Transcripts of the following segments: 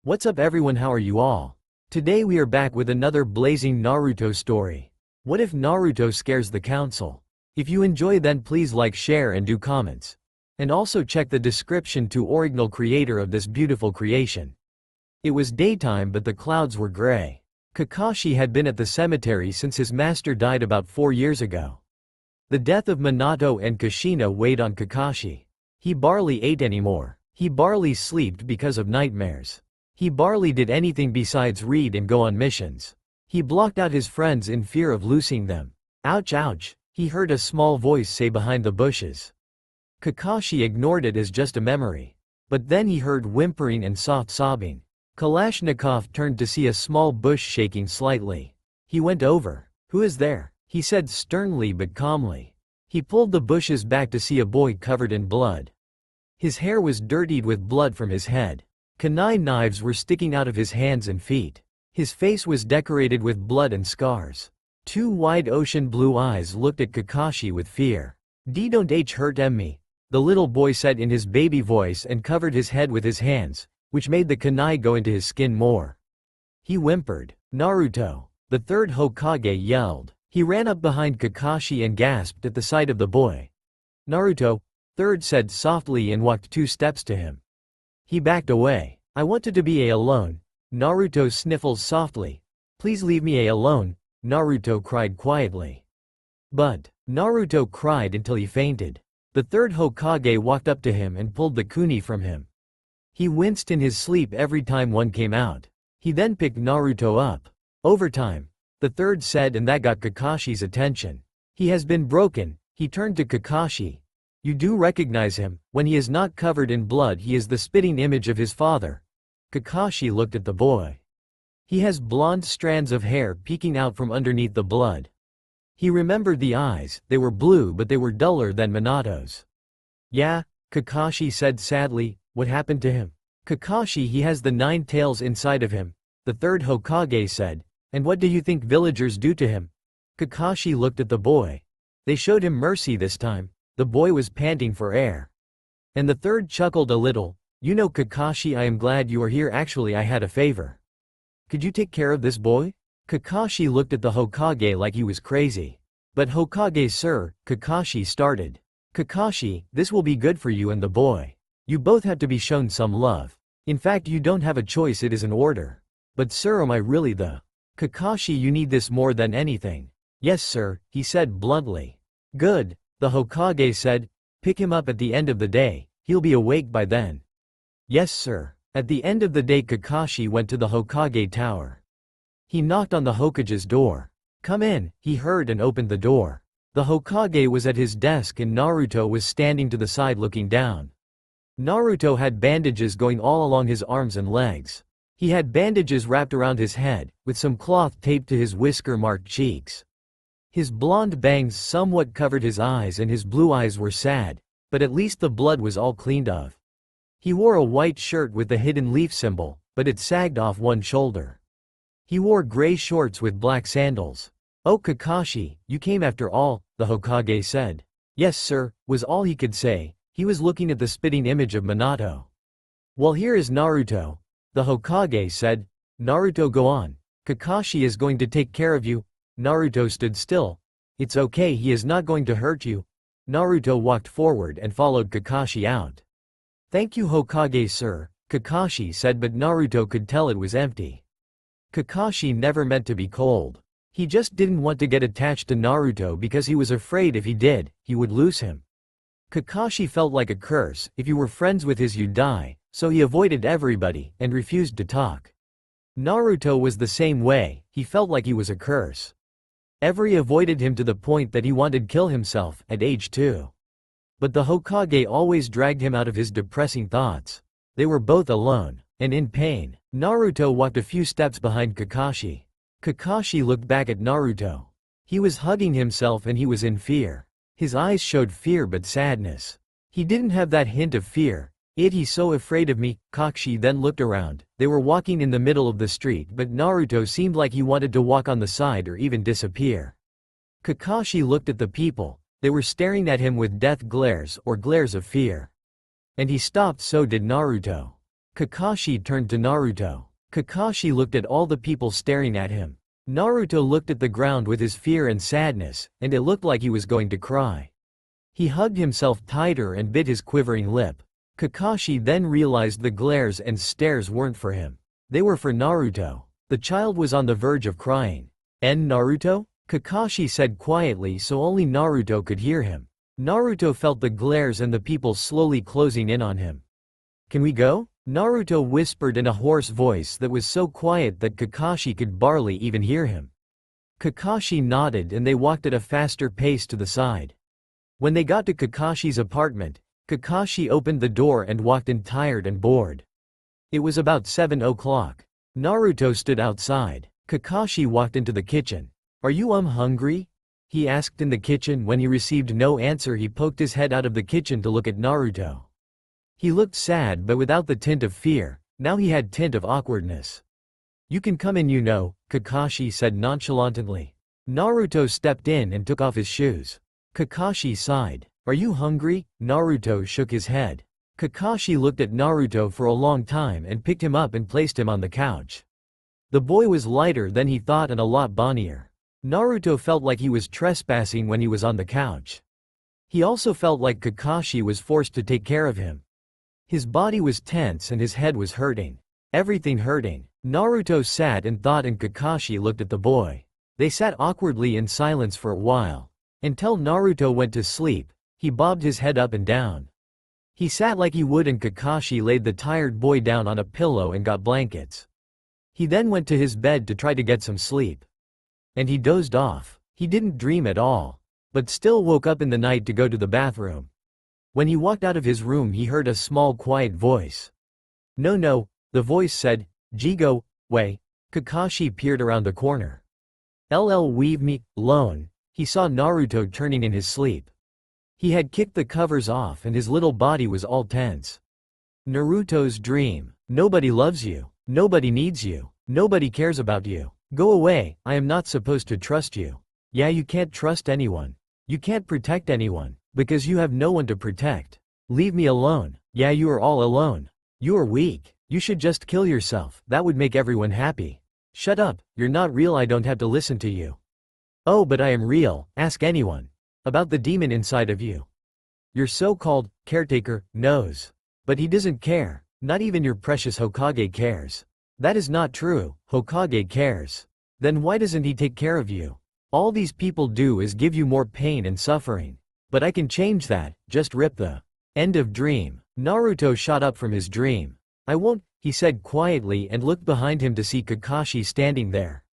What's up everyone, how are you all? Today we are back with another blazing Naruto story. What if Naruto scares the council? If you enjoy then please like, share and do comments. And also check the description to original creator of this beautiful creation. It was daytime but the clouds were gray. Kakashi had been at the cemetery since his master died about 4 years ago. The death of Minato and Kushina weighed on Kakashi. He barely ate anymore. He barely slept because of nightmares. He barely did anything besides read and go on missions. He blocked out his friends in fear of losing them. Ouch ouch, he heard a small voice say behind the bushes. Kakashi ignored it as just a memory. But then he heard whimpering and soft sobbing. Kalashnikov turned to see a small bush shaking slightly. He went over. "Who is there?" he said sternly but calmly. He pulled the bushes back to see a boy covered in blood. His hair was dirtied with blood from his head. Kunai knives were sticking out of his hands and feet. His face was decorated with blood and scars. 2 wide ocean blue eyes looked at Kakashi with fear. "Don't hurt me," the little boy said in his baby voice and covered his head with his hands, which made the kunai go into his skin more. He whimpered. "Naruto!" the third Hokage yelled. He ran up behind Kakashi and gasped at the sight of the boy. "Naruto!" third said softly and walked 2 steps to him. He backed away. "I wanted to be alone." Naruto sniffled softly. "Please leave me alone," Naruto cried quietly. But Naruto cried until he fainted. The third Hokage walked up to him and pulled the kuni from him. He winced in his sleep every time one came out. He then picked Naruto up. "Overtime," the third said, and that got Kakashi's attention. "He has been broken." He turned to Kakashi. "You do recognize him? When he is not covered in blood he is the spitting image of his father." Kakashi looked at the boy. He has blonde strands of hair peeking out from underneath the blood. He remembered the eyes, they were blue but they were duller than Minato's. "Yeah," Kakashi said sadly, "what happened to him?" "Kakashi, he has the 9 tails inside of him," the third Hokage said. "And what do you think villagers do to him?" Kakashi looked at the boy. "They showed him mercy this time." The boy was panting for air. And the third chuckled a little. "You know Kakashi, I am glad you are here. Actually I had a favor. Could you take care of this boy?" Kakashi looked at the Hokage like he was crazy. "But Hokage sir," Kakashi started. "Kakashi, this will be good for you and the boy. You both have to be shown some love. In fact you don't have a choice, it is an order." "But sir, am I really the—" "Kakashi, you need this more than anything." "Yes sir," he said bluntly. "Good," the Hokage said. "Pick him up at the end of the day, he'll be awake by then." "Yes sir." At the end of the day Kakashi went to the Hokage tower. He knocked on the Hokage's door. "Come in," he heard, and opened the door. The Hokage was at his desk and Naruto was standing to the side looking down. Naruto had bandages going all along his arms and legs. He had bandages wrapped around his head, with some cloth taped to his whisker-marked cheeks. His blonde bangs somewhat covered his eyes and his blue eyes were sad, but at least the blood was all cleaned off. He wore a white shirt with the hidden leaf symbol, but it sagged off one shoulder. He wore gray shorts with black sandals. "Oh Kakashi, you came after all," the Hokage said. "Yes sir," was all he could say. He was looking at the spitting image of Minato. "Well, here is Naruto," the Hokage said. "Naruto, go on. Kakashi is going to take care of you." Naruto stood still. "It's okay, he is not going to hurt you." Naruto walked forward and followed Kakashi out. "Thank you Hokage sir," Kakashi said, but Naruto could tell it was empty. Kakashi never meant to be cold. He just didn't want to get attached to Naruto because he was afraid if he did, he would lose him. Kakashi felt like a curse. If you were friends with his you die, so he avoided everybody and refused to talk. Naruto was the same way, he felt like he was a curse. Every avoided him to the point that he wanted to kill himself, at age 2. But the Hokage always dragged him out of his depressing thoughts. They were both alone, and in pain. Naruto walked a few steps behind Kakashi. Kakashi looked back at Naruto. He was hugging himself and he was in fear. His eyes showed fear but sadness. He didn't have that hint of fear. "He's so afraid of me." Kakashi then looked around. They were walking in the middle of the street but Naruto seemed like he wanted to walk on the side or even disappear. Kakashi looked at the people. They were staring at him with death glares or glares of fear. And he stopped, so did Naruto. Kakashi turned to Naruto. Kakashi looked at all the people staring at him. Naruto looked at the ground with his fear and sadness, and it looked like he was going to cry. He hugged himself tighter and bit his quivering lip. Kakashi then realized the glares and stares weren't for him. They were for Naruto. The child was on the verge of crying. "And Naruto?" Kakashi said quietly so only Naruto could hear him. Naruto felt the glares and the people slowly closing in on him. "Can we go?" Naruto whispered in a hoarse voice that was so quiet that Kakashi could barely even hear him. Kakashi nodded and they walked at a faster pace to the side. When they got to Kakashi's apartment, Kakashi opened the door and walked in tired and bored. It was about 7 o'clock. Naruto stood outside. Kakashi walked into the kitchen. "Are you hungry?" he asked in the kitchen. When he received no answer, he poked his head out of the kitchen to look at Naruto. He looked sad but without the tint of fear. Now he had tint of awkwardness. "You can come in, Kakashi said nonchalantly. Naruto stepped in and took off his shoes. Kakashi sighed. "Are you hungry?" Naruto shook his head. Kakashi looked at Naruto for a long time and picked him up and placed him on the couch. The boy was lighter than he thought and a lot bonnier. Naruto felt like he was trespassing when he was on the couch. He also felt like Kakashi was forced to take care of him. His body was tense and his head was hurting. Everything hurting. Naruto sat and thought and Kakashi looked at the boy. They sat awkwardly in silence for a while. Until Naruto went to sleep, he bobbed his head up and down. He sat like he would and Kakashi laid the tired boy down on a pillow and got blankets. He then went to his bed to try to get some sleep. And he dozed off. He didn't dream at all, but still woke up in the night to go to the bathroom. When he walked out of his room he heard a small quiet voice. No, the voice said, "Jigo, way." Kakashi peered around the corner. Leave me alone." He saw Naruto turning in his sleep. He had kicked the covers off and his little body was all tense. Naruto's dream. "Nobody loves you. Nobody needs you. Nobody cares about you. Go away, I am not supposed to trust you. Yeah, you can't trust anyone. You can't protect anyone, because you have no one to protect. Leave me alone. Yeah, you are all alone. You are weak. You should just kill yourself, that would make everyone happy. Shut up, you're not real, I don't have to listen to you. Oh, but I am real, ask anyone. About the demon inside of you. Your so-called caretaker knows. But he doesn't care, not even your precious Hokage cares. That is not true, Hokage cares. Then why doesn't he take care of you? All these people do is give you more pain and suffering. But I can change that, just rip the end of dream. Naruto shot up from his dream. I won't, he said quietly and looked behind him to see Kakashi standing there.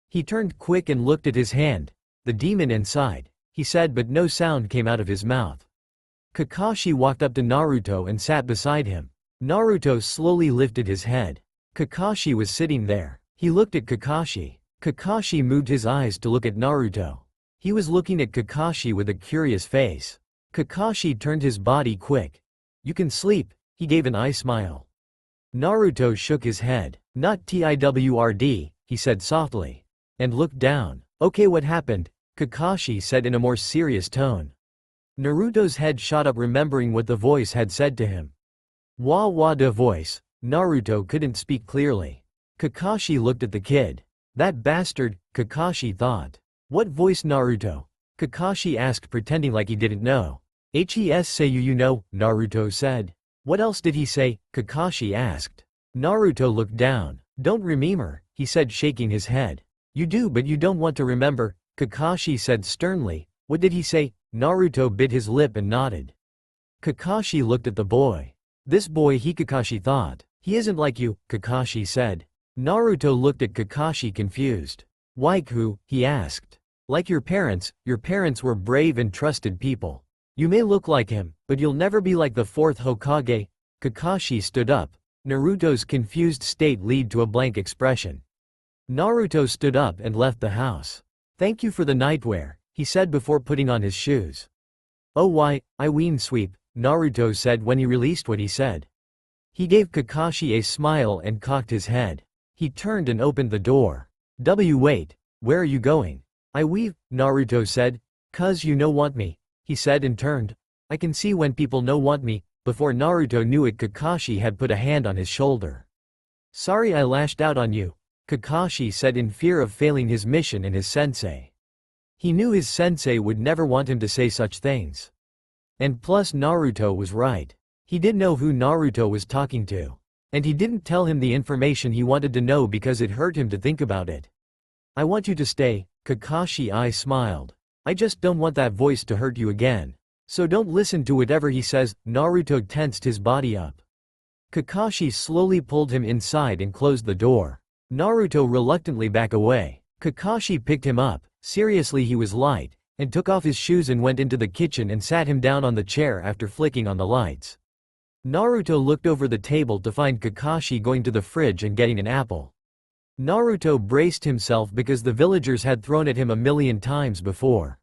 He turned quick and looked at his hand. The demon inside, he said, but no sound came out of his mouth. Kakashi walked up to Naruto and sat beside him. Naruto slowly lifted his head. Kakashi was sitting there. He looked at Kakashi. Kakashi moved his eyes to look at Naruto. He was looking at Kakashi with a curious face. Kakashi turned his body quick. You can sleep, he gave an eye smile. Naruto shook his head. Not TIWRD, he said softly. And looked down. Okay, what happened? Kakashi said in a more serious tone. Naruto's head shot up remembering what the voice had said to him. Wah the voice. Naruto couldn't speak clearly. Kakashi looked at the kid. That bastard, Kakashi thought. What voice, Naruto? Kakashi asked, pretending like he didn't know. Hes say you know, Naruto said. What else did he say? Kakashi asked. Naruto looked down. Don't remember, he said, shaking his head. You do, but you don't want to remember, Kakashi said sternly. What did he say? Naruto bit his lip and nodded. Kakashi looked at the boy. This boy, Kakashi thought. He isn't like you, Kakashi said. Naruto looked at Kakashi confused. Like who? He asked. Like your parents were brave and trusted people. You may look like him, but you'll never be like the fourth Hokage. Kakashi stood up. Naruto's confused state led to a blank expression. Naruto stood up and left the house. Thank you for the nightwear, he said before putting on his shoes. Oh why, I ween sweep, Naruto said when he released what he said. He gave Kakashi a smile and cocked his head. He turned and opened the door. Wait, where are you going? I weave, Naruto said. Cuz you no want me, he said and turned. I can see when people no want me, Before Naruto knew it, Kakashi had put a hand on his shoulder. "Sorry I lashed out on you," Kakashi said in fear of failing his mission and his sensei. He knew his sensei would never want him to say such things. And plus Naruto was right. He didn't know who Naruto was talking to. And he didn't tell him the information he wanted to know because it hurt him to think about it. "I want you to stay," Kakashi smiled. "I just don't want that voice to hurt you again. So don't listen to whatever he says." Naruto tensed his body up. Kakashi slowly pulled him inside and closed the door. Naruto reluctantly backed away. Kakashi picked him up, seriously he was light, and took off his shoes and went into the kitchen and sat him down on the chair after flicking on the lights. Naruto looked over the table to find Kakashi going to the fridge and getting an apple. Naruto braced himself because the villagers had thrown at him 1,000,000 times before.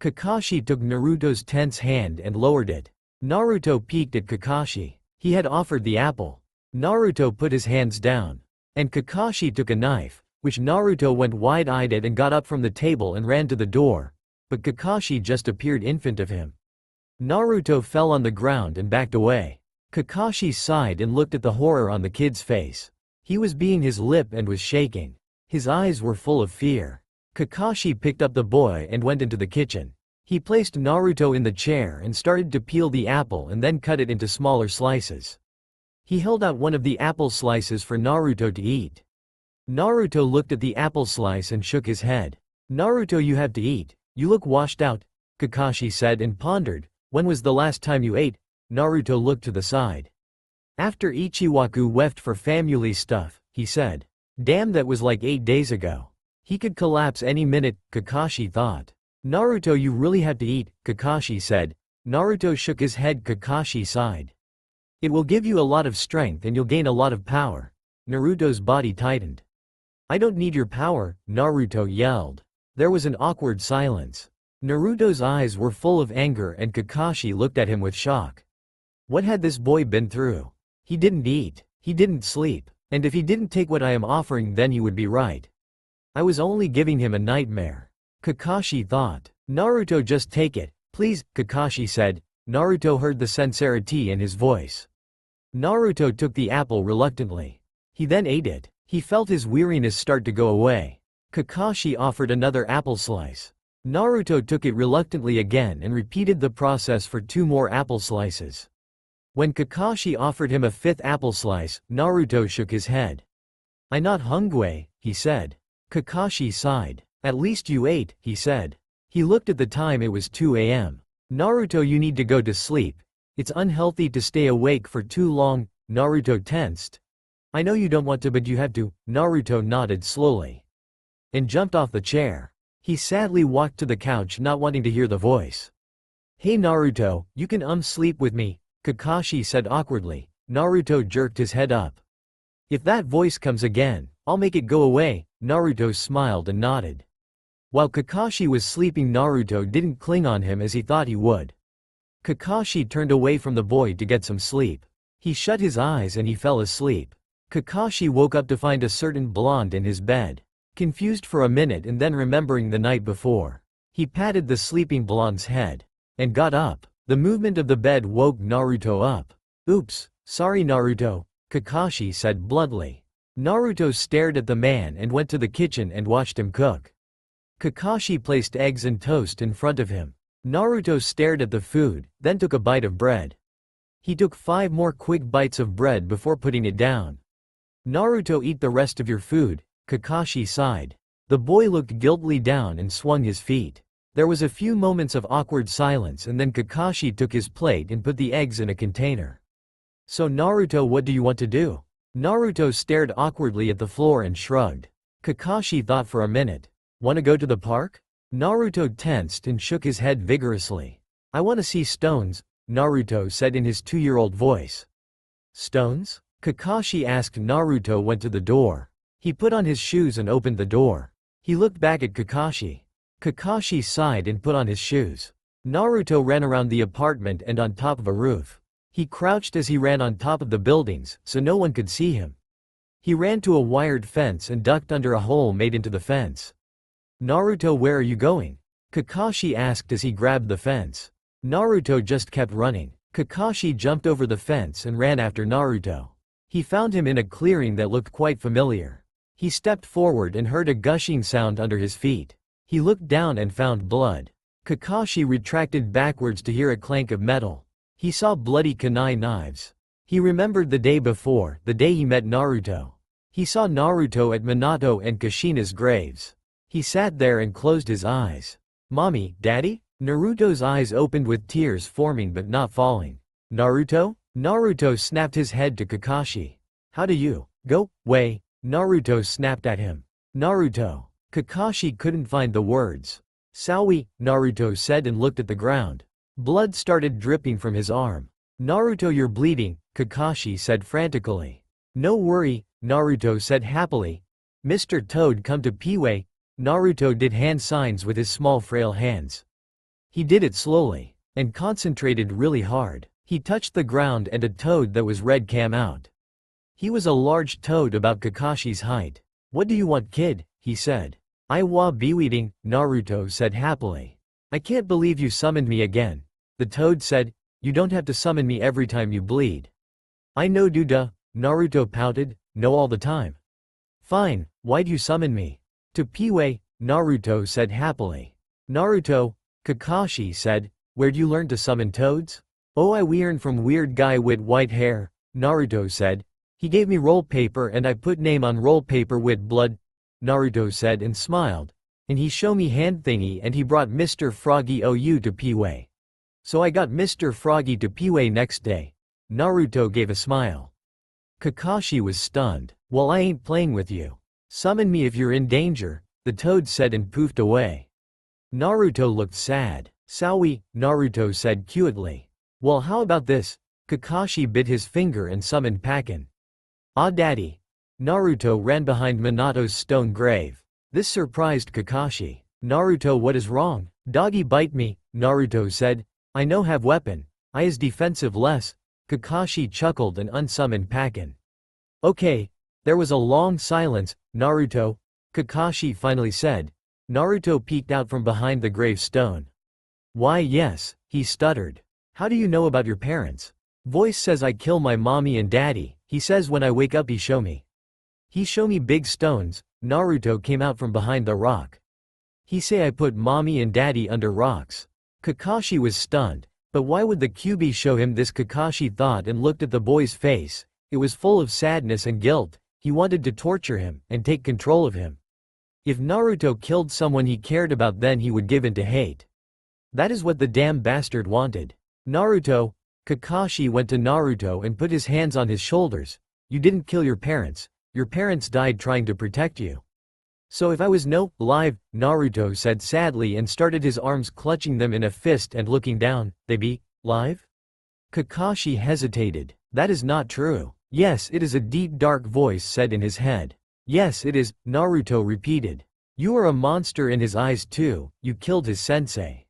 Kakashi took Naruto's tense hand and lowered it. Naruto peeked at Kakashi. He had offered the apple. Naruto put his hands down. And Kakashi took a knife, which Naruto went wide-eyed at and got up from the table and ran to the door. But Kakashi just appeared in front of him. Naruto fell on the ground and backed away. Kakashi sighed and looked at the horror on the kid's face. He was biting his lip and was shaking. His eyes were full of fear. Kakashi picked up the boy and went into the kitchen. He placed Naruto in the chair and started to peel the apple and then cut it into smaller slices. He held out one of the apple slices for Naruto to eat. Naruto looked at the apple slice and shook his head. "Naruto, you have to eat. You look washed out," Kakashi said and pondered. "When was the last time you ate?" Naruto looked to the side. "After Ichiwaku left for family stuff," he said. "Damn, that was like 8 days ago. He could collapse any minute," Kakashi thought. "Naruto, you really have to eat," Kakashi said. Naruto shook his head. Kakashi sighed. "It will give you a lot of strength and you'll gain a lot of power." Naruto's body tightened. "I don't need your power," Naruto yelled. There was an awkward silence. Naruto's eyes were full of anger and Kakashi looked at him with shock. What had this boy been through? He didn't eat. He didn't sleep. And if he didn't take what I am offering, then he would be right. I was only giving him a nightmare. Kakashi thought. "Naruto, just take it, please," Kakashi said. Naruto heard the sincerity in his voice. Naruto took the apple reluctantly. He then ate it. He felt his weariness start to go away. Kakashi offered another apple slice. Naruto took it reluctantly again and repeated the process for 2 more apple slices. When Kakashi offered him a 5th apple slice, Naruto shook his head. "I'm not hungry," he said. Kakashi sighed. "At least you ate," he said. He looked at the time. It was 2 a.m. "Naruto, you need to go to sleep. It's unhealthy to stay awake for too long." Naruto tensed. "I know you don't want to, but you have to." Naruto nodded slowly and jumped off the chair. He sadly walked to the couch, not wanting to hear the voice. "Hey Naruto, you can sleep with me," Kakashi said awkwardly. Naruto jerked his head up. "If that voice comes again, I'll make it go away." Naruto smiled and nodded. While Kakashi was sleeping, Naruto didn't cling on him as he thought he would. Kakashi turned away from the boy to get some sleep. He shut his eyes and he fell asleep. Kakashi woke up to find a certain blonde in his bed. Confused for a minute and then remembering the night before, he patted the sleeping blonde's head and got up. The movement of the bed woke Naruto up. "Oops, sorry Naruto," Kakashi said bluntly. Naruto stared at the man and went to the kitchen and watched him cook. Kakashi placed eggs and toast in front of him. Naruto stared at the food, then took a bite of bread. He took 5 more quick bites of bread before putting it down. "Naruto, eat the rest of your food," Kakashi sighed. The boy looked guiltily down and swung his feet. There was a few moments of awkward silence and then Kakashi took his plate and put the eggs in a container. "So Naruto, what do you want to do?" Naruto stared awkwardly at the floor and shrugged. Kakashi thought for a minute. "Want to go to the park?" Naruto tensed and shook his head vigorously. "I want to see stones," Naruto said in his 2-year-old voice. "Stones?" Kakashi asked. Naruto went to the door. He put on his shoes and opened the door. He looked back at Kakashi. Kakashi sighed and put on his shoes. Naruto ran around the apartment and on top of a roof. He crouched as he ran on top of the buildings, so no one could see him. He ran to a wired fence and ducked under a hole made into the fence. "Naruto, where are you going?" Kakashi asked as he grabbed the fence. Naruto just kept running. Kakashi jumped over the fence and ran after Naruto. He found him in a clearing that looked quite familiar. He stepped forward and heard a gushing sound under his feet. He looked down and found blood. Kakashi retracted backwards to hear a clank of metal. He saw bloody kunai knives. He remembered the day before, the day he met Naruto. He saw Naruto at Minato and Kushina's graves. He sat there and closed his eyes. Mommy, Daddy? Naruto's eyes opened with tears forming but not falling. Naruto? Naruto snapped his head to Kakashi. How do you? Go away. Naruto snapped at him. Naruto. Kakashi couldn't find the words. Sawi, Naruto said and looked at the ground. Blood started dripping from his arm. Naruto, you're bleeding, Kakashi said frantically. No worry, Naruto said happily. Mr. Toad, come to Piwe. Naruto did hand signs with his small frail hands. He did it slowly and concentrated really hard. He touched the ground and a toad that was red came out. He was a large toad about Kakashi's height. What do you want, kid? He said. I wa bleeding, Naruto said happily. I can't believe you summoned me again. The toad said, you don't have to summon me every time you bleed. I know duda, Naruto pouted, no all the time. Fine, why'd you summon me? To Piwe, Naruto said happily. Naruto, Kakashi said, where'd you learn to summon toads? Oh, I learned from weird guy with white hair, Naruto said. He gave me roll paper and I put name on roll paper with blood, Naruto said and smiled. And he show me hand thingy and he brought Mr. Froggy OU to Piwe. So I got Mr. Froggy to Piwe next day. Naruto gave a smile. Kakashi was stunned. Well, I ain't playing with you. Summon me if you're in danger, the toad said and poofed away. Naruto looked sad. Sawi, Naruto said cutely. Well, how about this? Kakashi bit his finger and summoned Pakin. Ah, daddy. Naruto ran behind Minato's stone grave. This surprised Kakashi. Naruto, what is wrong? Doggy bite me, Naruto said. I no have weapon. I is defensive less. Kakashi chuckled and unsummoned Pakin. Okay. There was a long silence. Naruto, Kakashi finally said. Naruto peeked out from behind the gravestone. Why yes, he stuttered. How do you know about your parents? Voice says I kill my mommy and daddy. He says when I wake up he show me. He show me big stones. Naruto came out from behind the rock. He say I put mommy and daddy under rocks. Kakashi was stunned. But why would the QB show him this? Kakashi thought and looked at the boy's face. It was full of sadness and guilt. He wanted to torture him and take control of him. If Naruto killed someone he cared about, then he would give in to hate. That is what the damn bastard wanted. Naruto, Kakashi went to Naruto and put his hands on his shoulders. You didn't kill your parents. Your parents died trying to protect you. So if I was no live, Naruto said sadly and started his arms clutching them in a fist and looking down, they be live? Kakashi hesitated. That is not true. Yes, it is, a deep dark voice said in his head. Yes, it is, Naruto repeated. You are a monster in his eyes too, you killed his sensei.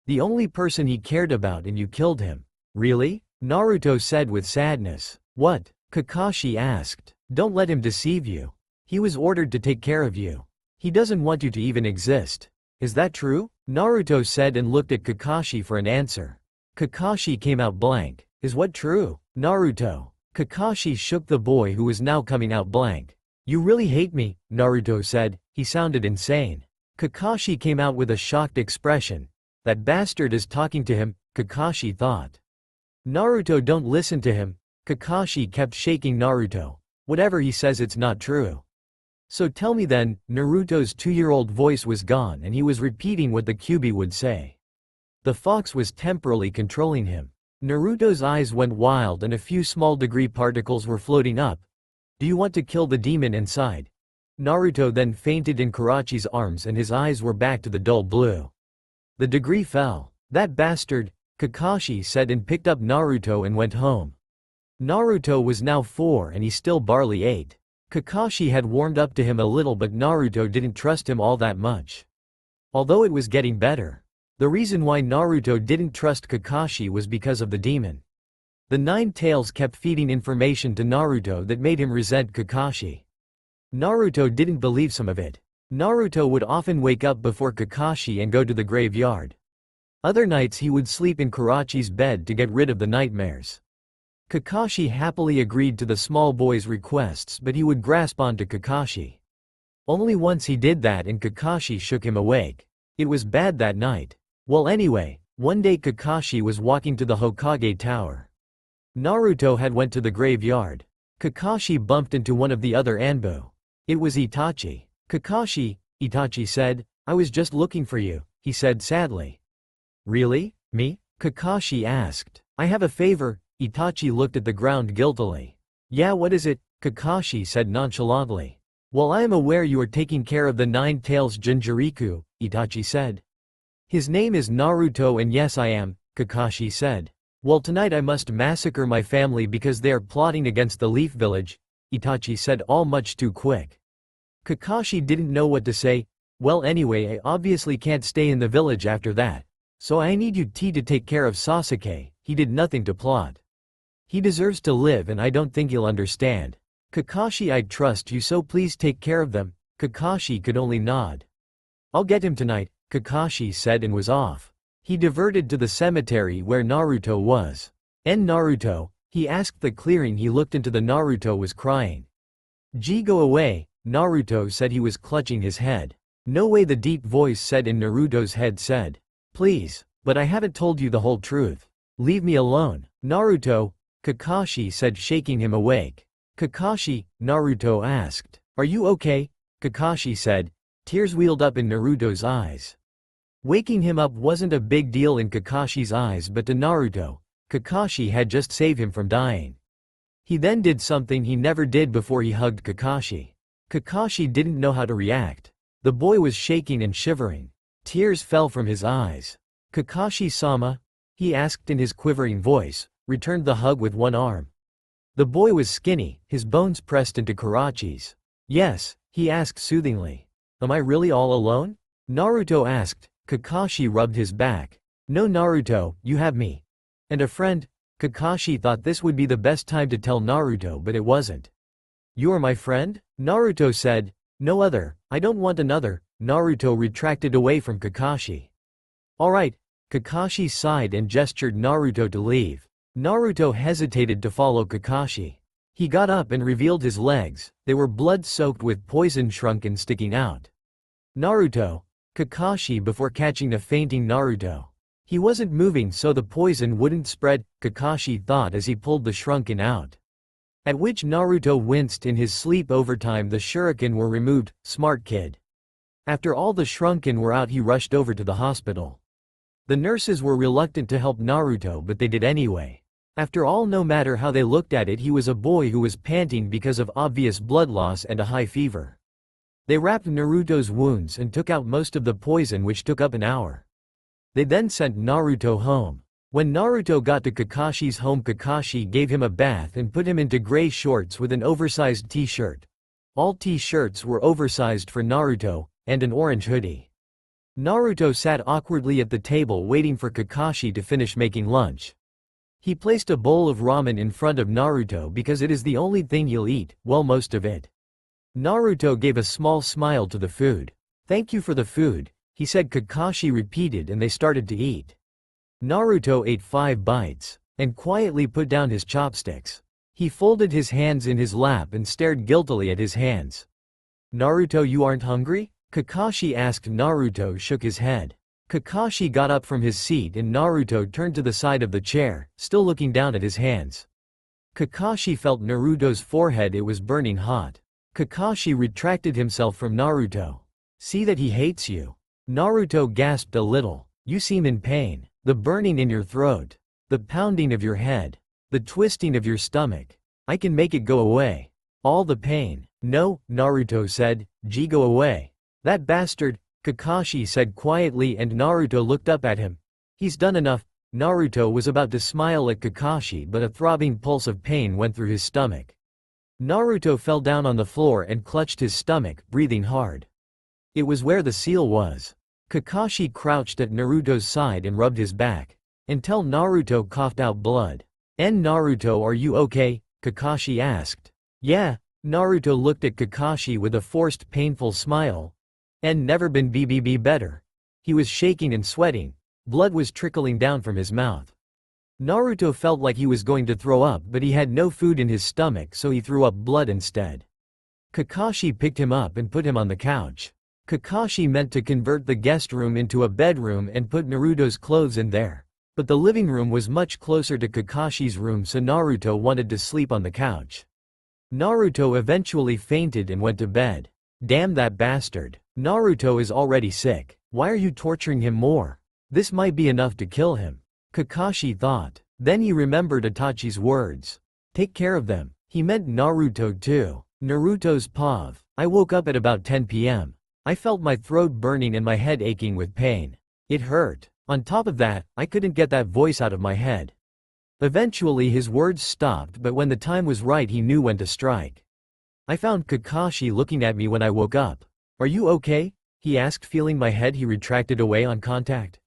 The only person he cared about, and you killed him. Really? Naruto said with sadness. What? Kakashi asked. Don't let him deceive you. He was ordered to take care of you. He doesn't want you to even exist. Is that true? Naruto said and looked at Kakashi for an answer. Kakashi came out blank. Is what true? Naruto. Kakashi shook the boy who was now coming out blank. You really hate me, Naruto said. He sounded insane. Kakashi came out with a shocked expression. That bastard is talking to him, Kakashi thought. Naruto, don't listen to him. Kakashi kept shaking Naruto. Whatever he says, it's not true. So tell me then. Naruto's 2-year-old voice was gone and he was repeating what the QB would say. The fox was temporarily controlling him. Naruto's eyes went wild and a few small degree particles were floating up. Do you want to kill the demon inside? Naruto then fainted in Karachi's arms and his eyes were back to the dull blue. The degree fell. That bastard, Kakashi said and picked up Naruto and went home. Naruto was now 4 and he still barely 8. Kakashi had warmed up to him a little, but Naruto didn't trust him all that much. Although it was getting better. The reason why Naruto didn't trust Kakashi was because of the demon. The 9 tails kept feeding information to Naruto that made him resent Kakashi. Naruto didn't believe some of it. Naruto would often wake up before Kakashi and go to the graveyard. Other nights he would sleep in Karachi's bed to get rid of the nightmares. Kakashi happily agreed to the small boy's requests, but he would grasp onto Kakashi. Only once he did that and Kakashi shook him awake. It was bad that night. Well anyway, one day Kakashi was walking to the Hokage tower. Naruto had went to the graveyard. Kakashi bumped into one of the other Anbu. It was Itachi. Kakashi, Itachi said, I was just looking for you, he said sadly. Really? Me? Kakashi asked. I have a favor. Itachi looked at the ground guiltily. Yeah, what is it? Kakashi said nonchalantly. Well, I am aware you are taking care of the Nine Tails Jinchuriku, Itachi said. His name is Naruto and yes I am, Kakashi said. Well, tonight I must massacre my family because they are plotting against the Leaf Village, Itachi said all much too quick. Kakashi didn't know what to say. Well anyway, I obviously can't stay in the village after that. So I need you to take care of Sasuke. He did nothing to plot. He deserves to live and I don't think he'll understand. Kakashi, I trust you, so please take care of them. Kakashi could only nod. I'll get him tonight, Kakashi said and was off. He diverted to the cemetery where Naruto was. Naruto, he asked the clearing. He looked into the Naruto was crying. Go away, Naruto said. He was clutching his head. No way, the deep voice said in Naruto's head said. Please, but I haven't told you the whole truth. Leave me alone. Naruto, Kakashi said, shaking him awake. Kakashi, Naruto asked. Are you okay? Kakashi said. Tears wheeled up in Naruto's eyes. Waking him up wasn't a big deal in Kakashi's eyes, but to Naruto, Kakashi had just saved him from dying. He then did something he never did before. He hugged Kakashi. Kakashi didn't know how to react. The boy was shaking and shivering. Tears fell from his eyes. Kakashi-sama? He asked in his quivering voice, returned the hug with one arm. The boy was skinny, his bones pressed into Karachi's. Yes, he asked soothingly. Am I really all alone? Naruto asked. Kakashi rubbed his back. No Naruto, you have me. And a friend? Kakashi thought this would be the best time to tell Naruto, but it wasn't. You are my friend? Naruto said. No other, I don't want another. Naruto retracted away from Kakashi. Alright. Kakashi sighed and gestured Naruto to leave. Naruto hesitated to follow Kakashi. He got up and revealed his legs. They were blood-soaked with poison, shrunken, sticking out. Naruto. Kakashi before catching a fainting Naruto. He wasn't moving so the poison wouldn't spread, Kakashi thought as he pulled the shrunken out. At which Naruto winced in his sleep. Over time the shuriken were removed. Smart kid. After all the shrunken were out, he rushed over to the hospital. The nurses were reluctant to help Naruto, but they did anyway. After all, no matter how they looked at it, he was a boy who was panting because of obvious blood loss and a high fever. They wrapped Naruto's wounds and took out most of the poison, which took up an hour. They then sent Naruto home. When Naruto got to Kakashi's home, Kakashi gave him a bath and put him into gray shorts with an oversized t-shirt. All t-shirts were oversized for Naruto, and an orange hoodie. Naruto sat awkwardly at the table waiting for Kakashi to finish making lunch. He placed a bowl of ramen in front of Naruto because it is the only thing he'll eat, well, most of it. Naruto gave a small smile to the food. Thank you for the food, he said. Kakashi repeated and they started to eat. Naruto ate 5 bites, and quietly put down his chopsticks. He folded his hands in his lap and stared guiltily at his hands. Naruto, you aren't hungry? Kakashi asked. Naruto shook his head. Kakashi got up from his seat and Naruto turned to the side of the chair, still looking down at his hands. Kakashi felt Naruto's forehead. It was burning hot. Kakashi retracted himself from Naruto. See that he hates you. Naruto gasped a little. You seem in pain. The burning in your throat. The pounding of your head. The twisting of your stomach. I can make it go away. All the pain. No, Naruto said. Go away. That bastard, Kakashi said quietly, and Naruto looked up at him. He's done enough. Naruto was about to smile at Kakashi, but a throbbing pulse of pain went through his stomach. Naruto fell down on the floor and clutched his stomach, breathing hard. It was where the seal was. Kakashi crouched at Naruto's side and rubbed his back, until Naruto coughed out blood. Naruto, are you okay? Kakashi asked. Yeah. Naruto looked at Kakashi with a forced, painful smile. Never been better. He was shaking and sweating. Blood was trickling down from his mouth. Naruto felt like he was going to throw up, but he had no food in his stomach, so he threw up blood instead. Kakashi picked him up and put him on the couch. Kakashi meant to convert the guest room into a bedroom and put Naruto's clothes in there. But the living room was much closer to Kakashi's room, so Naruto wanted to sleep on the couch. Naruto eventually fainted and went to bed. Damn that bastard. Naruto is already sick. Why are you torturing him more? This might be enough to kill him, Kakashi thought. Then he remembered Itachi's words. Take care of them. He meant Naruto too. Naruto's POV. I woke up at about 10 p.m. I felt my throat burning and my head aching with pain. It hurt. On top of that, I couldn't get that voice out of my head. Eventually his words stopped, but when the time was right he knew when to strike. I found Kakashi looking at me when I woke up. Are you okay? He asked, feeling my head. He retracted away on contact.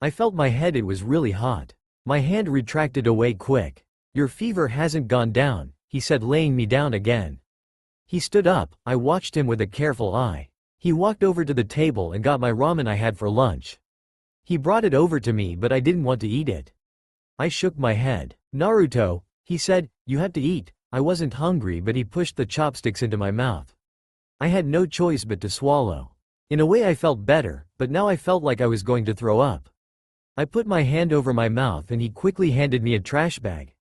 I felt my head, it was really hot. My hand retracted away quick. Your fever hasn't gone down, he said, laying me down again. He stood up. I watched him with a careful eye. He walked over to the table and got my ramen I had for lunch. He brought it over to me, but I didn't want to eat it. I shook my head. Naruto, he said, you have to eat. I wasn't hungry, but he pushed the chopsticks into my mouth. I had no choice but to swallow. In a way I felt better, but now I felt like I was going to throw up. I put my hand over my mouth and he quickly handed me a trash bag.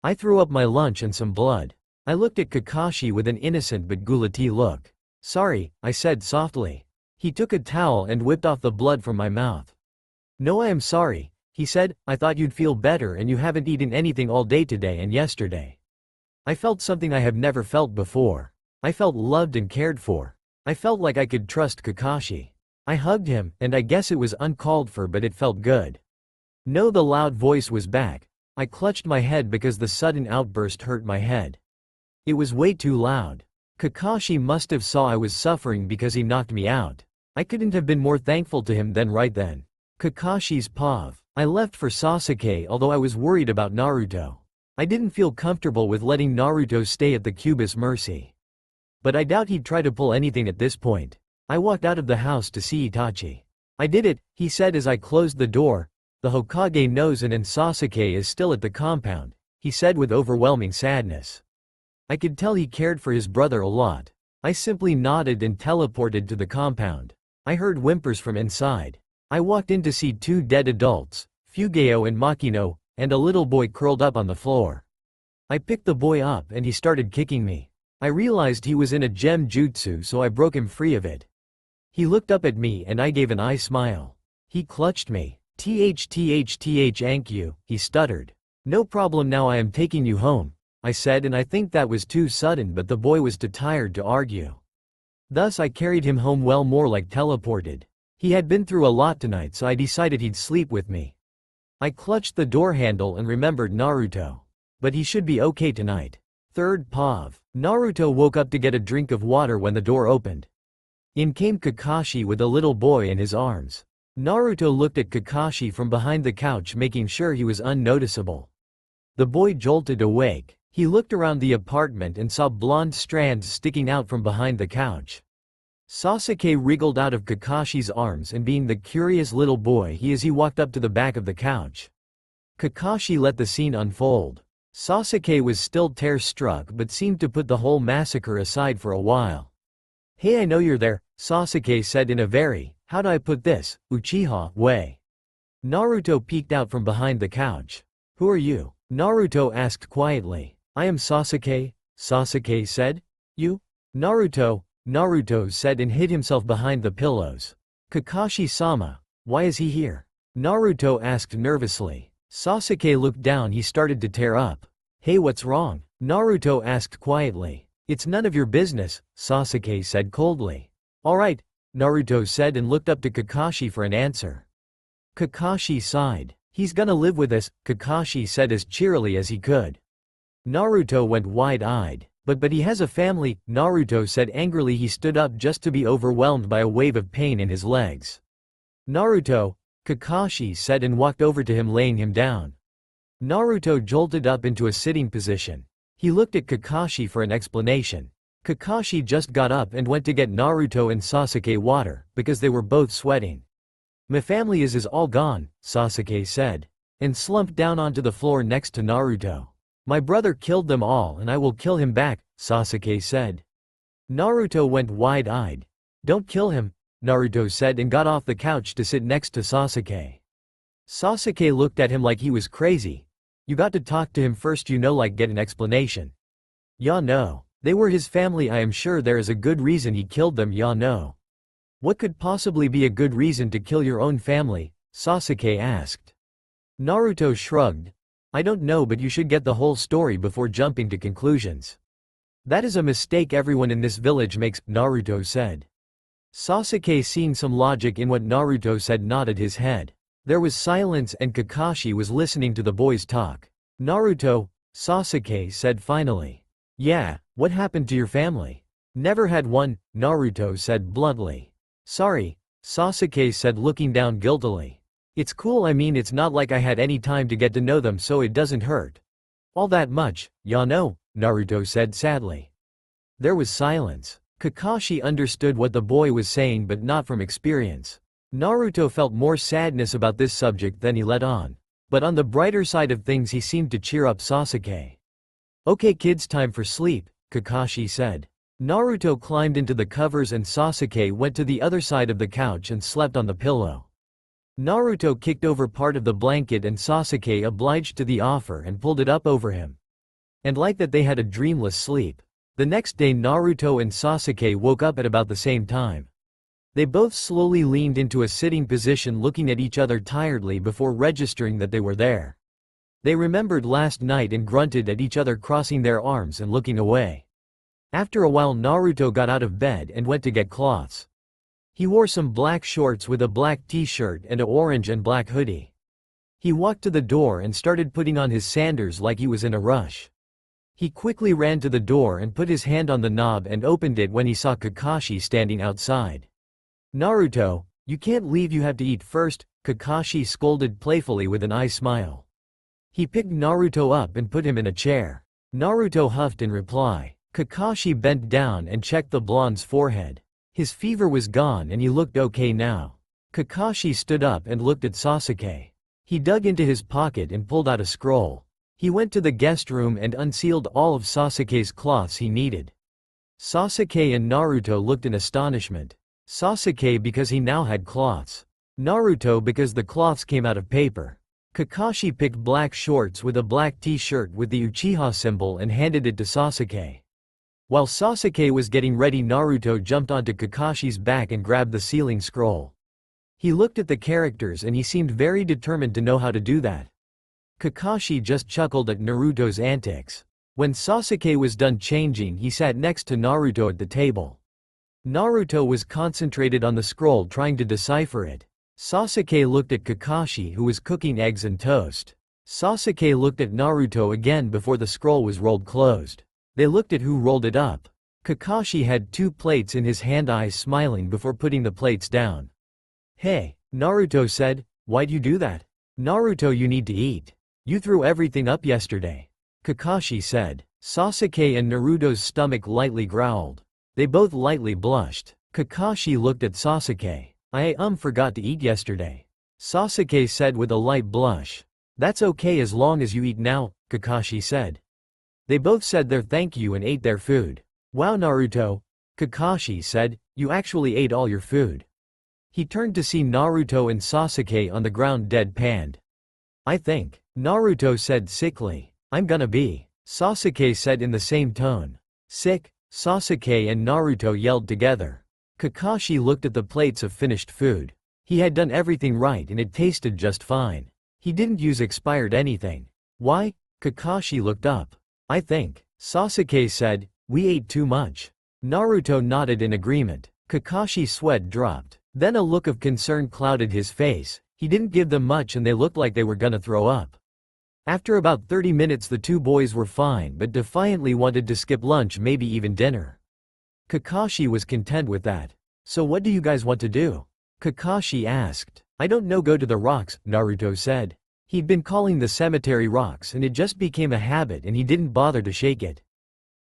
I threw up my lunch and some blood. I looked at Kakashi with an innocent but gulati look. Sorry, I said softly. He took a towel and whipped off the blood from my mouth. No, I am sorry, he said. I thought you'd feel better, and you haven't eaten anything all day today and yesterday. I felt something I have never felt before. I felt loved and cared for. I felt like I could trust Kakashi. I hugged him, and I guess it was uncalled for, but it felt good. No, the loud voice was back. I clutched my head because the sudden outburst hurt my head. It was way too loud. Kakashi must have saw I was suffering because he knocked me out. I couldn't have been more thankful to him than right then. Kakashi's POV. I left for Sasuke, although I was worried about Naruto. I didn't feel comfortable with letting Naruto stay at the Cube's mercy. But I doubt he'd try to pull anything at this point. I walked out of the house to see Itachi. I did it, he said as I closed the door. The Hokage knows, and Sasuke is still at the compound, he said with overwhelming sadness. I could tell he cared for his brother a lot. I simply nodded and teleported to the compound. I heard whimpers from inside. I walked in to see two dead adults, Fugeo and Makino, and a little boy curled up on the floor. I picked the boy up and he started kicking me. I realized he was in a gem jutsu, so I broke him free of it. He looked up at me and I gave an eye smile. He clutched me. Thank you, he stuttered. No problem, now I am taking you home, I said, and I think that was too sudden, but the boy was too tired to argue. Thus I carried him home, well, more like teleported. He had been through a lot tonight, so I decided he'd sleep with me. I clutched the door handle and remembered Naruto. But he should be okay tonight. Third POV. Naruto woke up to get a drink of water when the door opened. In came Kakashi with a little boy in his arms. Naruto looked at Kakashi from behind the couch, making sure he was unnoticeable. The boy jolted awake. He looked around the apartment and saw blonde strands sticking out from behind the couch. Sasuke wriggled out of Kakashi's arms, and being the curious little boy he is, he walked up to the back of the couch. Kakashi let the scene unfold. Sasuke was still terror-struck but seemed to put the whole massacre aside for a while. Hey, I know you're there, Sasuke said in a very, how do I put this, Uchiha way. Naruto peeked out from behind the couch. Who are you? Naruto asked quietly. I am Sasuke, Sasuke said. You? Naruto said and hid himself behind the pillows. Kakashi-sama, why is he here? Naruto asked nervously. Sasuke looked down, he started to tear up. Hey, what's wrong? Naruto asked quietly. It's none of your business, Sasuke said coldly. Alright, Naruto said and looked up to Kakashi for an answer. Kakashi sighed. He's gonna live with us, Kakashi said as cheerily as he could. Naruto went wide-eyed. But he has a family, Naruto said angrily. He stood up just to be overwhelmed by a wave of pain in his legs. Naruto, Kakashi said and walked over to him, laying him down. Naruto jolted up into a sitting position. He looked at Kakashi for an explanation. Kakashi just got up and went to get Naruto and Sasuke water, because they were both sweating. My family is all gone, Sasuke said, and slumped down onto the floor next to Naruto. My brother killed them all and I will kill him back, Sasuke said. Naruto went wide-eyed. Don't kill him, Naruto said and got off the couch to sit next to Sasuke. Sasuke looked at him like he was crazy. You got to talk to him first, like get an explanation. Ya no. They were his family, I am sure there is a good reason he killed them, ya no. What could possibly be a good reason to kill your own family? Sasuke asked. Naruto shrugged. I don't know, but you should get the whole story before jumping to conclusions. That is a mistake everyone in this village makes, Naruto said. Sasuke, seeing some logic in what Naruto said, nodded his head. There was silence and Kakashi was listening to the boys talk. Naruto, Sasuke said finally. Yeah, what happened to your family? Never had one, Naruto said bluntly. Sorry, Sasuke said looking down guiltily. It's cool, I mean it's not like I had any time to get to know them, so it doesn't hurt all that much, ya know, Naruto said sadly. There was silence. Kakashi understood what the boy was saying but not from experience. Naruto felt more sadness about this subject than he let on. But on the brighter side of things he seemed to cheer up Sasuke. Okay kids, time for sleep, Kakashi said. Naruto climbed into the covers and Sasuke went to the other side of the couch and slept on the pillow. Naruto kicked over part of the blanket and Sasuke obliged to the offer and pulled it up over him. And like that they had a dreamless sleep. The next day Naruto and Sasuke woke up at about the same time. They both slowly leaned into a sitting position looking at each other tiredly before registering that they were there. They remembered last night and grunted at each other, crossing their arms and looking away. After a while Naruto got out of bed and went to get cloths. He wore some black shorts with a black t-shirt and an orange and black hoodie. He walked to the door and started putting on his sandals like he was in a rush. He quickly ran to the door and put his hand on the knob and opened it when he saw Kakashi standing outside. Naruto, you can't leave, you have to eat first, Kakashi scolded playfully with an eye smile. He picked Naruto up and put him in a chair. Naruto huffed in reply. Kakashi bent down and checked the blonde's forehead. His fever was gone and he looked okay now. Kakashi stood up and looked at Sasuke. He dug into his pocket and pulled out a scroll. He went to the guest room and unsealed all of Sasuke's cloths he needed. Sasuke and Naruto looked in astonishment. Sasuke because he now had cloths. Naruto because the cloths came out of paper. Kakashi picked black shorts with a black t-shirt with the Uchiha symbol and handed it to Sasuke. While Sasuke was getting ready, Naruto jumped onto Kakashi's back and grabbed the sealing scroll. He looked at the characters and he seemed very determined to know how to do that. Kakashi just chuckled at Naruto's antics. When Sasuke was done changing, he sat next to Naruto at the table. Naruto was concentrated on the scroll trying to decipher it. Sasuke looked at Kakashi who was cooking eggs and toast. Sasuke looked at Naruto again before the scroll was rolled closed. They looked at who rolled it up. Kakashi had 2 plates in his hand, eyes smiling before putting the plates down. Hey, Naruto said, why'd you do that? Naruto, you need to eat. You threw everything up yesterday. Kakashi said. Sasuke and Naruto's stomach lightly growled. They both lightly blushed. Kakashi looked at Sasuke. I forgot to eat yesterday. Sasuke said with a light blush. That's okay as long as you eat now, Kakashi said. They both said their thank you and ate their food. Wow Naruto, Kakashi said, you actually ate all your food. He turned to see Naruto and Sasuke on the ground deadpanned. I think, Naruto said sickly. I'm gonna be. Sasuke said in the same tone. Sick, Sasuke and Naruto yelled together. Kakashi looked at the plates of finished food. He had done everything right and it tasted just fine. He didn't use expired anything. Why? Kakashi looked up. I think, Sasuke said, we ate too much. Naruto nodded in agreement. Kakashi's sweat dropped. Then a look of concern clouded his face. He didn't give them much and they looked like they were gonna throw up. After about 30 minutes the 2 boys were fine but defiantly wanted to skip lunch, maybe even dinner. Kakashi was content with that. So what do you guys want to do? Kakashi asked. I don't know, go to the rocks, Naruto said. He'd been calling the cemetery rocks and it just became a habit and he didn't bother to shake it.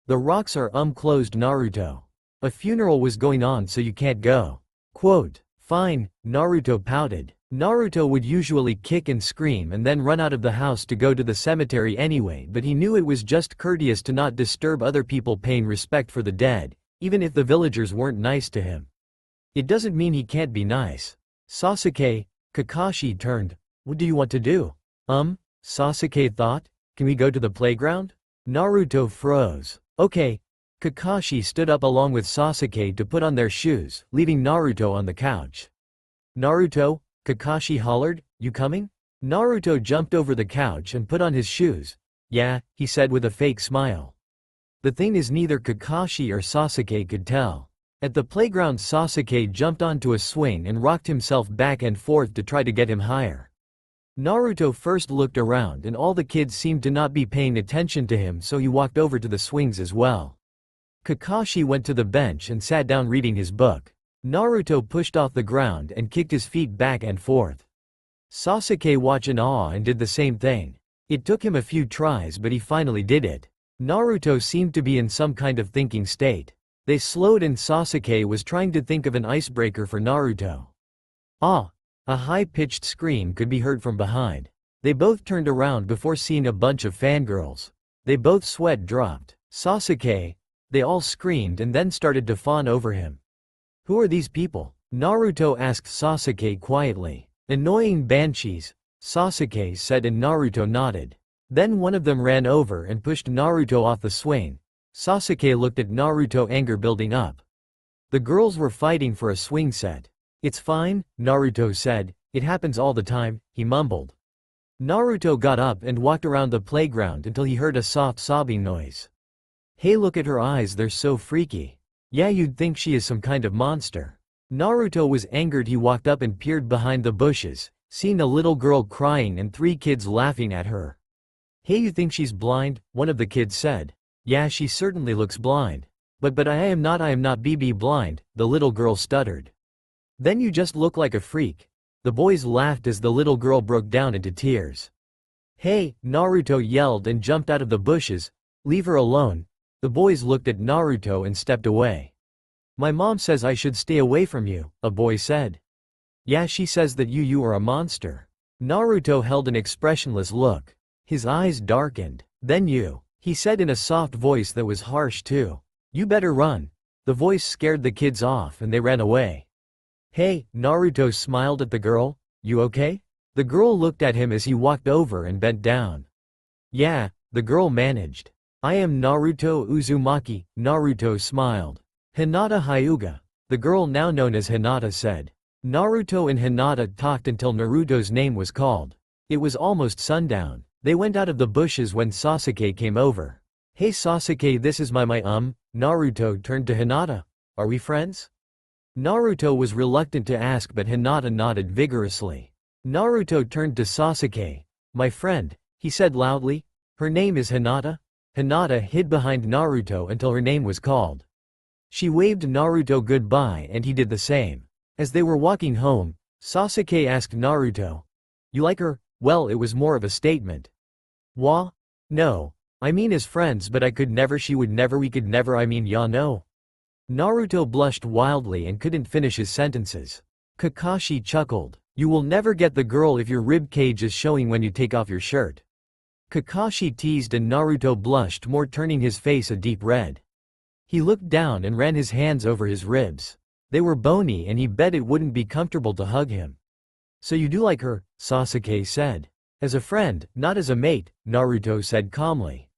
The rocks are closed, Naruto. A funeral was going on so you can't go. Quote. Fine, Naruto pouted. Naruto would usually kick and scream and then run out of the house to go to the cemetery anyway, but he knew it was just courteous to not disturb other people paying respect for the dead, even if the villagers weren't nice to him. It doesn't mean he can't be nice. Sasuke, Kakashi turned. What do you want to do? Sasuke thought. Can we go to the playground? Naruto froze. Okay. Kakashi stood up along with Sasuke to put on their shoes, leaving Naruto on the couch. Naruto, Kakashi hollered, you coming? Naruto jumped over the couch and put on his shoes. Yeah, he said with a fake smile. The thing is, neither Kakashi or Sasuke could tell. At the playground, Sasuke jumped onto a swing and rocked himself back and forth to try to get him higher. Naruto first looked around and all the kids seemed to not be paying attention to him, so he walked over to the swings as well. Kakashi went to the bench and sat down reading his book. Naruto pushed off the ground and kicked his feet back and forth. Sasuke watched in awe and did the same thing. It took him a few tries, but he finally did it. Naruto seemed to be in some kind of thinking state. They slowed and Sasuke was trying to think of an icebreaker for Naruto. Ah! A high-pitched scream could be heard from behind. They both turned around before seeing a bunch of fangirls. They both sweat dropped. Sasuke! They all screamed and then started to fawn over him. Who are these people? Naruto asked Sasuke quietly. Annoying banshees, Sasuke said, and Naruto nodded. Then one of them ran over and pushed Naruto off the swing. Sasuke looked at Naruto, anger building up. The girls were fighting for a swing set. It's fine, Naruto said. It happens all the time, he mumbled. Naruto got up and walked around the playground until he heard a soft sobbing noise. Hey, look at her eyes, they're so freaky. Yeah, you'd think she is some kind of monster. Naruto was angered. He walked up and peered behind the bushes, seeing a little girl crying and 3 kids laughing at her. Hey, you think she's blind? One of the kids said. Yeah, she certainly looks blind. But I am not BB blind, the little girl stuttered. Then you just look like a freak. The boys laughed as the little girl broke down into tears. Hey, Naruto yelled and jumped out of the bushes. Leave her alone. The boys looked at Naruto and stepped away. My mom says I should stay away from you, a boy said. Yeah, she says that you are a monster. Naruto held an expressionless look. His eyes darkened. Then he said in a soft voice that was harsh too. You better run. The voice scared the kids off and they ran away. Hey, Naruto smiled at the girl. You okay? The girl looked at him as he walked over and bent down. Yeah, the girl managed. I am Naruto Uzumaki, Naruto smiled. Hinata Hyuga. The girl now known as Hinata said. Naruto and Hinata talked until Naruto's name was called. It was almost sundown. They went out of the bushes when Sasuke came over. Hey Sasuke, this is my Naruto turned to Hinata. Are we friends? Naruto was reluctant to ask, but Hinata nodded vigorously. Naruto turned to Sasuke. My friend, he said loudly. Her name is Hinata? Hinata hid behind Naruto until her name was called. She waved Naruto goodbye and he did the same. As they were walking home, Sasuke asked Naruto, you like her? Well, it was more of a statement. Wha? No. I mean as friends, but I could never, she would never, we could never, I mean ya no. Naruto blushed wildly and couldn't finish his sentences. Kakashi chuckled. You will never get the girl if your rib cage is showing when you take off your shirt. Kakashi teased and Naruto blushed more, turning his face a deep red. He looked down and ran his hands over his ribs. They were bony and he bet it wouldn't be comfortable to hug him. So you do like her, Sasuke said. As a friend, not as a mate, Naruto said calmly.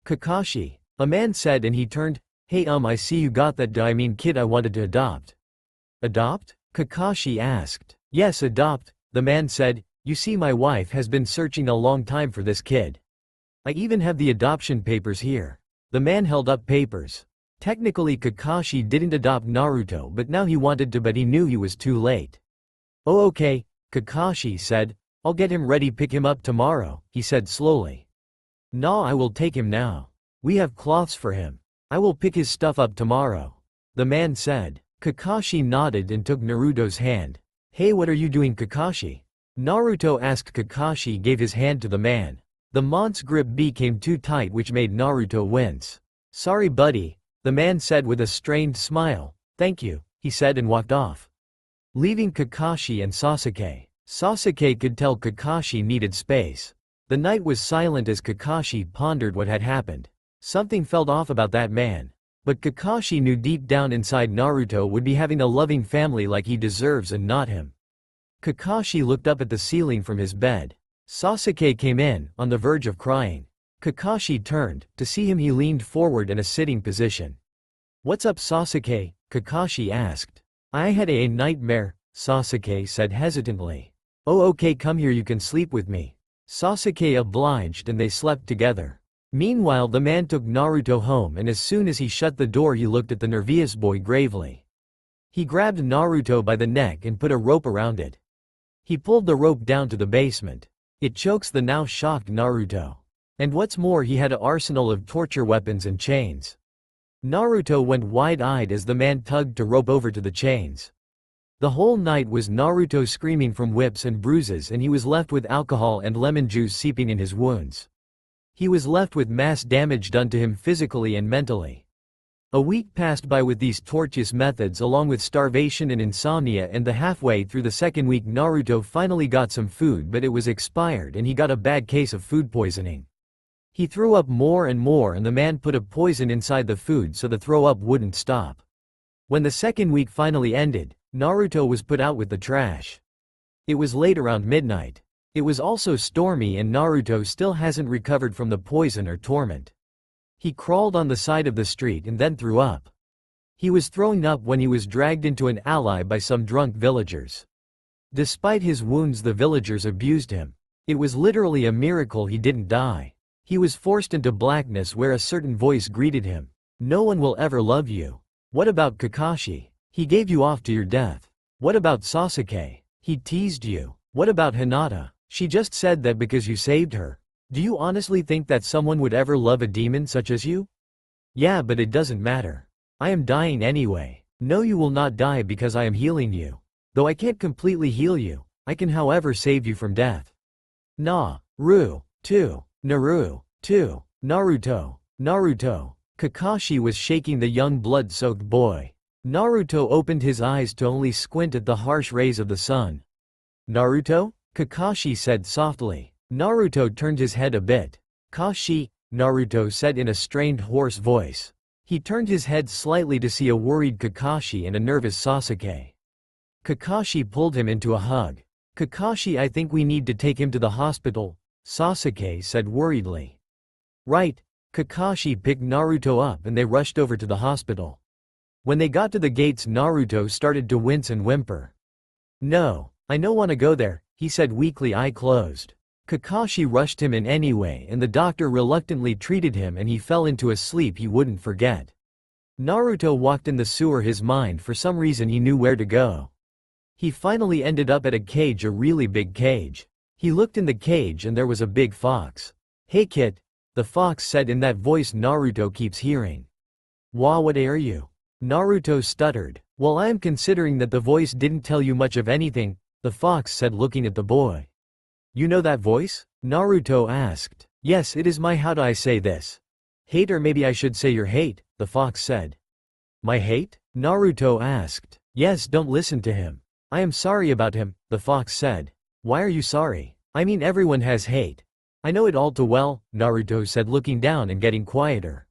Kakashi, a man said, and he turned. Hey I see you got that I mean kid I wanted to adopt. Adopt? Kakashi asked. Yes, adopt, the man said. You see, my wife has been searching a long time for this kid. I even have the adoption papers here. The man held up papers. Technically Kakashi didn't adopt Naruto, but now he wanted to, but he knew he was too late. Oh okay, Kakashi said. I'll get him ready, pick him up tomorrow, he said slowly. Nah, I will take him now. We have cloths for him. I will pick his stuff up tomorrow, the man said. Kakashi nodded and took Naruto's hand. Hey, what are you doing, Kakashi? Naruto asked. Kakashi gave his hand to the man. The man's grip became too tight, which made Naruto wince. Sorry buddy, the man said with a strained smile. Thank you, he said and walked off, leaving Kakashi and Sasuke. Sasuke could tell Kakashi needed space. The night was silent as Kakashi pondered what had happened. Something felt off about that man. But Kakashi knew deep down inside Naruto would be having a loving family like he deserves and not him. Kakashi looked up at the ceiling from his bed. Sasuke came in, on the verge of crying. Kakashi turned. To see him he leaned forward in a sitting position. "What's up, Sasuke?" Kakashi asked. "I had a nightmare," Sasuke said hesitantly. "Oh okay, come here, you can sleep with me." Sasuke obliged and they slept together. Meanwhile the man took Naruto home and as soon as he shut the door he looked at the nervous boy gravely. He grabbed Naruto by the neck and put a rope around it. He pulled the rope down to the basement. It chokes the now shocked Naruto. And what's more, he had an arsenal of torture weapons and chains. Naruto went wide-eyed as the man tugged the rope over to the chains. The whole night was Naruto screaming from whips and bruises and he was left with alcohol and lemon juice seeping in his wounds. He was left with mass damage done to him physically and mentally. A week passed by with these torturous methods along with starvation and insomnia, and halfway through the second week Naruto finally got some food, but it was expired and he got a bad case of food poisoning. He threw up more and more and the man put a poison inside the food so the throw up wouldn't stop. When the second week finally ended, Naruto was put out with the trash. It was late around midnight. It was also stormy and Naruto still hasn't recovered from the poison or torment. He crawled on the side of the street and then threw up. He was throwing up when he was dragged into an alley by some drunk villagers. Despite his wounds the villagers abused him. It was literally a miracle he didn't die. He was forced into blackness where a certain voice greeted him. "No one will ever love you." "What about Kakashi? He gave you off to your death." "What about Sasuke? He teased you." "What about Hinata? She just said that because you saved her." "Do you honestly think that someone would ever love a demon such as you?" "Yeah, but it doesn't matter. I am dying anyway." "No, you will not die because I am healing you. Though I can't completely heal you, I can however save you from death." Naruto. Kakashi was shaking the young blood-soaked boy. Naruto opened his eyes to only squint at the harsh rays of the sun. "Naruto?" Kakashi said softly. Naruto turned his head a bit. "Kashi," Naruto said in a strained hoarse voice. He turned his head slightly to see a worried Kakashi and a nervous Sasuke. Kakashi pulled him into a hug. "Kakashi, I think we need to take him to the hospital," Sasuke said worriedly. "Right." Kakashi picked Naruto up and they rushed over to the hospital. When they got to the gates Naruto started to wince and whimper. "No, I don't want to go there," he said weakly, eye closed. Kakashi rushed him in anyway and the doctor reluctantly treated him and he fell into a sleep he wouldn't forget. Naruto walked in the sewer, his mind for some reason he knew where to go. He finally ended up at a cage, a really big cage. He looked in the cage and there was a big fox. "Hey kid," the fox said in that voice Naruto keeps hearing. What are you?" Naruto stuttered. "Well, I am considering that the voice didn't tell you much of anything," the fox said looking at the boy. "You know that voice?" Naruto asked. "Yes, it is my, how do I say this? Hate, or maybe I should say your hate," the fox said. "My hate?" Naruto asked. "Yes, don't listen to him. I am sorry about him," the fox said. "Why are you sorry?" "I mean, everyone has hate. I know it all too well," Naruto said looking down and getting quieter.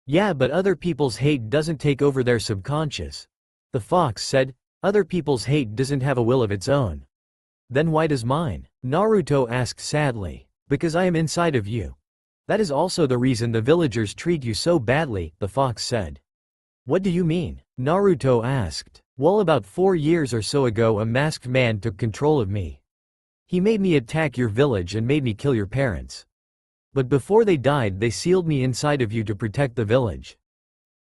"Yeah, but other people's hate doesn't take over their subconscious," the fox said. "Other people's hate doesn't have a will of its own." "Then why does mine?" Naruto asked sadly. "Because I am inside of you. That is also the reason the villagers treat you so badly," the fox said. "What do you mean?" Naruto asked. "Well, about 4 years or so ago a masked man took control of me. He made me attack your village and made me kill your parents. But before they died they sealed me inside of you to protect the village."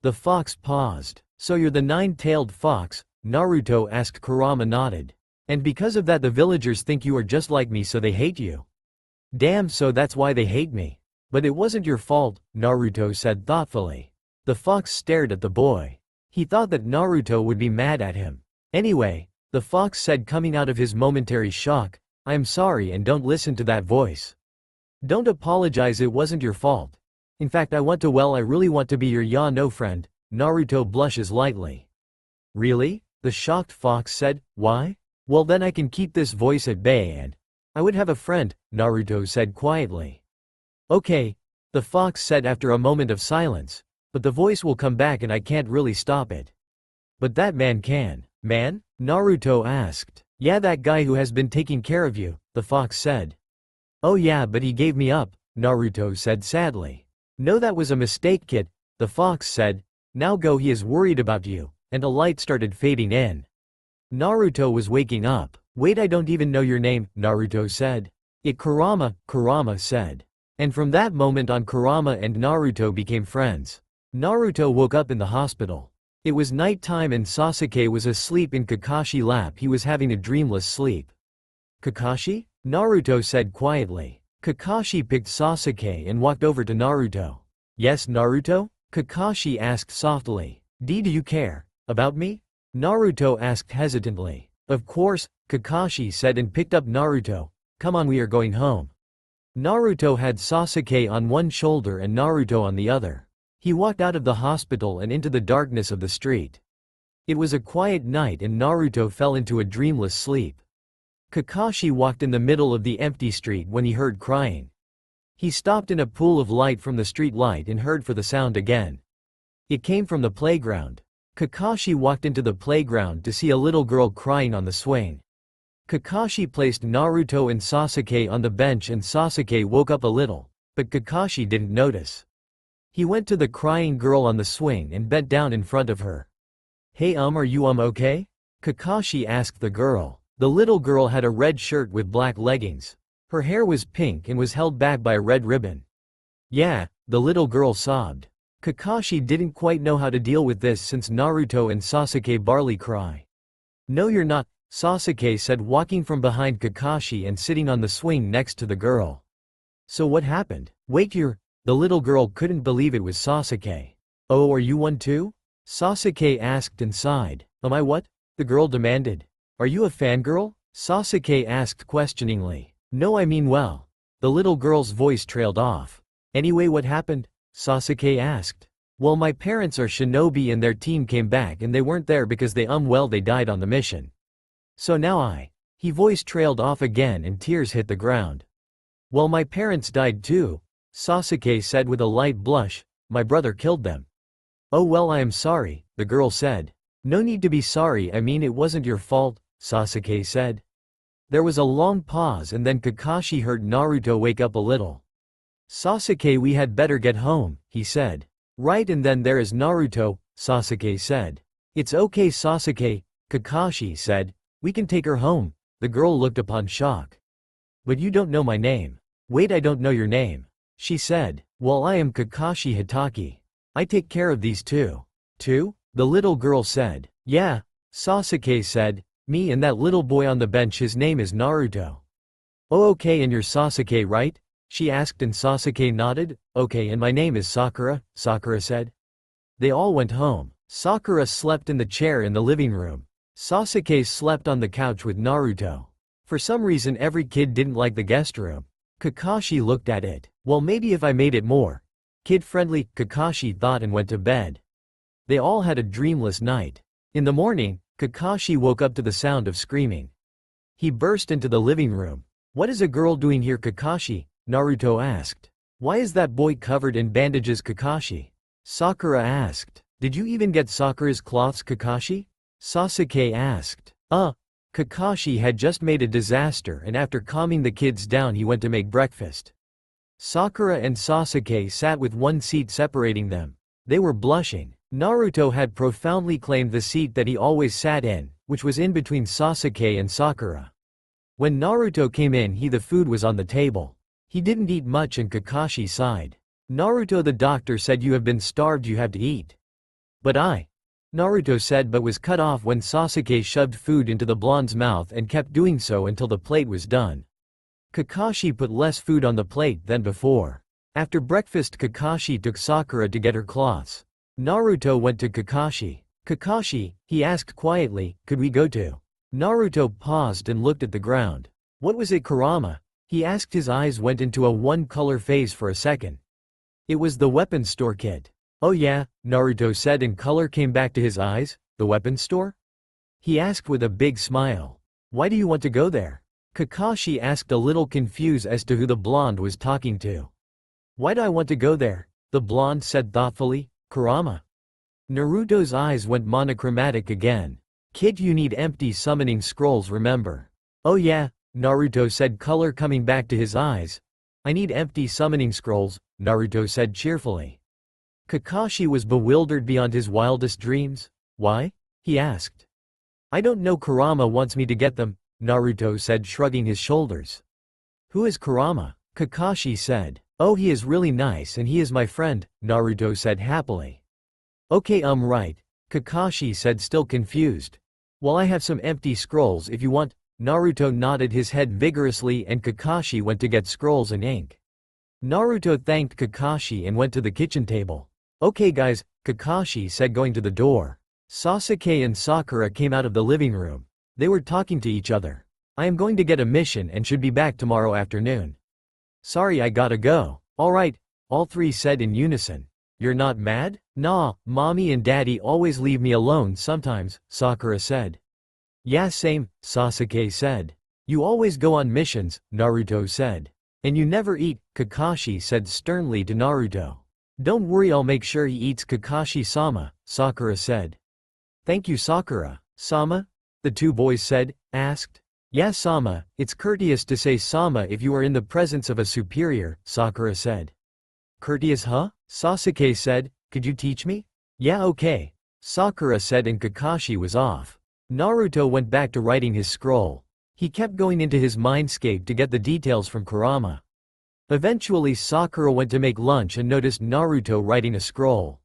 The fox paused. "So you're the nine-tailed fox?" Naruto asked. Kurama nodded. "And because of that the villagers think you are just like me, so they hate you." "Damn, so that's why they hate me. But it wasn't your fault," Naruto said thoughtfully. The fox stared at the boy. He thought that Naruto would be mad at him. "Anyway," the fox said coming out of his momentary shock, "I am sorry and don't listen to that voice. Don't apologize, it wasn't your fault. In fact, I really want to be your no friend." Naruto blushes lightly. "Really?" the shocked fox said. "Why?" Well then I can keep this voice at bay and I would have a friend, Naruto said quietly. Okay, the fox said after a moment of silence, but the voice will come back and I can't really stop it. But that man can. Man? Naruto asked. Yeah, that guy who has been taking care of you, the fox said. Oh yeah, but he gave me up, Naruto said sadly. No, that was a mistake, kid, the fox said. Now go, he is worried about you, and a light started fading in. Naruto was waking up. Wait, I don't even know your name, Naruto said. It Kurama, Kurama said. And from that moment on Kurama and Naruto became friends. Naruto woke up in the hospital. It was night time and Sasuke was asleep in Kakashi's lap. He was having a dreamless sleep. Kakashi? Naruto said quietly. Kakashi picked Sasuke and walked over to Naruto. Yes, Naruto? Kakashi asked softly. Do you care about me? Naruto asked hesitantly. Of course, Kakashi said and picked up Naruto. Come on, we are going home. Naruto had Sasuke on one shoulder and Naruto on the other. He walked out of the hospital and into the darkness of the street. It was a quiet night and Naruto fell into a dreamless sleep. Kakashi walked in the middle of the empty street when he heard crying. He stopped in a pool of light from the street light and heard for the sound again. It came from the playground. Kakashi walked into the playground to see a little girl crying on the swing. Kakashi placed Naruto and Sasuke on the bench and Sasuke woke up a little, but Kakashi didn't notice. He went to the crying girl on the swing and bent down in front of her. Hey are you okay? Kakashi asked the girl. The little girl had a red shirt with black leggings. Her hair was pink and was held back by a red ribbon. Yeah, the little girl sobbed. Kakashi didn't quite know how to deal with this since Naruto and Sasuke barely cry. No, you're not, Sasuke said, walking from behind Kakashi and sitting on the swing next to the girl. So what happened? Wait, the little girl couldn't believe it was Sasuke. Oh, are you one too? Sasuke asked and sighed. Am I what? The girl demanded. Are you a fangirl? Sasuke asked questioningly. No, I mean well. The little girl's voice trailed off. Anyway, what happened? Sasuke asked. Well, my parents are shinobi and their team came back and they weren't there because they died on the mission. So now His voice trailed off again and tears hit the ground. Well, my parents died too, Sasuke said with a light blush. My brother killed them. Oh well, I am sorry, the girl said. No need to be sorry, I mean it wasn't your fault, Sasuke said. There was a long pause and then Kakashi heard Naruto wake up a little. Sasuke, we had better get home, he said. Right, and then there is Naruto, Sasuke said. It's okay, Sasuke, Kakashi said. We can take her home. The girl looked upon shock. But you don't know my name. Wait, I don't know your name. She said. Well, I am Kakashi Hitaki. I take care of these two. Two? The little girl said. Yeah, Sasuke said. Me and that little boy on the bench, his name is Naruto. Oh okay, and you're Sasuke, right? She asked and Sasuke nodded. Okay, and my name is Sakura, Sakura said. They all went home. Sakura slept in the chair in the living room. Sasuke slept on the couch with Naruto. For some reason every kid didn't like the guest room. Kakashi looked at it. Well, maybe if I made it more kid-friendly, Kakashi thought and went to bed. They all had a dreamless night. In the morning, Kakashi woke up to the sound of screaming. He burst into the living room. What is a girl doing here, Kakashi? Naruto asked. Why is that boy covered in bandages, Kakashi? Sakura asked. Did you even get Sakura's cloths, Kakashi? Sasuke asked. Kakashi had just made a disaster and after calming the kids down he went to make breakfast. Sakura and Sasuke sat with one seat separating them. They were blushing. Naruto had profoundly claimed the seat that he always sat in, which was in between Sasuke and Sakura. When Naruto came in, the food was on the table. He didn't eat much and Kakashi sighed. Naruto, the doctor said you have been starved, you have to eat. But Naruto said, but was cut off when Sasuke shoved food into the blonde's mouth and kept doing so until the plate was done. Kakashi put less food on the plate than before. After breakfast, Kakashi took Sakura to get her cloths. Naruto went to Kakashi. Kakashi, he asked quietly, could we go to? Naruto paused and looked at the ground. What was it, Kurama? He asked. His eyes went into a one-color phase for a second. It was the weapons store kit. Oh yeah, Naruto said and color came back to his eyes. The weapons store? He asked with a big smile. Why do you want to go there? Kakashi asked, a little confused as to who the blonde was talking to. Why do I want to go there? The blonde said thoughtfully. Kurama. Naruto's eyes went monochromatic again. Kid, you need empty summoning scrolls, remember? Oh yeah, Naruto said, color coming back to his eyes. I need empty summoning scrolls, Naruto said cheerfully. Kakashi was bewildered beyond his wildest dreams. Why? He asked. I don't know, Kurama wants me to get them, Naruto said, shrugging his shoulders. Who is Kurama? Kakashi said. Oh, he is really nice and he is my friend, Naruto said happily. Okay, right, Kakashi said, still confused. Well, I have some empty scrolls if you want. Naruto nodded his head vigorously and Kakashi went to get scrolls and ink. Naruto thanked Kakashi and went to the kitchen table. Okay guys, Kakashi said, going to the door. Sasuke and Sakura came out of the living room. They were talking to each other. I am going to get a mission and should be back tomorrow afternoon. Sorry, I gotta go. Alright, all three said in unison. You're not mad? Nah, mommy and daddy always leave me alone sometimes, Sakura said. Yeah, same, Sasuke said. You always go on missions, Naruto said. And you never eat, Kakashi said sternly to Naruto. Don't worry, I'll make sure he eats, Kakashi-sama, Sakura said. Thank you, Sakura. Sama? The two boys said, asked. Yeah, Sama, it's courteous to say Sama if you are in the presence of a superior, Sakura said. Courteous, huh? Sasuke said, could you teach me? Yeah, okay, Sakura said, and Kakashi was off. Naruto went back to writing his scroll. He kept going into his mindscape to get the details from Kurama. Eventually Sakura went to make lunch and noticed Naruto writing a scroll.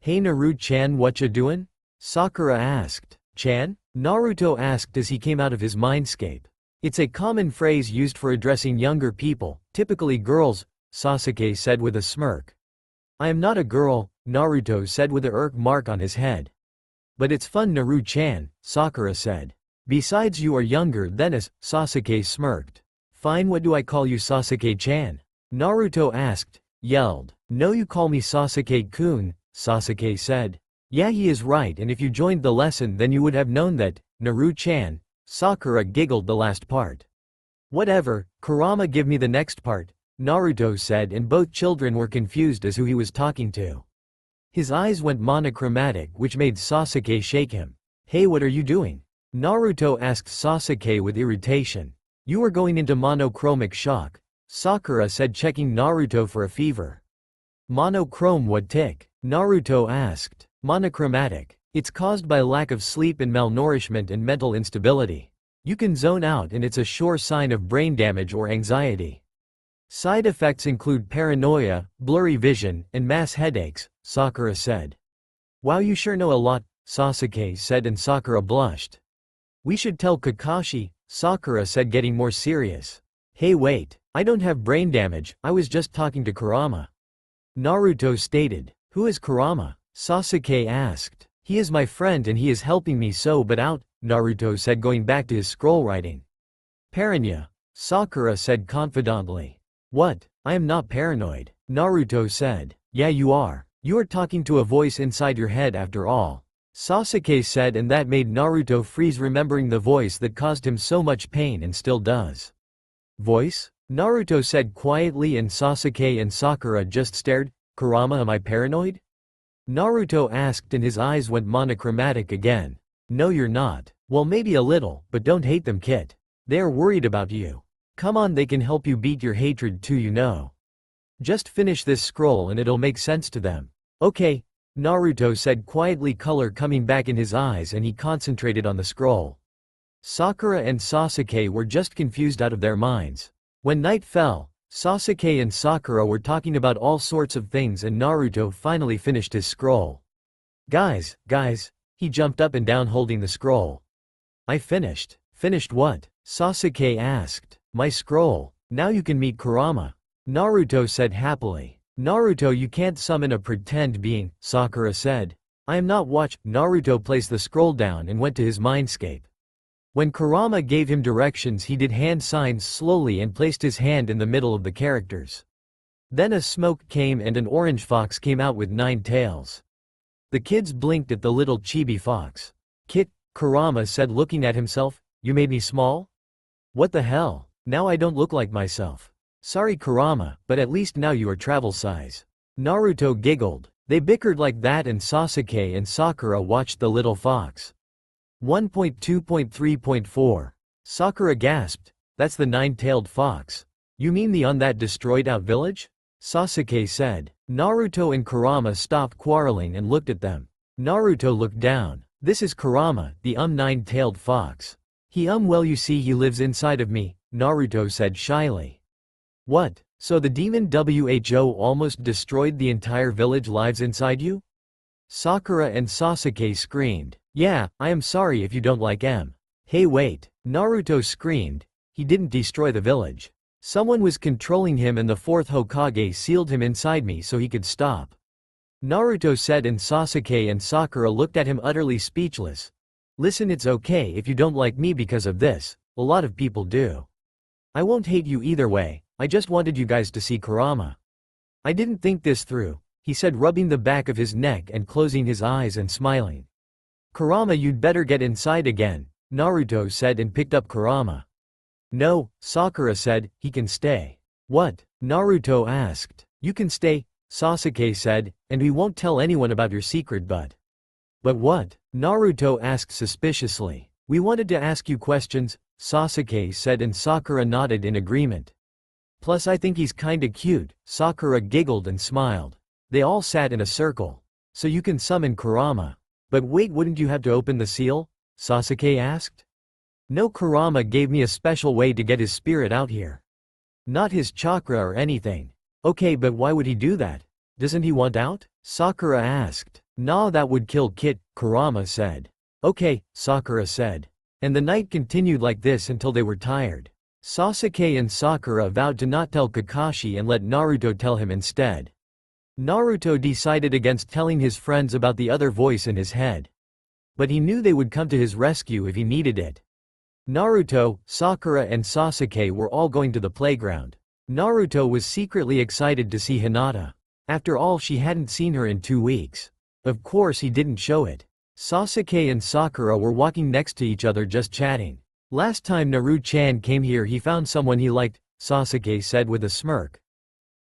Hey Naruto-chan, what ya doin'? Sakura asked. Chan? Naruto asked as he came out of his mindscape. It's a common phrase used for addressing younger people, typically girls, Sasuke said with a smirk. I am not a girl, Naruto said with a irk mark on his head. But it's fun, Naruto-chan, Sakura said. Besides, you are younger than us, Sasuke smirked. Fine, what do I call you, Sasuke-chan? Naruto asked, yelled. No, you call me Sasuke-kun, Sasuke said. Yeah, he is right, and if you joined the lesson then you would have known that, Naruto-chan. Sakura giggled the last part. Whatever, Kurama, give me the next part, Naruto said, and both children were confused as who he was talking to. His eyes went monochromatic, which made Sasuke shake him. Hey, what are you doing? Naruto asked Sasuke with irritation. You are going into monochromic shock, Sakura said, checking Naruto for a fever. Monochrome, what tick? Naruto asked. Monochromatic. It's caused by lack of sleep and malnourishment and mental instability. You can zone out and it's a sure sign of brain damage or anxiety. Side effects include paranoia, blurry vision, and mass headaches, Sakura said. Wow, you sure know a lot, Sasuke said, and Sakura blushed. We should tell Kakashi, Sakura said, getting more serious. Hey wait, I don't have brain damage, I was just talking to Kurama. Naruto stated. Who is Kurama? Sasuke asked. He is my friend and he is helping me so but out, Naruto said, going back to his scroll writing. Paranoia, Sakura said confidently. What? I am not paranoid, Naruto said. Yeah, you are. You are talking to a voice inside your head after all, Sasuke said, and that made Naruto freeze, remembering the voice that caused him so much pain and still does. Voice? Naruto said quietly, and Sasuke and Sakura just stared. Kurama, am I paranoid? Naruto asked, and his eyes went monochromatic again. No, you're not. Well, maybe a little, but don't hate them, kid. They are worried about you. Come on, they can help you beat your hatred too, you know. Just finish this scroll and it'll make sense to them. Okay, Naruto said quietly, color coming back in his eyes, and he concentrated on the scroll. Sakura and Sasuke were just confused out of their minds. When night fell, Sasuke and Sakura were talking about all sorts of things, and Naruto finally finished his scroll. Guys, he jumped up and down holding the scroll. I finished. Finished what? Sasuke asked. My scroll. Now you can meet Kurama, Naruto said happily. Naruto, you can't summon a pretend being, Sakura said. I am not watch. Naruto placed the scroll down and went to his mindscape. When Kurama gave him directions, he did hand signs slowly and placed his hand in the middle of the characters. Then a smoke came and an orange fox came out with 9 tails. The kids blinked at the little chibi fox. Kit, Kurama said, looking at himself. You made me small? What the hell? Now I don't look like myself. Sorry Kurama, but at least now you are travel size. Naruto giggled. They bickered like that and Sasuke and Sakura watched the little fox. 1.2.3.4. Sakura gasped. That's the nine-tailed fox. You mean the on that destroyed out village? Sasuke said. Naruto and Kurama stopped quarreling and looked at them. Naruto looked down. This is Kurama, the nine-tailed fox. Well you see he lives inside of me, Naruto said shyly. What? So the demon Who almost destroyed the entire village lives inside you? Sakura and Sasuke screamed. Yeah, I am sorry if you don't like M. Hey wait, Naruto screamed. He didn't destroy the village. Someone was controlling him and the fourth Hokage sealed him inside me so he could stop. Naruto said and Sasuke and Sakura looked at him utterly speechless. Listen, it's okay if you don't like me because of this, a lot of people do. I won't hate you either way, I just wanted you guys to see Kurama. I didn't think this through, he said rubbing the back of his neck and closing his eyes and smiling. Kurama, you'd better get inside again, Naruto said and picked up Kurama. No, Sakura said, he can stay. What? Naruto asked. You can stay, Sasuke said, and we won't tell anyone about your secret but what? Naruto asked suspiciously. We wanted to ask you questions, Sasuke said and Sakura nodded in agreement. Plus I think he's kinda cute, Sakura giggled and smiled. They all sat in a circle. So you can summon Kurama. But wait, wouldn't you have to open the seal? Sasuke asked. No, Kurama gave me a special way to get his spirit out here. Not his chakra or anything. Okay, but why would he do that? Doesn't he want out? Sakura asked. Nah, that would kill Kit, Kurama said. Okay, Sakura said. And the night continued like this until they were tired. Sasuke and Sakura vowed to not tell Kakashi and let Naruto tell him instead. Naruto decided against telling his friends about the other voice in his head. But he knew they would come to his rescue if he needed it. Naruto, Sakura and Sasuke were all going to the playground. Naruto was secretly excited to see Hinata. After all, she hadn't seen her in 2 weeks. Of course he didn't show it. Sasuke and Sakura were walking next to each other just chatting. Last time Naru-chan came here he found someone he liked, Sasuke said with a smirk.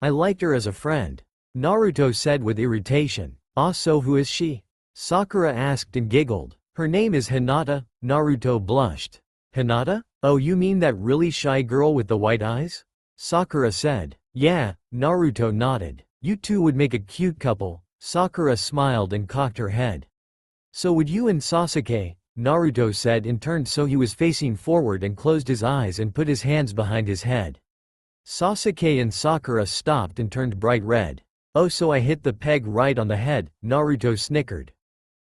I liked her as a friend. Naruto said with irritation. Ah, so who is she? Sakura asked and giggled. Her name is Hinata, Naruto blushed. Hinata? Oh, you mean that really shy girl with the white eyes? Sakura said. Yeah, Naruto nodded. You two would make a cute couple. Sakura smiled and cocked her head. So would you and Sasuke, Naruto said and turned so he was facing forward and closed his eyes and put his hands behind his head. Sasuke and Sakura stopped and turned bright red. Oh, so I hit the peg right on the head, Naruto snickered.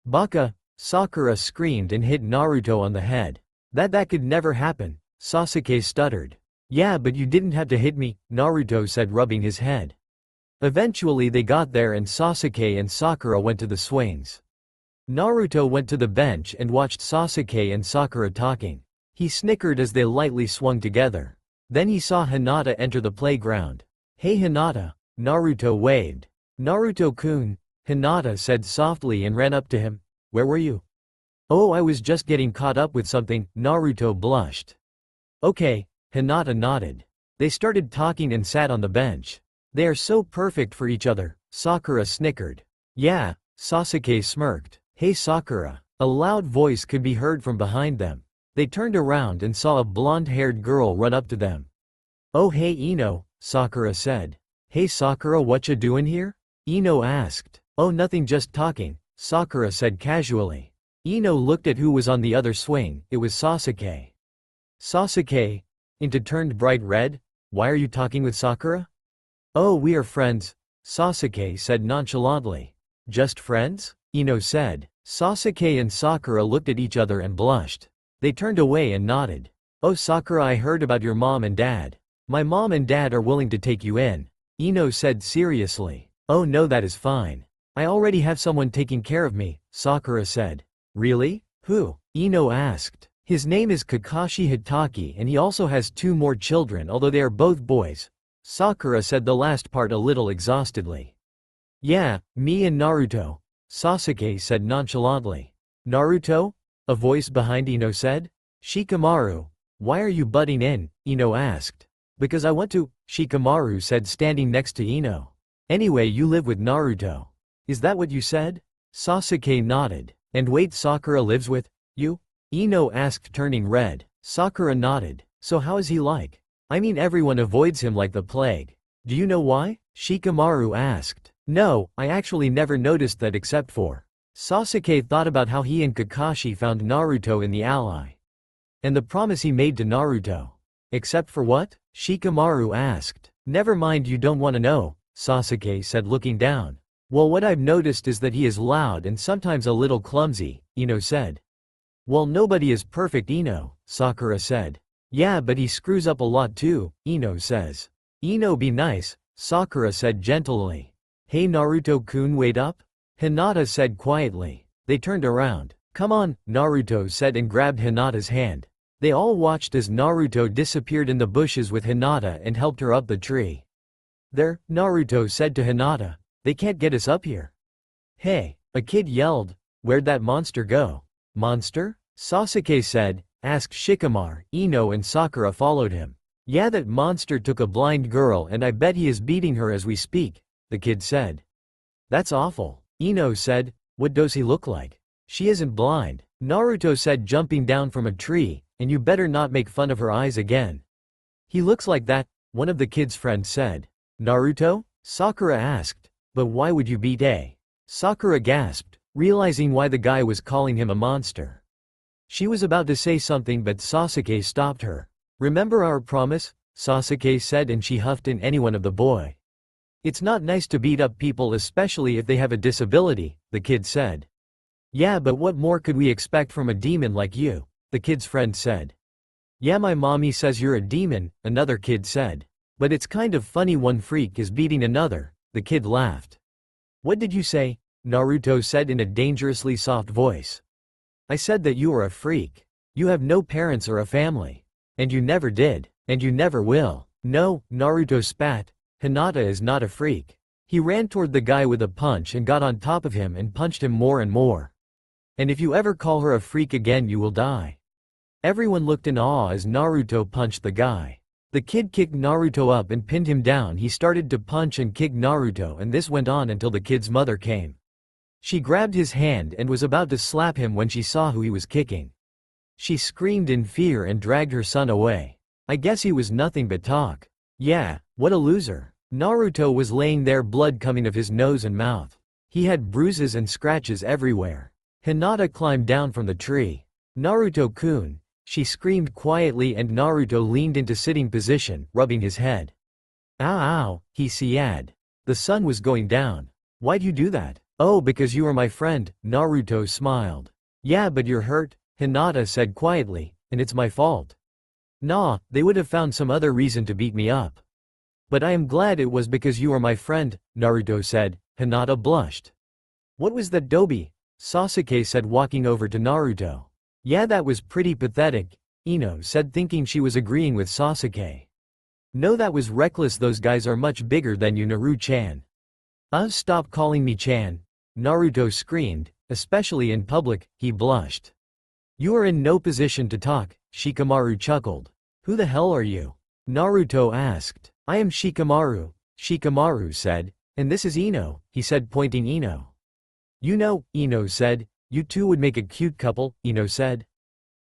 Baka, Sakura screamed and hit Naruto on the head. That could never happen, Sasuke stuttered. Yeah, but you didn't have to hit me, Naruto said rubbing his head. Eventually they got there and Sasuke and Sakura went to the swings. Naruto went to the bench and watched Sasuke and Sakura talking. He snickered as they lightly swung together. Then he saw Hinata enter the playground. Hey Hinata, Naruto waved. Naruto-kun, Hinata said softly and ran up to him. Where were you? Oh, I was just getting caught up with something, Naruto blushed. Okay, Hinata nodded. They started talking and sat on the bench. They are so perfect for each other, Sakura snickered. Yeah, Sasuke smirked. Hey Sakura. A loud voice could be heard from behind them. They turned around and saw a blonde-haired girl run up to them. Oh hey Ino, Sakura said. Hey Sakura, what ya doing here? Ino asked. Oh nothing, just talking, Sakura said casually. Ino looked at who was on the other swing. It was Sasuke. Sasuke, Into turned bright red. Why are you talking with Sakura? Oh, we are friends, Sasuke said nonchalantly. Just friends? Ino said. Sasuke and Sakura looked at each other and blushed. They turned away and nodded. Oh Sakura, I heard about your mom and dad. My mom and dad are willing to take you in, Ino said seriously. Oh no, that is fine. I already have someone taking care of me, Sakura said. Really? Who? Ino asked. His name is Kakashi Hitaki and he also has 2 more children although they are both boys. Sakura said the last part a little exhaustedly. Yeah, me and Naruto, Sasuke said nonchalantly. Naruto? A voice behind Ino said. Shikamaru, why are you butting in? Ino asked. Because I want to, Shikamaru said, standing next to Ino. Anyway, you live with Naruto. Is that what you said? Sasuke nodded. And wait, Sakura lives with you? Ino asked, turning red. Sakura nodded. So how is he like? I mean, everyone avoids him like the plague. Do you know why? Shikamaru asked. No, I actually never noticed that except for. Sasuke thought about how he and Kakashi found Naruto in the Ally. And the promise he made to Naruto. Except for what? Shikamaru asked. Never mind, you don't want to know, Sasuke said, looking down. Well, what I've noticed is that he is loud and sometimes a little clumsy, Ino said. Well, nobody is perfect, Ino, Sakura said. Yeah, but he screws up a lot too, Ino says. Ino, be nice, Sakura said gently. Hey Naruto-kun, wait up? Hinata said quietly. They turned around. Come on, Naruto said and grabbed Hinata's hand. They all watched as Naruto disappeared in the bushes with Hinata and helped her up the tree. There, Naruto said to Hinata. They can't get us up here. Hey, a kid yelled. Where'd that monster go? Monster? Sasuke said, asked Shikamaru. Ino and Sakura followed him. Yeah, that monster took a blind girl and I bet he is beating her as we speak, the kid said. That's awful, Ino said. What does he look like? She isn't blind, Naruto said, jumping down from a tree, and you better not make fun of her eyes again. He looks like that, one of the kid's friends said. Naruto? Sakura asked. But why would you beat a? Sakura gasped, realizing why the guy was calling him a monster. She was about to say something but Sasuke stopped her. Remember our promise? Sasuke said, and she huffed in anyone of the boy. It's not nice to beat up people, especially if they have a disability, the kid said. Yeah, but what more could we expect from a demon like you? The kid's friend said. Yeah, my mommy says you're a demon, another kid said. But it's kind of funny one freak is beating another, the kid laughed. What did you say? Naruto said in a dangerously soft voice. I said that you are a freak. You have no parents or a family. And you never did. And you never will. No, Naruto spat. Hinata is not a freak. He ran toward the guy with a punch and got on top of him and punched him more and more. And if you ever call her a freak again, you will die. Everyone looked in awe as Naruto punched the guy. The kid kicked Naruto up and pinned him down. He started to punch and kick Naruto, and this went on until the kid's mother came. She grabbed his hand and was about to slap him when she saw who he was kicking. She screamed in fear and dragged her son away. I guess he was nothing but talk. Yeah, what a loser. Naruto was laying there, blood coming of his nose and mouth. He had bruises and scratches everywhere. Hinata climbed down from the tree. Naruto-kun, she screamed quietly, and Naruto leaned into sitting position, rubbing his head. Ow, ow, he said. The sun was going down. Why'd you do that? Oh, because you are my friend, Naruto smiled. Yeah, but you're hurt, Hinata said quietly, and it's my fault. Nah, they would have found some other reason to beat me up. But I am glad it was because you are my friend, Naruto said. Hinata blushed. What was that dobi? Sasuke said, walking over to Naruto. Yeah, that was pretty pathetic, Ino said, thinking she was agreeing with Sasuke. No, that was reckless. Those guys are much bigger than you, Naru-chan. Stop calling me Chan, Naruto screamed, especially in public. He blushed. You are in no position to talk, Shikamaru chuckled. Who the hell are you? Naruto asked. I am Shikamaru, Shikamaru said, and this is Ino, he said, pointing Ino. You know, Ino said, you two would make a cute couple, Ino said.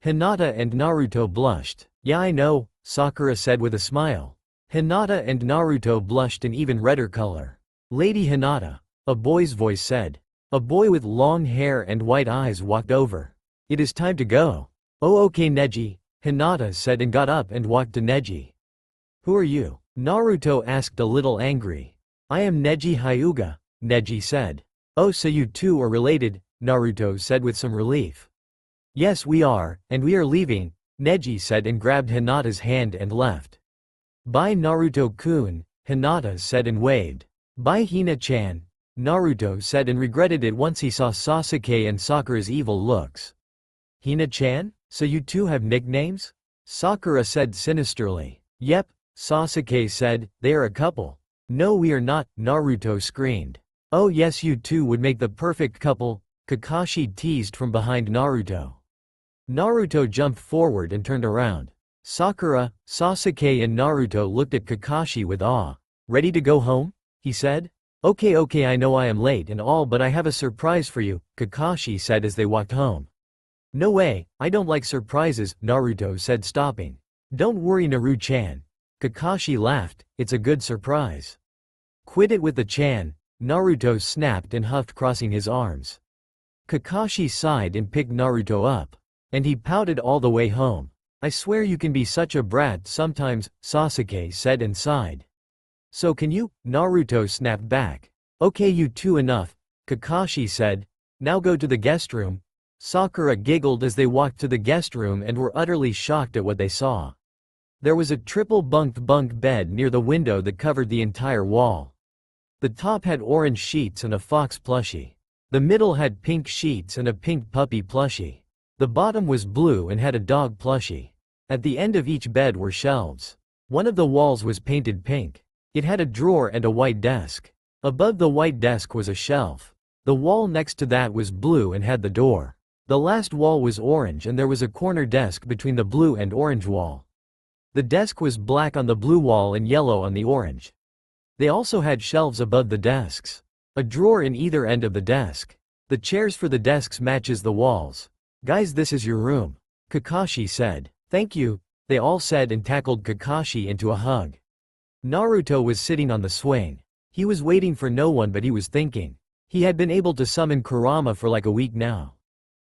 Hinata and Naruto blushed. Yeah, I know, Sakura said with a smile. Hinata and Naruto blushed an even redder color. Lady Hinata, a boy's voice said. A boy with long hair and white eyes walked over. It is time to go. Oh, okay, Neji, Hinata said, and got up and walked to Neji. Who are you? Naruto asked, a little angry. I am Neji Hyuga, Neji said. Oh, so you two are related, Naruto said with some relief. Yes, we are, and we are leaving, Neji said, and grabbed Hinata's hand and left. Bye, Naruto-kun, Hinata said and waved. Bye, Hina-chan, Naruto said, and regretted it once he saw Sasuke and Sakura's evil looks. Hina-chan? So you two have nicknames? Sakura said sinisterly. Yep, Sasuke said, they are a couple. No, we are not, Naruto screamed. Oh yes, you two would make the perfect couple, Kakashi teased from behind Naruto. Naruto jumped forward and turned around. Sakura, Sasuke and Naruto looked at Kakashi with awe. Ready to go home? He said. Okay, I know I am late and all, but I have a surprise for you, Kakashi said as they walked home. No way, I don't like surprises, Naruto said, stopping. Don't worry, Naru-chan. Kakashi laughed, it's a good surprise. Quit it with the chan, Naruto snapped and huffed, crossing his arms. Kakashi sighed and picked Naruto up. And he pouted all the way home. I swear you can be such a brat sometimes, Sasuke said and sighed. So can you? Naruto snapped back. Okay, you two, enough, Kakashi said. Now go to the guest room. Sakura giggled as they walked to the guest room and were utterly shocked at what they saw. There was a triple bunk bed near the window that covered the entire wall. The top had orange sheets and a fox plushie. The middle had pink sheets and a pink puppy plushie. The bottom was blue and had a dog plushie. At the end of each bed were shelves. One of the walls was painted pink. It had a drawer and a white desk. Above the white desk was a shelf. The wall next to that was blue and had the door. The last wall was orange and there was a corner desk between the blue and orange wall. The desk was black on the blue wall and yellow on the orange. They also had shelves above the desks. A drawer in either end of the desk. The chairs for the desks matches the walls. Guys, this is your room, Kakashi said. Thank you, they all said and tackled Kakashi into a hug. Naruto was sitting on the swing. He was waiting for no one, but he was thinking. He had been able to summon Kurama for like a week now.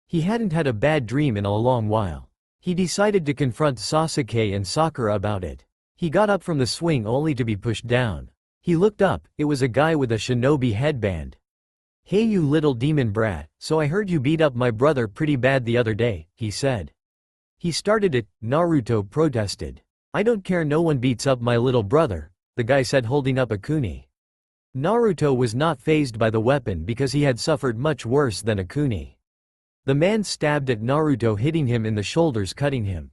He hadn't had a bad dream in a long while. He decided to confront Sasuke and Sakura about it. He got up from the swing only to be pushed down. He looked up, it was a guy with a shinobi headband. Hey you little demon brat, so I heard you beat up my brother pretty bad the other day, he said. He started it, Naruto protested. I don't care, no one beats up my little brother, the guy said, holding up a kuni. Naruto was not fazed by the weapon because he had suffered much worse than a kuni. The man stabbed at Naruto, hitting him in the shoulders, cutting him.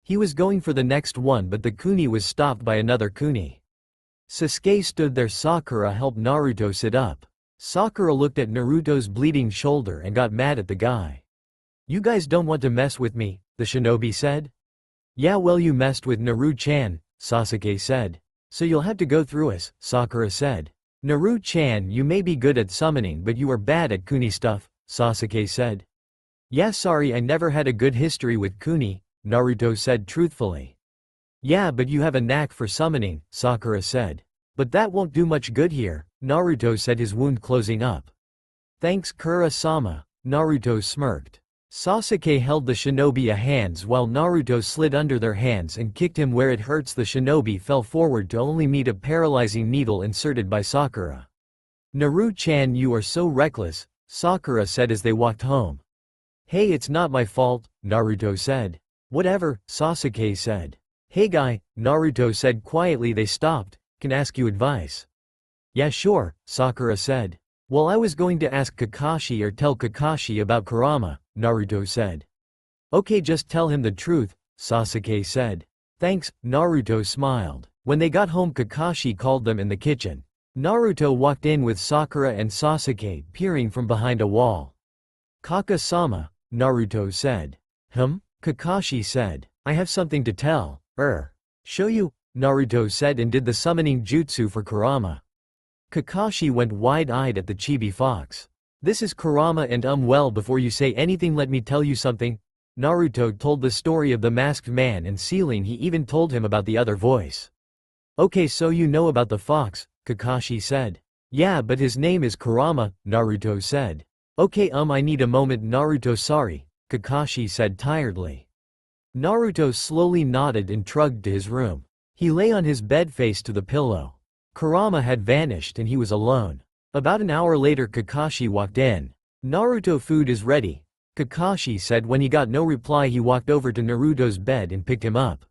He was going for the next one, but the kuni was stopped by another kuni. Sasuke stood there. Sakura helped Naruto sit up. Sakura looked at Naruto's bleeding shoulder and got mad at the guy. You guys don't want to mess with me, the shinobi said. Yeah, well, you messed with Naru-chan, Sasuke said. So you'll have to go through us, Sakura said. Naru-chan, you may be good at summoning, but you are bad at kuni stuff, Sasuke said. Yeah, sorry, I never had a good history with kuni, Naruto said truthfully. Yeah, but you have a knack for summoning, Sakura said. But that won't do much good here, Naruto said, his wound closing up. Thanks, Kura-sama, Naruto smirked. Sasuke held the shinobi a hands while Naruto slid under their hands and kicked him where it hurts. The shinobi fell forward to only meet a paralyzing needle inserted by Sakura. Naru-chan, you are so reckless, Sakura said as they walked home. Hey, it's not my fault, Naruto said. Whatever, Sasuke said. Hey guy, Naruto said quietly. They stopped. Can ask you advice. Yeah sure, Sakura said. Well, I was going to ask Kakashi or tell Kakashi about Kurama, Naruto said. Okay, just tell him the truth, Sasuke said. Thanks, Naruto smiled. When they got home, Kakashi called them in the kitchen. Naruto walked in with Sakura and Sasuke peering from behind a wall. Kaka-sama, Naruto said. Kakashi said. I have something to tell. Show you, Naruto said and did the summoning jutsu for Kurama. Kakashi went wide-eyed at the chibi fox. This is Kurama and well, before you say anything let me tell you something. Naruto told the story of the masked man and ceiling. He even told him about the other voice. Okay, so you know about the fox, Kakashi said. Yeah, but his name is Kurama, Naruto said. Okay, I need a moment, Naruto. Sorry, Kakashi said tiredly. Naruto slowly nodded and trudged to his room. He lay on his bed face to the pillow. Kurama had vanished and he was alone. About an hour later, Kakashi walked in. Naruto, food is ready, Kakashi said. When he got no reply, he walked over to Naruto's bed and picked him up.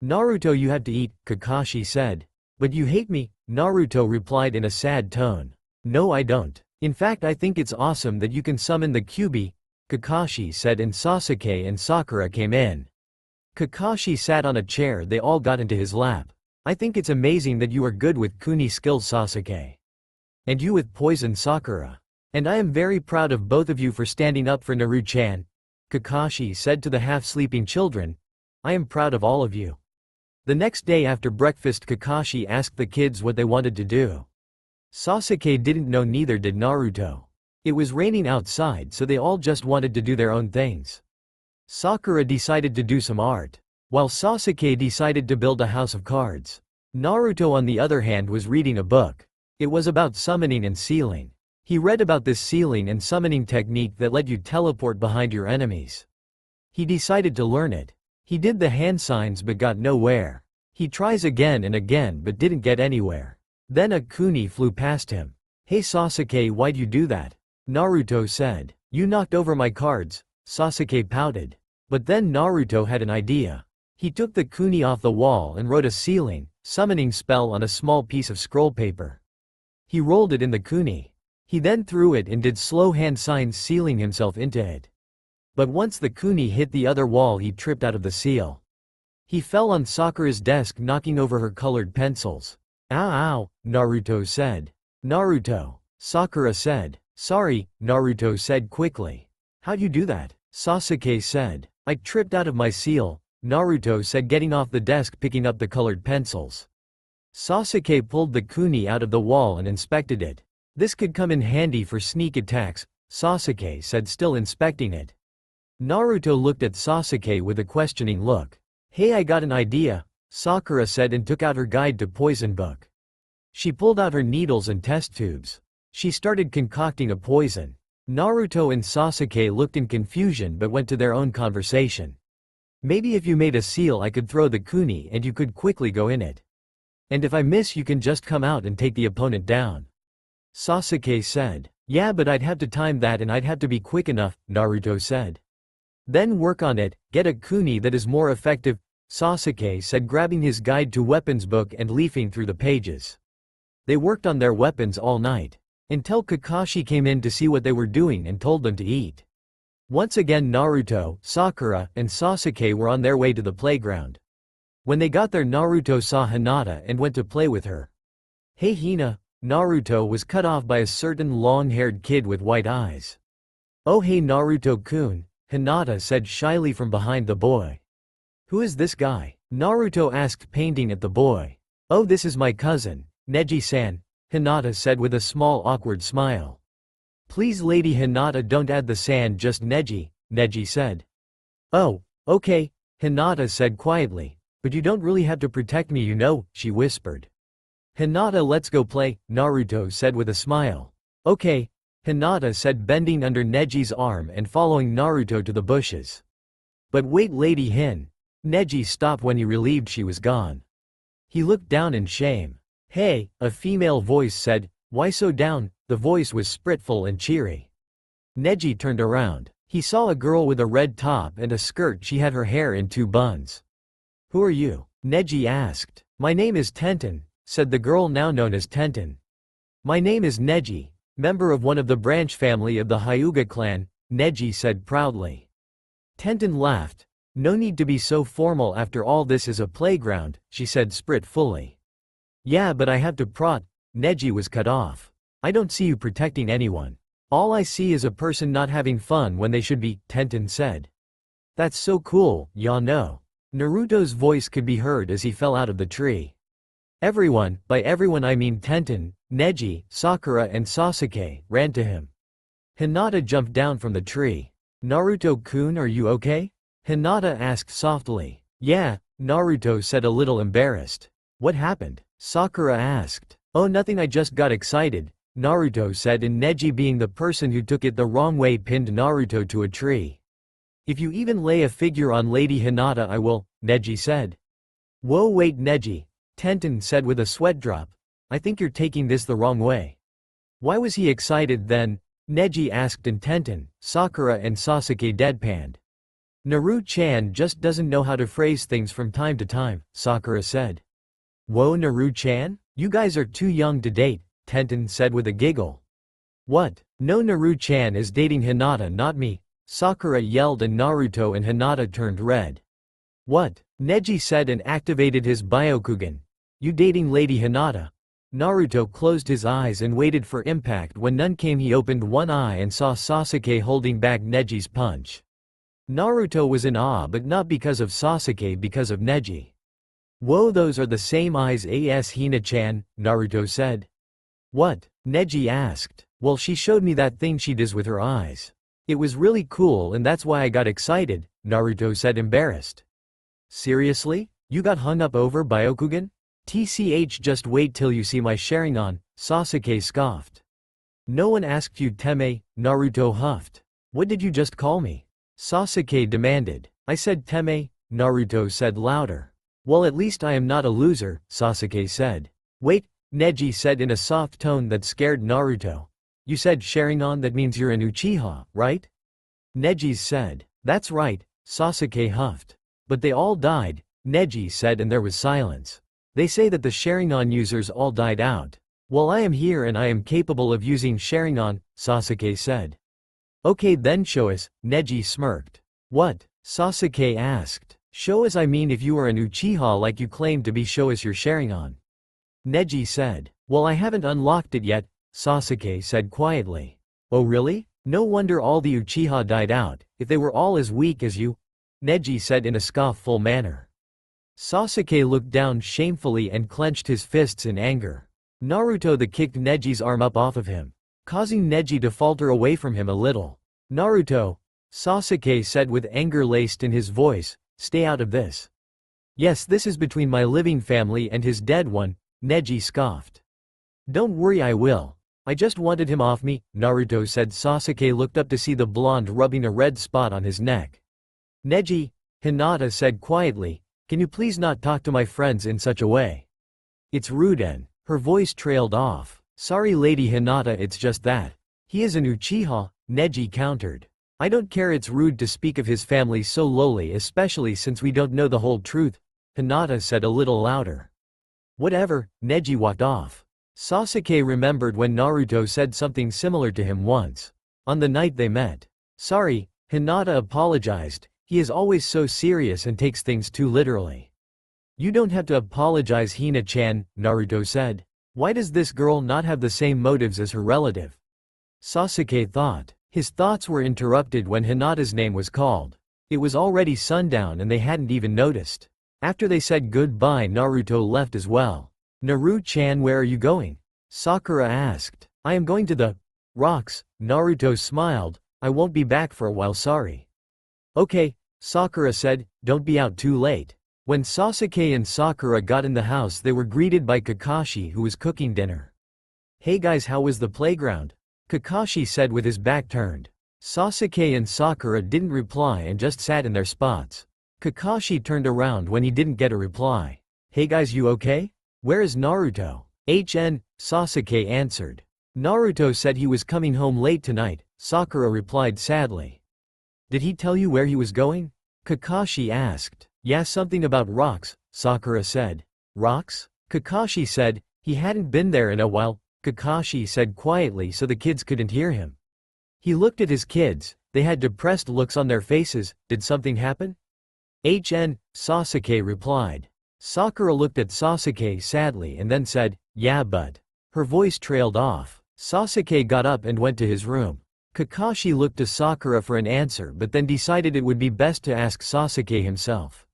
Naruto, you have to eat, Kakashi said. But you hate me, Naruto replied in a sad tone. No, I don't. In fact, I think it's awesome that you can summon the Kyuubi, Kakashi said, and Sasuke and Sakura came in. Kakashi sat on a chair. They all got into his lap. I think it's amazing that you are good with kuni skills, Sasuke. And you with poison, Sakura. And I am very proud of both of you for standing up for Naru-chan. Kakashi said to the half-sleeping children. I am proud of all of you. The next day after breakfast, Kakashi asked the kids what they wanted to do. Sasuke didn't know, neither did Naruto. It was raining outside, so they all just wanted to do their own things. Sakura decided to do some art, while Sasuke decided to build a house of cards. Naruto, on the other hand, was reading a book. It was about summoning and sealing. He read about this sealing and summoning technique that let you teleport behind your enemies. He decided to learn it. He did the hand signs but got nowhere. He tries again and again but didn't get anywhere. Then a kuni flew past him. Hey Sasuke, why'd you do that? Naruto said. You knocked over my cards, Sasuke pouted. But then Naruto had an idea. He took the kuni off the wall and wrote a sealing, summoning spell on a small piece of scroll paper. He rolled it in the kuni. He then threw it and did slow hand signs, sealing himself into it. But once the kuni hit the other wall, he tripped out of the seal. He fell on Sakura's desk, knocking over her colored pencils. Ow ow, Naruto said. Naruto, Sakura said. Sorry, Naruto said quickly. How'd you do that? Sasuke said. I tripped out of my seal, Naruto said, getting off the desk, picking up the colored pencils. Sasuke pulled the kuni out of the wall and inspected it. This could come in handy for sneak attacks, Sasuke said, still inspecting it. Naruto looked at Sasuke with a questioning look. Hey, I got an idea, Sakura said, and took out her guide to poison book. She pulled out her needles and test tubes. She started concocting a poison. Naruto and Sasuke looked in confusion but went to their own conversation. Maybe if you made a seal, I could throw the kuni and you could quickly go in it. And if I miss, you can just come out and take the opponent down. Sasuke said. Yeah, but I'd have to time that and I'd have to be quick enough, Naruto said. Then work on it, get a kuni that is more effective, Sasuke said, grabbing his guide to weapons book and leafing through the pages. They worked on their weapons all night, until Kakashi came in to see what they were doing and told them to eat. Once again, Naruto, Sakura, and Sasuke were on their way to the playground. When they got there, Naruto saw Hinata and went to play with her. Hey Hina, Naruto was cut off by a certain long-haired kid with white eyes. Oh hey Naruto-kun, Hinata said shyly from behind the boy. Who is this guy? Naruto asked, painting at the boy. Oh, this is my cousin, Neji-san, Hinata said with a small awkward smile. Please Lady Hinata, don't add the san, just Neji, Neji said. Oh, okay, Hinata said quietly, but you don't really have to protect me, you know, she whispered. Hinata, let's go play, Naruto said with a smile. Okay, Hinata said, bending under Neji's arm and following Naruto to the bushes. But wait Lady Hin. Neji stopped when he relieved she was gone. He looked down in shame. Hey, a female voice said, why so down? The voice was spiteful and cheery. Neji turned around. He saw a girl with a red top and a skirt. She had her hair in two buns. Who are you? Neji asked. My name is Tenten, said the girl, now known as Tenten. My name is Neji, member of one of the branch family of the Hyuga clan, Neji said proudly. Tenten laughed. No need to be so formal, after all this is a playground, she said spitefully. Yeah, but I have to prot, Neji was cut off. I don't see you protecting anyone. All I see is a person not having fun when they should be, Tenten said. That's so cool, ya know. Naruto's voice could be heard as he fell out of the tree. Everyone, by everyone I mean Tenten, Neji, Sakura and Sasuke, ran to him. Hinata jumped down from the tree. Naruto-kun, are you okay? Hinata asked softly. Yeah, Naruto said, a little embarrassed. What happened? Sakura asked. Oh, nothing, I just got excited, Naruto said, and Neji, being the person who took it the wrong way, pinned Naruto to a tree. If you even lay a figure on Lady Hinata, I will, Neji said. Whoa, wait Neji, Tenten said with a sweat drop. I think you're taking this the wrong way. Why was he excited then? Neji asked, and Tenten, Sakura and Sasuke deadpanned. Naru-chan just doesn't know how to phrase things from time to time, Sakura said. Whoa, Naru-chan? You guys are too young to date, Tenten said with a giggle. What? No, Naru-chan is dating Hinata, not me, Sakura yelled, and Naruto and Hinata turned red. What? Neji said and activated his Byokugan. You dating Lady Hinata? Naruto closed his eyes and waited for impact. When none came, he opened one eye and saw Sasuke holding back Neji's punch. Naruto was in awe, but not because of Sasuke, because of Neji. Whoa, those are the same eyes as Hina-chan, Naruto said. What? Neji asked. Well, she showed me that thing she does with her eyes. It was really cool and that's why I got excited, Naruto said, embarrassed. Seriously? You got hung up over Byakugan? TCH, just wait till you see my Sharingan, Sasuke scoffed. No one asked you Teme, Naruto huffed. What did you just call me? Sasuke demanded. I said Teme, Naruto said louder. Well, at least I am not a loser, Sasuke said. Wait, Neji said in a soft tone that scared Naruto. You said Sharingan, that means you're an Uchiha, right? Neji said. That's right, Sasuke huffed. But they all died, Neji said, and there was silence. They say that the Sharingan users all died out. Well, I am here and I am capable of using Sharingan, Sasuke said. Okay then show us, Neji smirked. What? Sasuke asked. Show us, I mean if you are an Uchiha like you claim to be, show us your Sharingan. Neji said. Well, I haven't unlocked it yet, Sasuke said quietly. Oh really? No wonder all the Uchiha died out, if they were all as weak as you, Neji said in a scoffful manner. Sasuke looked down shamefully and clenched his fists in anger. Naruto kicked Neji's arm up off of him, causing Neji to falter away from him a little. Naruto, Sasuke said with anger laced in his voice, stay out of this. Yes, this is between my living family and his dead one, Neji scoffed. Don't worry, I will. I just wanted him off me, Naruto said. Sasuke looked up to see the blonde rubbing a red spot on his neck. Neji, Hinata said quietly, can you please not talk to my friends in such a way? It's rude and, her voice trailed off. Sorry Lady Hinata, it's just that. He is an Uchiha, Neji countered. I don't care, it's rude to speak of his family so lowly, especially since we don't know the whole truth, Hinata said a little louder. Whatever, Neji walked off. Sasuke remembered when Naruto said something similar to him once. On the night they met. Sorry, Hinata apologized, he is always so serious and takes things too literally. You don't have to apologize, Hina-chan, Naruto said. Why does this girl not have the same motives as her relative? Sasuke thought. His thoughts were interrupted when Hinata's name was called. It was already sundown and they hadn't even noticed. After they said goodbye, Naruto left as well. Naru-chan, where are you going? Sakura asked. I am going to the rocks, Naruto smiled. I won't be back for a while, sorry. Okay, Sakura said, don't be out too late. When Sasuke and Sakura got in the house, they were greeted by Kakashi, who was cooking dinner. Hey guys, how was the playground? Kakashi said with his back turned. Sasuke and Sakura didn't reply and just sat in their spots. Kakashi turned around when he didn't get a reply. Hey guys, you okay? Where is Naruto? Sasuke answered. Naruto said he was coming home late tonight, Sakura replied sadly. Did he tell you where he was going? Kakashi asked. Yeah, something about rocks, Sakura said. Rocks? Kakashi said, he hadn't been there in a while, Kakashi said quietly so the kids couldn't hear him. He looked at his kids, they had depressed looks on their faces. Did something happen? Sasuke replied. Sakura looked at Sasuke sadly and then said, yeah, but. Her voice trailed off. Sasuke got up and went to his room. Kakashi looked to Sakura for an answer but then decided it would be best to ask Sasuke himself.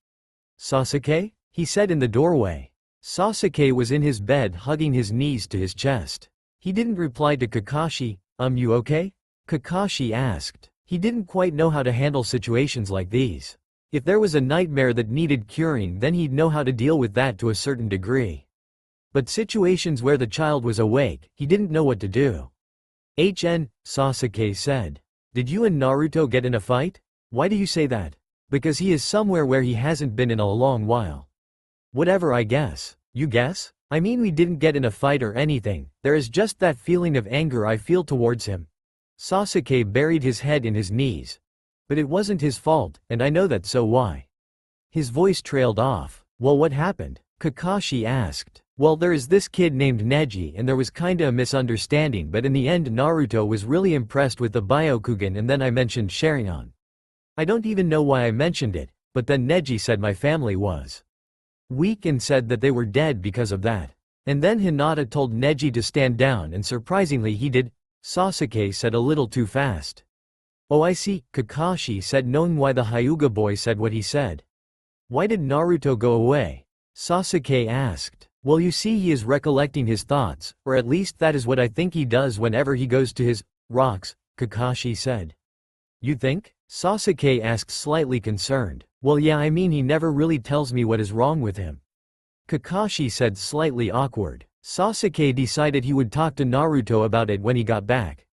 Sasuke? He said in the doorway. Sasuke was in his bed hugging his knees to his chest. He didn't reply to Kakashi. You okay? Kakashi asked. He didn't quite know how to handle situations like these. If there was a nightmare that needed curing, then he'd know how to deal with that to a certain degree. But situations where the child was awake, he didn't know what to do. Sasuke said. Did you and Naruto get in a fight? Why do you say that? Because he is somewhere where he hasn't been in a long while. Whatever, I guess. You guess? I mean, we didn't get in a fight or anything, there is just that feeling of anger I feel towards him. Sasuke buried his head in his knees. But it wasn't his fault, and I know that, so why? His voice trailed off. Well, what happened? Kakashi asked. Well, there is this kid named Neji and there was kinda a misunderstanding, but in the end Naruto was really impressed with the Byakugan and then I mentioned Sharingan. I don't even know why I mentioned it, but then Neji said my family was weak and said that they were dead because of that. And then Hinata told Neji to stand down and surprisingly he did, Sasuke said a little too fast. Oh I see, Kakashi said, knowing why the Hyuga boy said what he said. Why did Naruto go away? Sasuke asked. Well, you see, he is recollecting his thoughts, or at least that is what I think he does whenever he goes to his rocks, Kakashi said. You think? Sasuke asked, slightly concerned. Well yeah, I mean he never really tells me what is wrong with him. Kakashi said, slightly awkward. Sasuke decided he would talk to Naruto about it when he got back.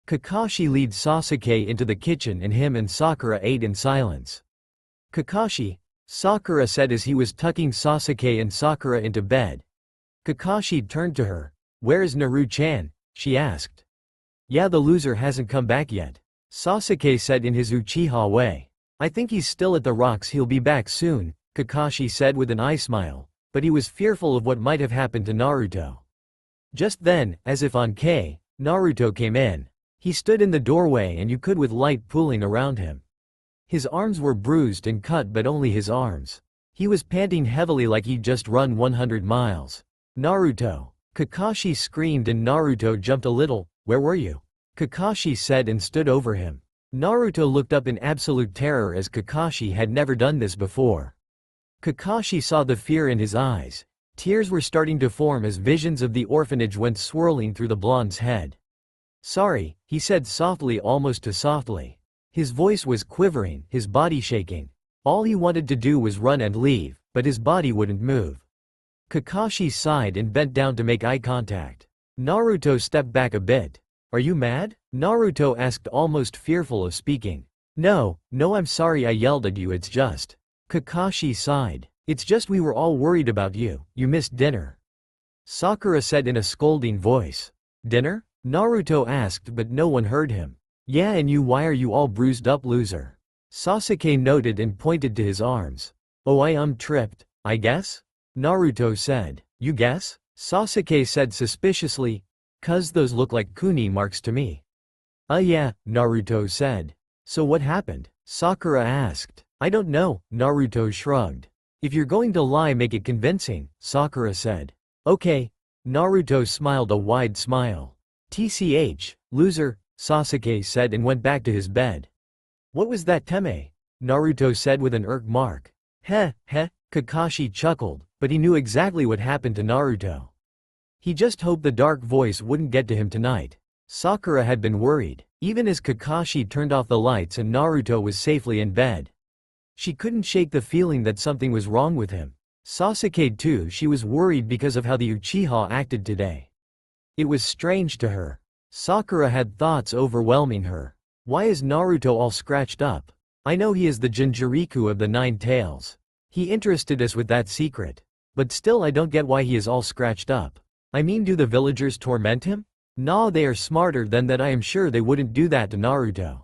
Kakashi led Sasuke into the kitchen and him and Sakura ate in silence. Kakashi, Sakura said as he was tucking Sasuke and Sakura into bed. Kakashi turned to her. Where is Naru-chan? She asked. Yeah, the loser hasn't come back yet. Sasuke said in his Uchiha way. I think he's still at the rocks, he'll be back soon, Kakashi said with an eye smile, but he was fearful of what might have happened to Naruto. Just then, as if on K, Naruto came in. He stood in the doorway and you could with light pooling around him. His arms were bruised and cut, but only his arms. He was panting heavily like he'd just run 100 miles. Naruto! Kakashi screamed and Naruto jumped a little. Where were you? Kakashi said and stood over him. Naruto looked up in absolute terror as Kakashi had never done this before. Kakashi saw the fear in his eyes. Tears were starting to form as visions of the orphanage went swirling through the blonde's head. Sorry, he said softly, almost too softly. His voice was quivering, his body shaking. All he wanted to do was run and leave, but his body wouldn't move. Kakashi sighed and bent down to make eye contact. Naruto stepped back a bit. Are you mad? Naruto asked, almost fearful of speaking. No, I'm sorry I yelled at you, it's just. Kakashi sighed. It's just we were all worried about you, you missed dinner. Sakura said in a scolding voice. Dinner? Naruto asked, but no one heard him. Yeah, and you, why are you all bruised up, loser? Sasuke noted and pointed to his arms. Oh, I tripped, I guess? Naruto said. You guess? Sasuke said suspiciously. 'Cause those look like kuni marks to me. Yeah, Naruto said. So what happened? Sakura asked. I don't know, Naruto shrugged. If you're going to lie, make it convincing, Sakura said. Okay. Naruto smiled a wide smile. TCH, loser, Sasuke said and went back to his bed. What was that, Teme? Naruto said with an irk mark. Heh, Kakashi chuckled, but he knew exactly what happened to Naruto. He just hoped the dark voice wouldn't get to him tonight. Sakura had been worried, even as Kakashi turned off the lights and Naruto was safely in bed. She couldn't shake the feeling that something was wrong with him. Sasuke too, she was worried because of how the Uchiha acted today. It was strange to her. Sakura had thoughts overwhelming her. Why is Naruto all scratched up? I know he is the Jinchuriku of the 9 tails. He interested us with that secret. But still I don't get why he is all scratched up. I mean, do the villagers torment him? Nah, they are smarter than that, I am sure they wouldn't do that to Naruto.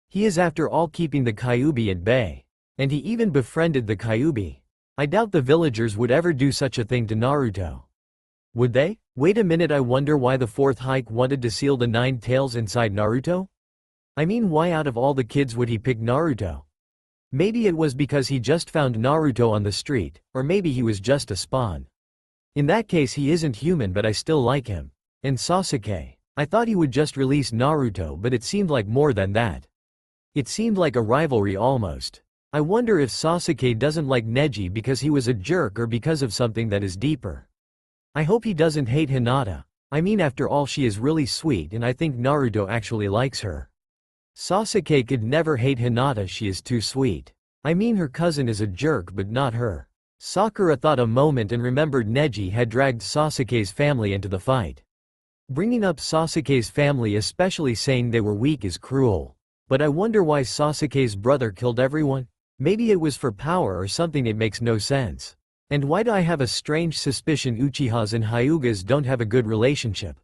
He is after all keeping the Kyuubi at bay. And he even befriended the Kyuubi. I doubt the villagers would ever do such a thing to Naruto. Would they? Wait a minute, I wonder why the 4th Hike wanted to seal the 9 tails inside Naruto? I mean, why out of all the kids would he pick Naruto? Maybe it was because he just found Naruto on the street, or maybe he was just a spawn. In that case he isn't human, but I still like him. And Sasuke. I thought he would just release Naruto, but it seemed like more than that. It seemed like a rivalry almost. I wonder if Sasuke doesn't like Neji because he was a jerk or because of something that is deeper. I hope he doesn't hate Hinata. I mean, after all, she is really sweet and I think Naruto actually likes her. Sasuke could never hate Hinata, she is too sweet. I mean, her cousin is a jerk but not her. Sakura thought a moment and remembered Neji had dragged Sasuke's family into the fight. Bringing up Sasuke's family, especially saying they were weak, is cruel. But I wonder why Sasuke's brother killed everyone? Maybe it was for power or something, it makes no sense. And why do I have a strange suspicion Uchihas and Hyugas don't have a good relationship?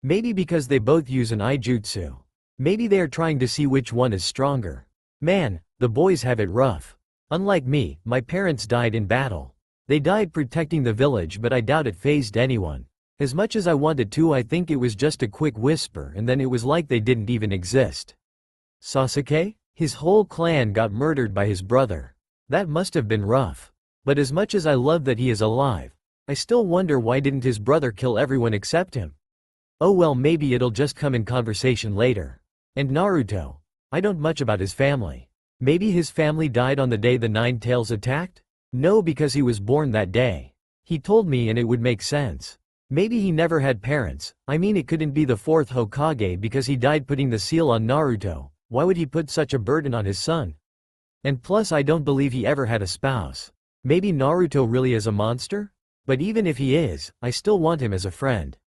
Maybe because they both use an Ijutsu. Maybe they are trying to see which one is stronger. Man, the boys have it rough. Unlike me, my parents died in battle. They died protecting the village, but I doubt it fazed anyone. As much as I wanted to, I think it was just a quick whisper and then it was like they didn't even exist. Sasuke? His whole clan got murdered by his brother. That must have been rough. But as much as I love that he is alive, I still wonder why didn't his brother kill everyone except him? Oh well, maybe it'll just come in conversation later. And Naruto. I don't much about his family. Maybe his family died on the day the Nine Tails attacked? No, because he was born that day. He told me and it would make sense. Maybe he never had parents. I mean, it couldn't be the fourth Hokage because he died putting the seal on Naruto. Why would he put such a burden on his son? And plus, I don't believe he ever had a spouse. Maybe Naruto really is a monster? But even if he is, I still want him as a friend.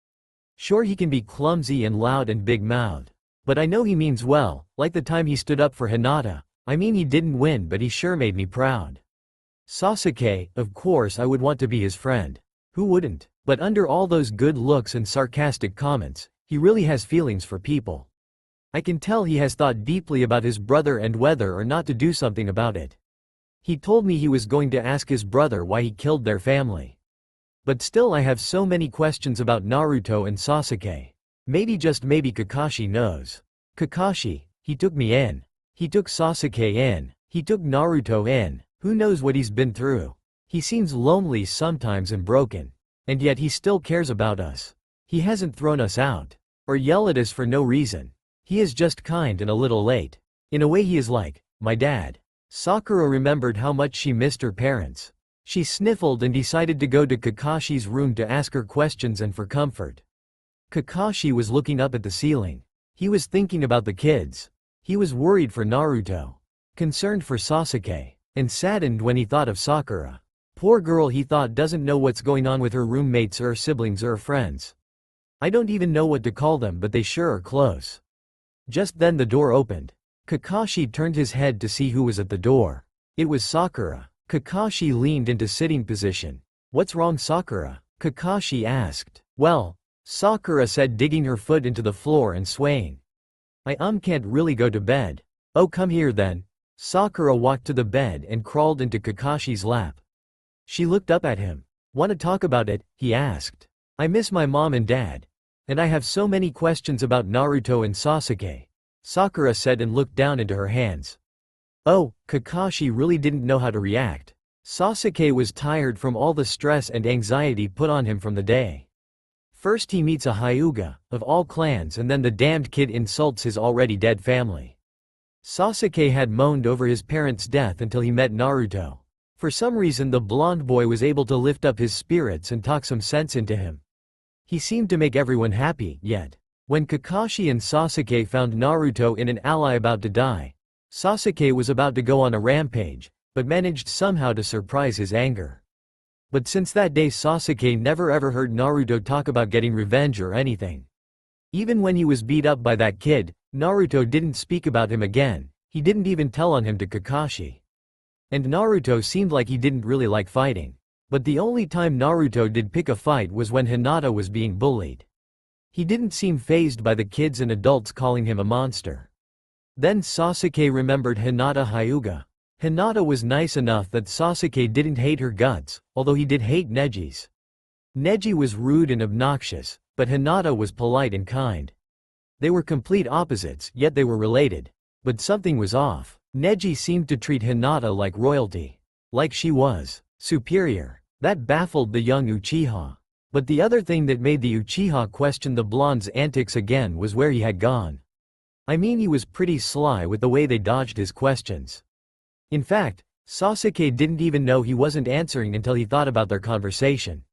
Sure, he can be clumsy and loud and big-mouthed. But I know he means well, like the time he stood up for Hinata. I mean, he didn't win, but he sure made me proud. Sasuke, of course I would want to be his friend. Who wouldn't? But under all those good looks and sarcastic comments, he really has feelings for people. I can tell he has thought deeply about his brother and whether or not to do something about it. He told me he was going to ask his brother why he killed their family. But still, I have so many questions about Naruto and Sasuke. Maybe, just maybe, Kakashi knows. Kakashi, he took me in. He took Sasuke in. He took Naruto in. Who knows what he's been through? He seems lonely sometimes and broken. And yet he still cares about us. He hasn't thrown us out. Or yelled at us for no reason. He is just kind and a little late. In a way, he is like my dad. Sakura remembered how much she missed her parents. She sniffled and decided to go to Kakashi's room to ask her questions and for comfort. Kakashi was looking up at the ceiling. He was thinking about the kids. He was worried for Naruto, concerned for Sasuke, and saddened when he thought of Sakura. Poor girl, he thought, doesn't know what's going on with her roommates or siblings or friends. I don't even know what to call them, but they sure are close. Just then the door opened. Kakashi turned his head to see who was at the door. It was Sakura. Kakashi leaned into sitting position. What's wrong, Sakura? Kakashi asked. Well, Sakura said, digging her foot into the floor and swaying. I can't really go to bed. Oh, come here then. Sakura walked to the bed and crawled into Kakashi's lap. She looked up at him. Want to talk about it? He asked. I miss my mom and dad. And I have so many questions about Naruto and Sasuke, Sakura said and looked down into her hands. Oh, Kakashi really didn't know how to react. Sasuke was tired from all the stress and anxiety put on him from the day. First he meets a Hyuga, of all clans, and then the damned kid insults his already dead family. Sasuke had moaned over his parents' death until he met Naruto. For some reason the blonde boy was able to lift up his spirits and talk some sense into him. He seemed to make everyone happy, yet when Kakashi and Sasuke found Naruto in an ally about to die, Sasuke was about to go on a rampage, but managed somehow to surprise his anger. But since that day Sasuke never ever heard Naruto talk about getting revenge or anything. Even when he was beat up by that kid, Naruto didn't speak about him again. He didn't even tell on him to Kakashi. And Naruto seemed like he didn't really like fighting. But the only time Naruto did pick a fight was when Hinata was being bullied. He didn't seem fazed by the kids and adults calling him a monster. Then Sasuke remembered Hinata Hyuga. Hinata was nice enough that Sasuke didn't hate her guts, although he did hate Neji's. Neji was rude and obnoxious, but Hinata was polite and kind. They were complete opposites, yet they were related. But something was off. Neji seemed to treat Hinata like royalty. Like she was superior. That baffled the young Uchiha. But the other thing that made the Uchiha question the blonde's antics again was where he had gone. I mean, he was pretty sly with the way they dodged his questions. In fact, Sasuke didn't even know he wasn't answering until he thought about their conversation.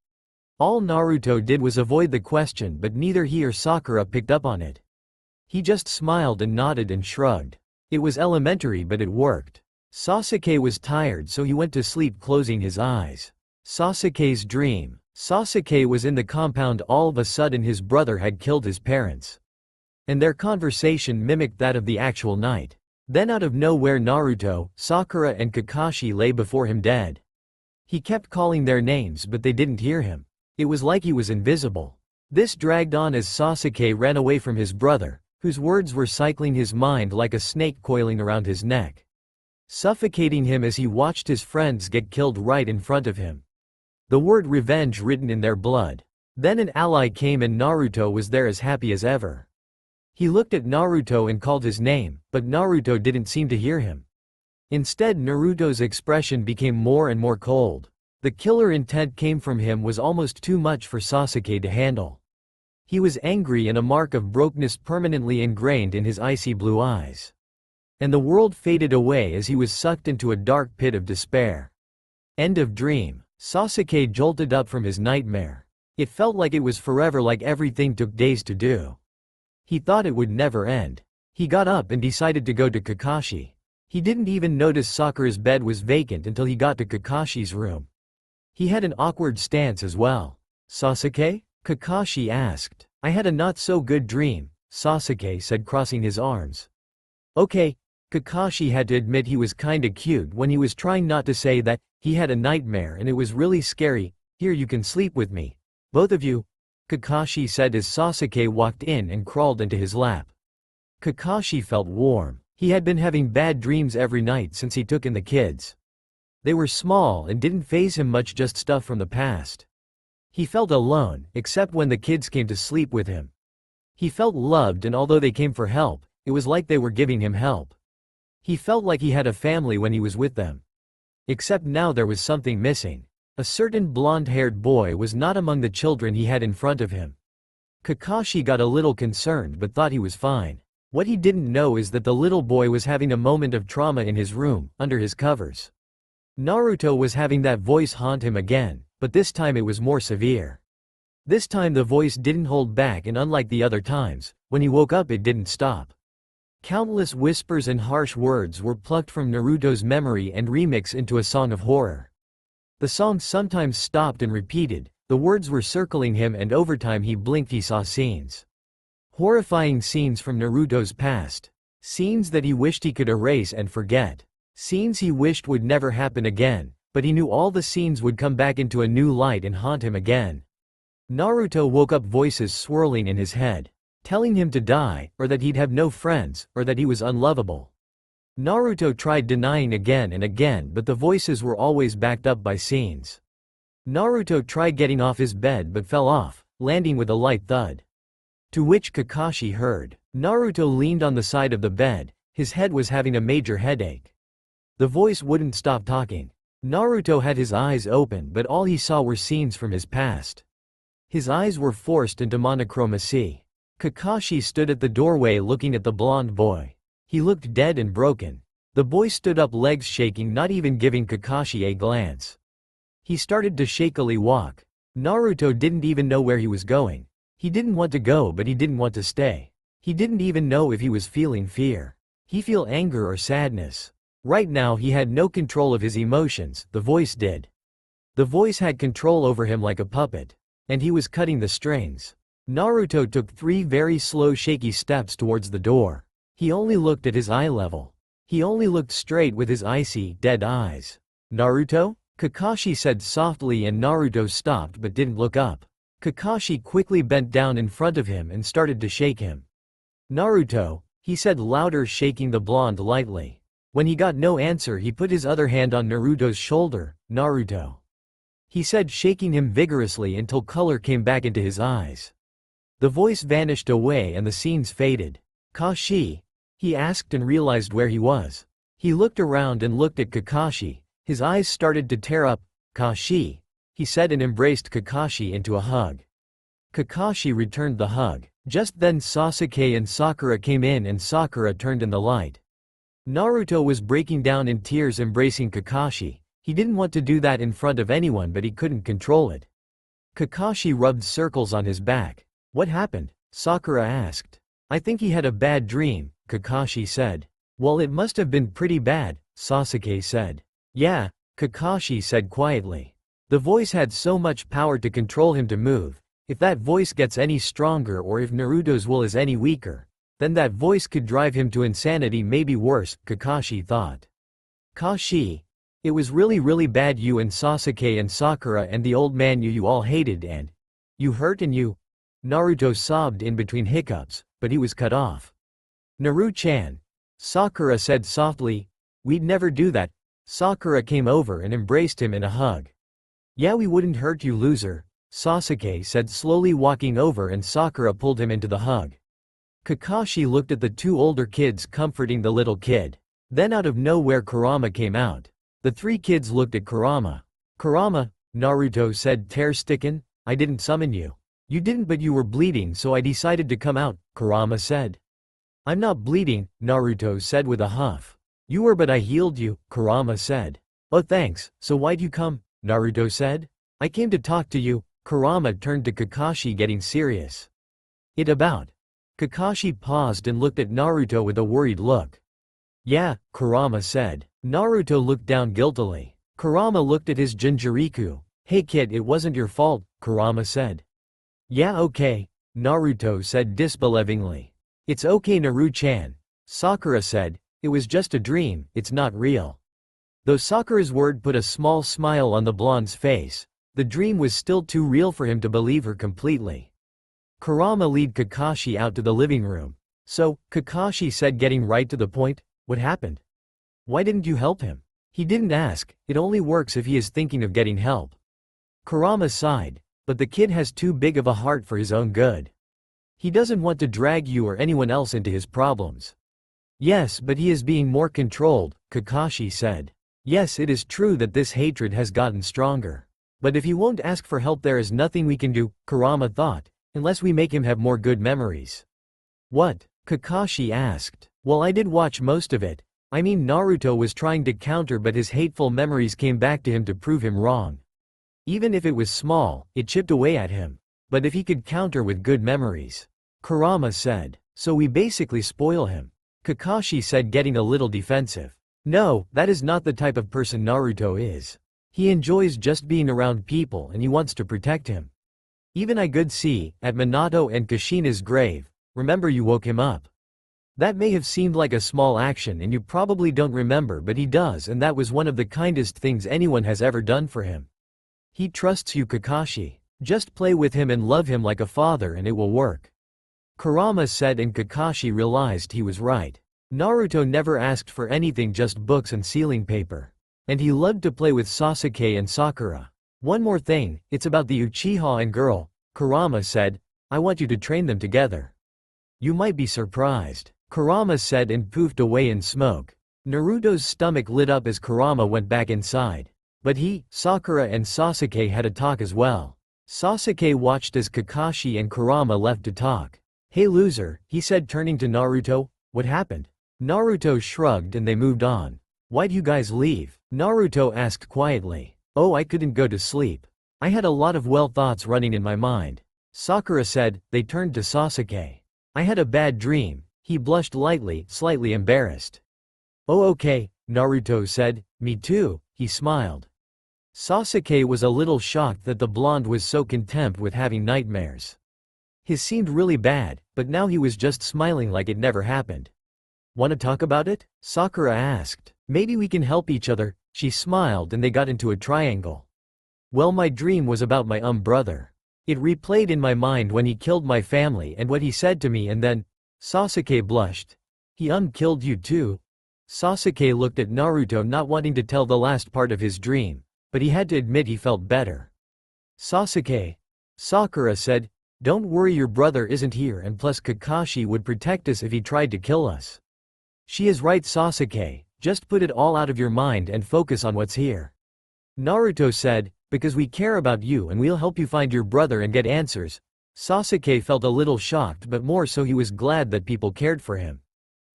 All Naruto did was avoid the question, but neither he or Sakura picked up on it. He just smiled and nodded and shrugged. It was elementary, but it worked. Sasuke was tired, so he went to sleep closing his eyes. Sasuke's dream. Sasuke was in the compound. All of a sudden his brother had killed his parents. And their conversation mimicked that of the actual night. Then out of nowhere Naruto, Sakura and Kakashi lay before him dead. He kept calling their names but they didn't hear him. It was like he was invisible. This dragged on as Sasuke ran away from his brother, whose words were cycling his mind like a snake coiling around his neck, suffocating him as he watched his friends get killed right in front of him. The word revenge written in their blood. Then an ally came and Naruto was there as happy as ever. He looked at Naruto and called his name, but Naruto didn't seem to hear him. Instead, Naruto's expression became more and more cold. The killer intent came from him was almost too much for Sasuke to handle. He was angry and a mark of brokenness permanently ingrained in his icy blue eyes. And the world faded away as he was sucked into a dark pit of despair. End of dream. Sasuke jolted up from his nightmare. It felt like it was forever, like everything took days to do. He thought it would never end. He got up and decided to go to Kakashi. He didn't even notice Sakura's bed was vacant until he got to Kakashi's room. He had an awkward stance as well. "Sasuke?" Kakashi asked. "I had a not-so-good dream," Sasuke said, crossing his arms. "Okay." Kakashi had to admit he was kinda cute when he was trying not to say that he had a nightmare and it was really scary. "Here, you can sleep with me. Both of you," Kakashi said as Sasuke walked in and crawled into his lap. Kakashi felt warm. He had been having bad dreams every night since he took in the kids. They were small and didn't faze him much, just stuff from the past. He felt alone, except when the kids came to sleep with him. He felt loved, and although they came for help, it was like they were giving him help. He felt like he had a family when he was with them. Except now there was something missing. A certain blonde-haired boy was not among the children he had in front of him. Kakashi got a little concerned but thought he was fine. What he didn't know is that the little boy was having a moment of trauma in his room, under his covers. Naruto was having that voice haunt him again, but this time it was more severe. This time the voice didn't hold back, and unlike the other times, when he woke up it didn't stop. Countless whispers and harsh words were plucked from Naruto's memory and remixed into a song of horror. The song sometimes stopped and repeated, the words were circling him, and over time he blinked, he saw scenes. Horrifying scenes from Naruto's past. Scenes that he wished he could erase and forget. Scenes he wished would never happen again, but he knew all the scenes would come back into a new light and haunt him again. Naruto woke up, voices swirling in his head, telling him to die, or that he'd have no friends, or that he was unlovable. Naruto tried denying again and again, but the voices were always backed up by scenes. Naruto tried getting off his bed but fell off, landing with a light thud. To which Kakashi heard. Naruto leaned on the side of the bed, his head was having a major headache. The voice wouldn't stop talking. Naruto had his eyes open, but all he saw were scenes from his past. His eyes were forced into monochromacy. Kakashi stood at the doorway looking at the blonde boy. He looked dead and broken. The boy stood up, legs shaking, not even giving Kakashi a glance. He started to shakily walk. Naruto didn't even know where he was going. He didn't want to go, but he didn't want to stay. He didn't even know if he was feeling fear. He feel anger or sadness. Right now he had no control of his emotions, the voice did. The voice had control over him like a puppet. And he was cutting the strings. Naruto took 3 very slow, shaky steps towards the door. He only looked at his eye level. He only looked straight with his icy, dead eyes. "Naruto?" Kakashi said softly, and Naruto stopped but didn't look up. Kakashi quickly bent down in front of him and started to shake him. "Naruto," he said louder, shaking the blonde lightly. When he got no answer, he put his other hand on Naruto's shoulder. "Naruto," he said, shaking him vigorously until color came back into his eyes. The voice vanished away and the scenes faded. "Kashi?" he asked and realized where he was. He looked around and looked at Kakashi. His eyes started to tear up. "Kashi," he said, and embraced Kakashi into a hug. Kakashi returned the hug. Just then Sasuke and Sakura came in, and Sakura turned in the light. Naruto was breaking down in tears, embracing Kakashi. He didn't want to do that in front of anyone, but he couldn't control it. Kakashi rubbed circles on his back. "What happened?" Sakura asked. "I think he had a bad dream," Kakashi said. "Well, it must have been pretty bad," Sasuke said. "Yeah," Kakashi said quietly. The voice had so much power to control him to move. If that voice gets any stronger, or if Naruto's will is any weaker, then that voice could drive him to insanity, maybe worse, Kakashi thought. "Kashi, it was really bad. You and Sasuke and Sakura and the old man you all hated, and you hurt, and you..." Naruto sobbed in between hiccups, but he was cut off. "Naru-chan," Sakura said softly. "We'd never do that." Sakura came over and embraced him in a hug. "Yeah, we wouldn't hurt you, loser," Sasuke said, slowly walking over, and Sakura pulled him into the hug. Kakashi looked at the 2 older kids comforting the little kid. Then out of nowhere Kurama came out. The 3 kids looked at Kurama. "Kurama," Naruto said tear-stricken, "I didn't summon you." "You didn't, but you were bleeding, so I decided to come out," Kurama said. I'm not bleeding, Naruto said with a huff. You were, but I healed you, Kurama said. Oh thanks, so why'd you come? Naruto said. I came to talk to you. Kurama turned to Kakashi, getting serious. It about? Kakashi paused and looked at Naruto with a worried look. Yeah, Kurama said. Naruto looked down guiltily. Kurama looked at his Jinchuriku. Hey kid, it wasn't your fault, Kurama said. Yeah okay, Naruto said disbelievingly. It's okay Naru-chan. Sakura said, it was just a dream, it's not real. Though Sakura's word put a small smile on the blonde's face, the dream was still too real for him to believe her completely. Kurama led Kakashi out to the living room. So, Kakashi said, getting right to the point, what happened? Why didn't you help him? He didn't ask, it only works if he is thinking of getting help. Kurama sighed, but the kid has too big of a heart for his own good. He doesn't want to drag you or anyone else into his problems. Yes, but he is being more controlled, Kakashi said. Yes, it is true that this hatred has gotten stronger. But if he won't ask for help, there is nothing we can do, Kurama thought, unless we make him have more good memories. What? Kakashi asked. Well, I did watch most of it. I mean, Naruto was trying to counter, but his hateful memories came back to him to prove him wrong. Even if it was small, it chipped away at him. But if he could counter with good memories. Kurama said. So we basically spoil him. Kakashi said, getting a little defensive. No, that is not the type of person Naruto is. He enjoys just being around people and he wants to protect him. Even I could see, at Minato and Kushina's grave, remember you woke him up. That may have seemed like a small action and you probably don't remember, but he does, and that was one of the kindest things anyone has ever done for him. He trusts you, Kakashi. Just play with him and love him like a father and it will work. Kurama said, and Kakashi realized he was right. Naruto never asked for anything, just books and sealing paper. And he loved to play with Sasuke and Sakura. One more thing, it's about the Uchiha and girl, Kurama said. I want you to train them together. You might be surprised, Kurama said, and poofed away in smoke. Naruto's stomach lit up as Kurama went back inside. But he, Sakura and Sasuke had a talk as well. Sasuke watched as Kakashi and Kurama left to talk. Hey loser, he said, turning to Naruto, what happened? Naruto shrugged and they moved on. Why'd you guys leave? Naruto asked quietly. Oh, I couldn't go to sleep. I had a lot of thoughts running in my mind. Sakura said. They turned to Sasuke. I had a bad dream. He blushed lightly, slightly embarrassed. Oh okay, Naruto said. Me too, he smiled. Sasuke was a little shocked that the blonde was so content with having nightmares. His seemed really bad, but now he was just smiling like it never happened. Want to talk about it? Sakura asked. Maybe we can help each other, she smiled, and they got into a triangle. Well, my dream was about my brother. It replayed in my mind when he killed my family and what he said to me, and then, Sasuke blushed. He killed you too? Sasuke looked at Naruto, not wanting to tell the last part of his dream, but he had to admit he felt better. Sasuke. Sakura said, don't worry, your brother isn't here, and plus Kakashi would protect us if he tried to kill us. She is right, Sasuke, just put it all out of your mind and focus on what's here. Naruto said, because we care about you and we'll help you find your brother and get answers. Sasuke felt a little shocked, but more so he was glad that people cared for him.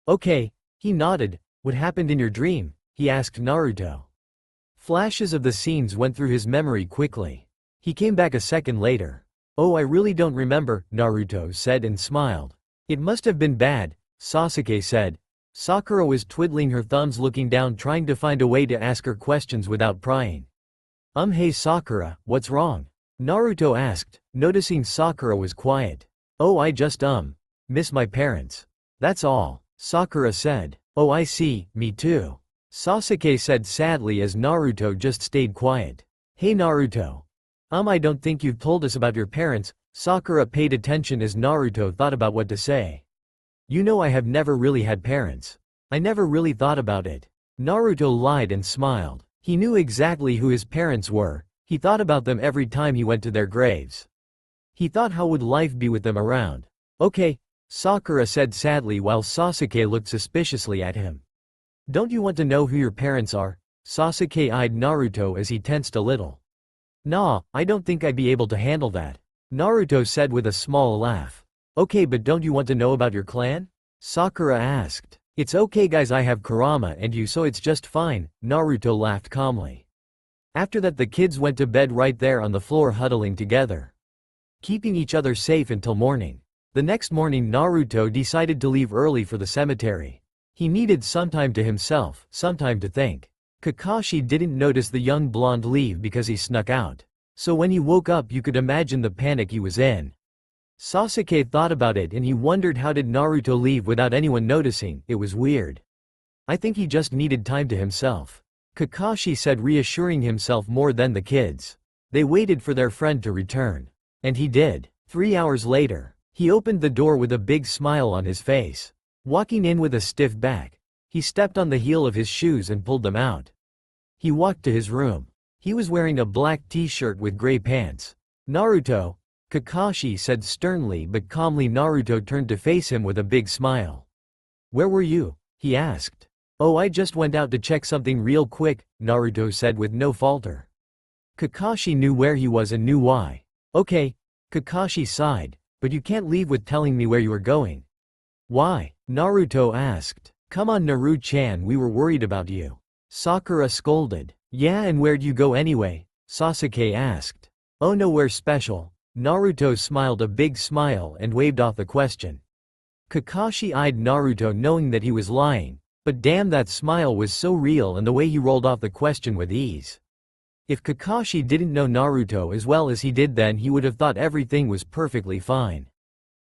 Okay, he nodded. What happened in your dream? He asked Naruto. Flashes of the scenes went through his memory quickly. He came back a second later. Oh, I really don't remember, Naruto said and smiled. It must have been bad, Sasuke said. Sakura was twiddling her thumbs, looking down, trying to find a way to ask her questions without prying. Hey Sakura, what's wrong? Naruto asked, noticing Sakura was quiet. Oh, I just miss my parents. That's all, Sakura said. Oh, I see, me too, Sasuke said sadly as Naruto just stayed quiet. Hey Naruto. I don't think you've told us about your parents. Sakura paid attention as Naruto thought about what to say. You know, I have never really had parents. I never really thought about it. Naruto lied and smiled. He knew exactly who his parents were. He thought about them every time he went to their graves. He thought, how would life be with them around? Okay, Sakura said sadly while Sasuke looked suspiciously at him. Don't you want to know who your parents are? Sasuke eyed Naruto as he tensed a little. Nah, I don't think I'd be able to handle that, Naruto said with a small laugh. Okay, but don't you want to know about your clan? Sakura asked. It's okay guys, I have Kurama and you, so it's just fine, Naruto laughed calmly. After that the kids went to bed right there on the floor huddling together, keeping each other safe until morning. The next morning Naruto decided to leave early for the cemetery. He needed some time to himself, some time to think. Kakashi didn't notice the young blonde leave because he snuck out. So when he woke up you could imagine the panic he was in. Sasuke thought about it and he wondered how did Naruto leave without anyone noticing. It was weird. I think he just needed time to himself, Kakashi said, reassuring himself more than the kids. They waited for their friend to return. And he did. 3 hours later, he opened the door with a big smile on his face. Walking in with a stiff back, he stepped on the heel of his shoes and pulled them out. He walked to his room. He was wearing a black t-shirt with gray pants. Naruto, Kakashi said sternly, but calmly Naruto turned to face him with a big smile. Where were you? He asked. Oh, I just went out to check something real quick, Naruto said with no falter. Kakashi knew where he was and knew why. Okay, Kakashi sighed, but you can't leave with telling me where you are going. Why? Naruto asked. Come on Naru-chan, we were worried about you, Sakura scolded. Yeah, and where'd you go anyway? Sasuke asked. Oh, nowhere special. Naruto smiled a big smile and waved off the question. Kakashi eyed Naruto knowing that he was lying, but damn, that smile was so real and the way he rolled off the question with ease. If Kakashi didn't know Naruto as well as he did, then he would have thought everything was perfectly fine.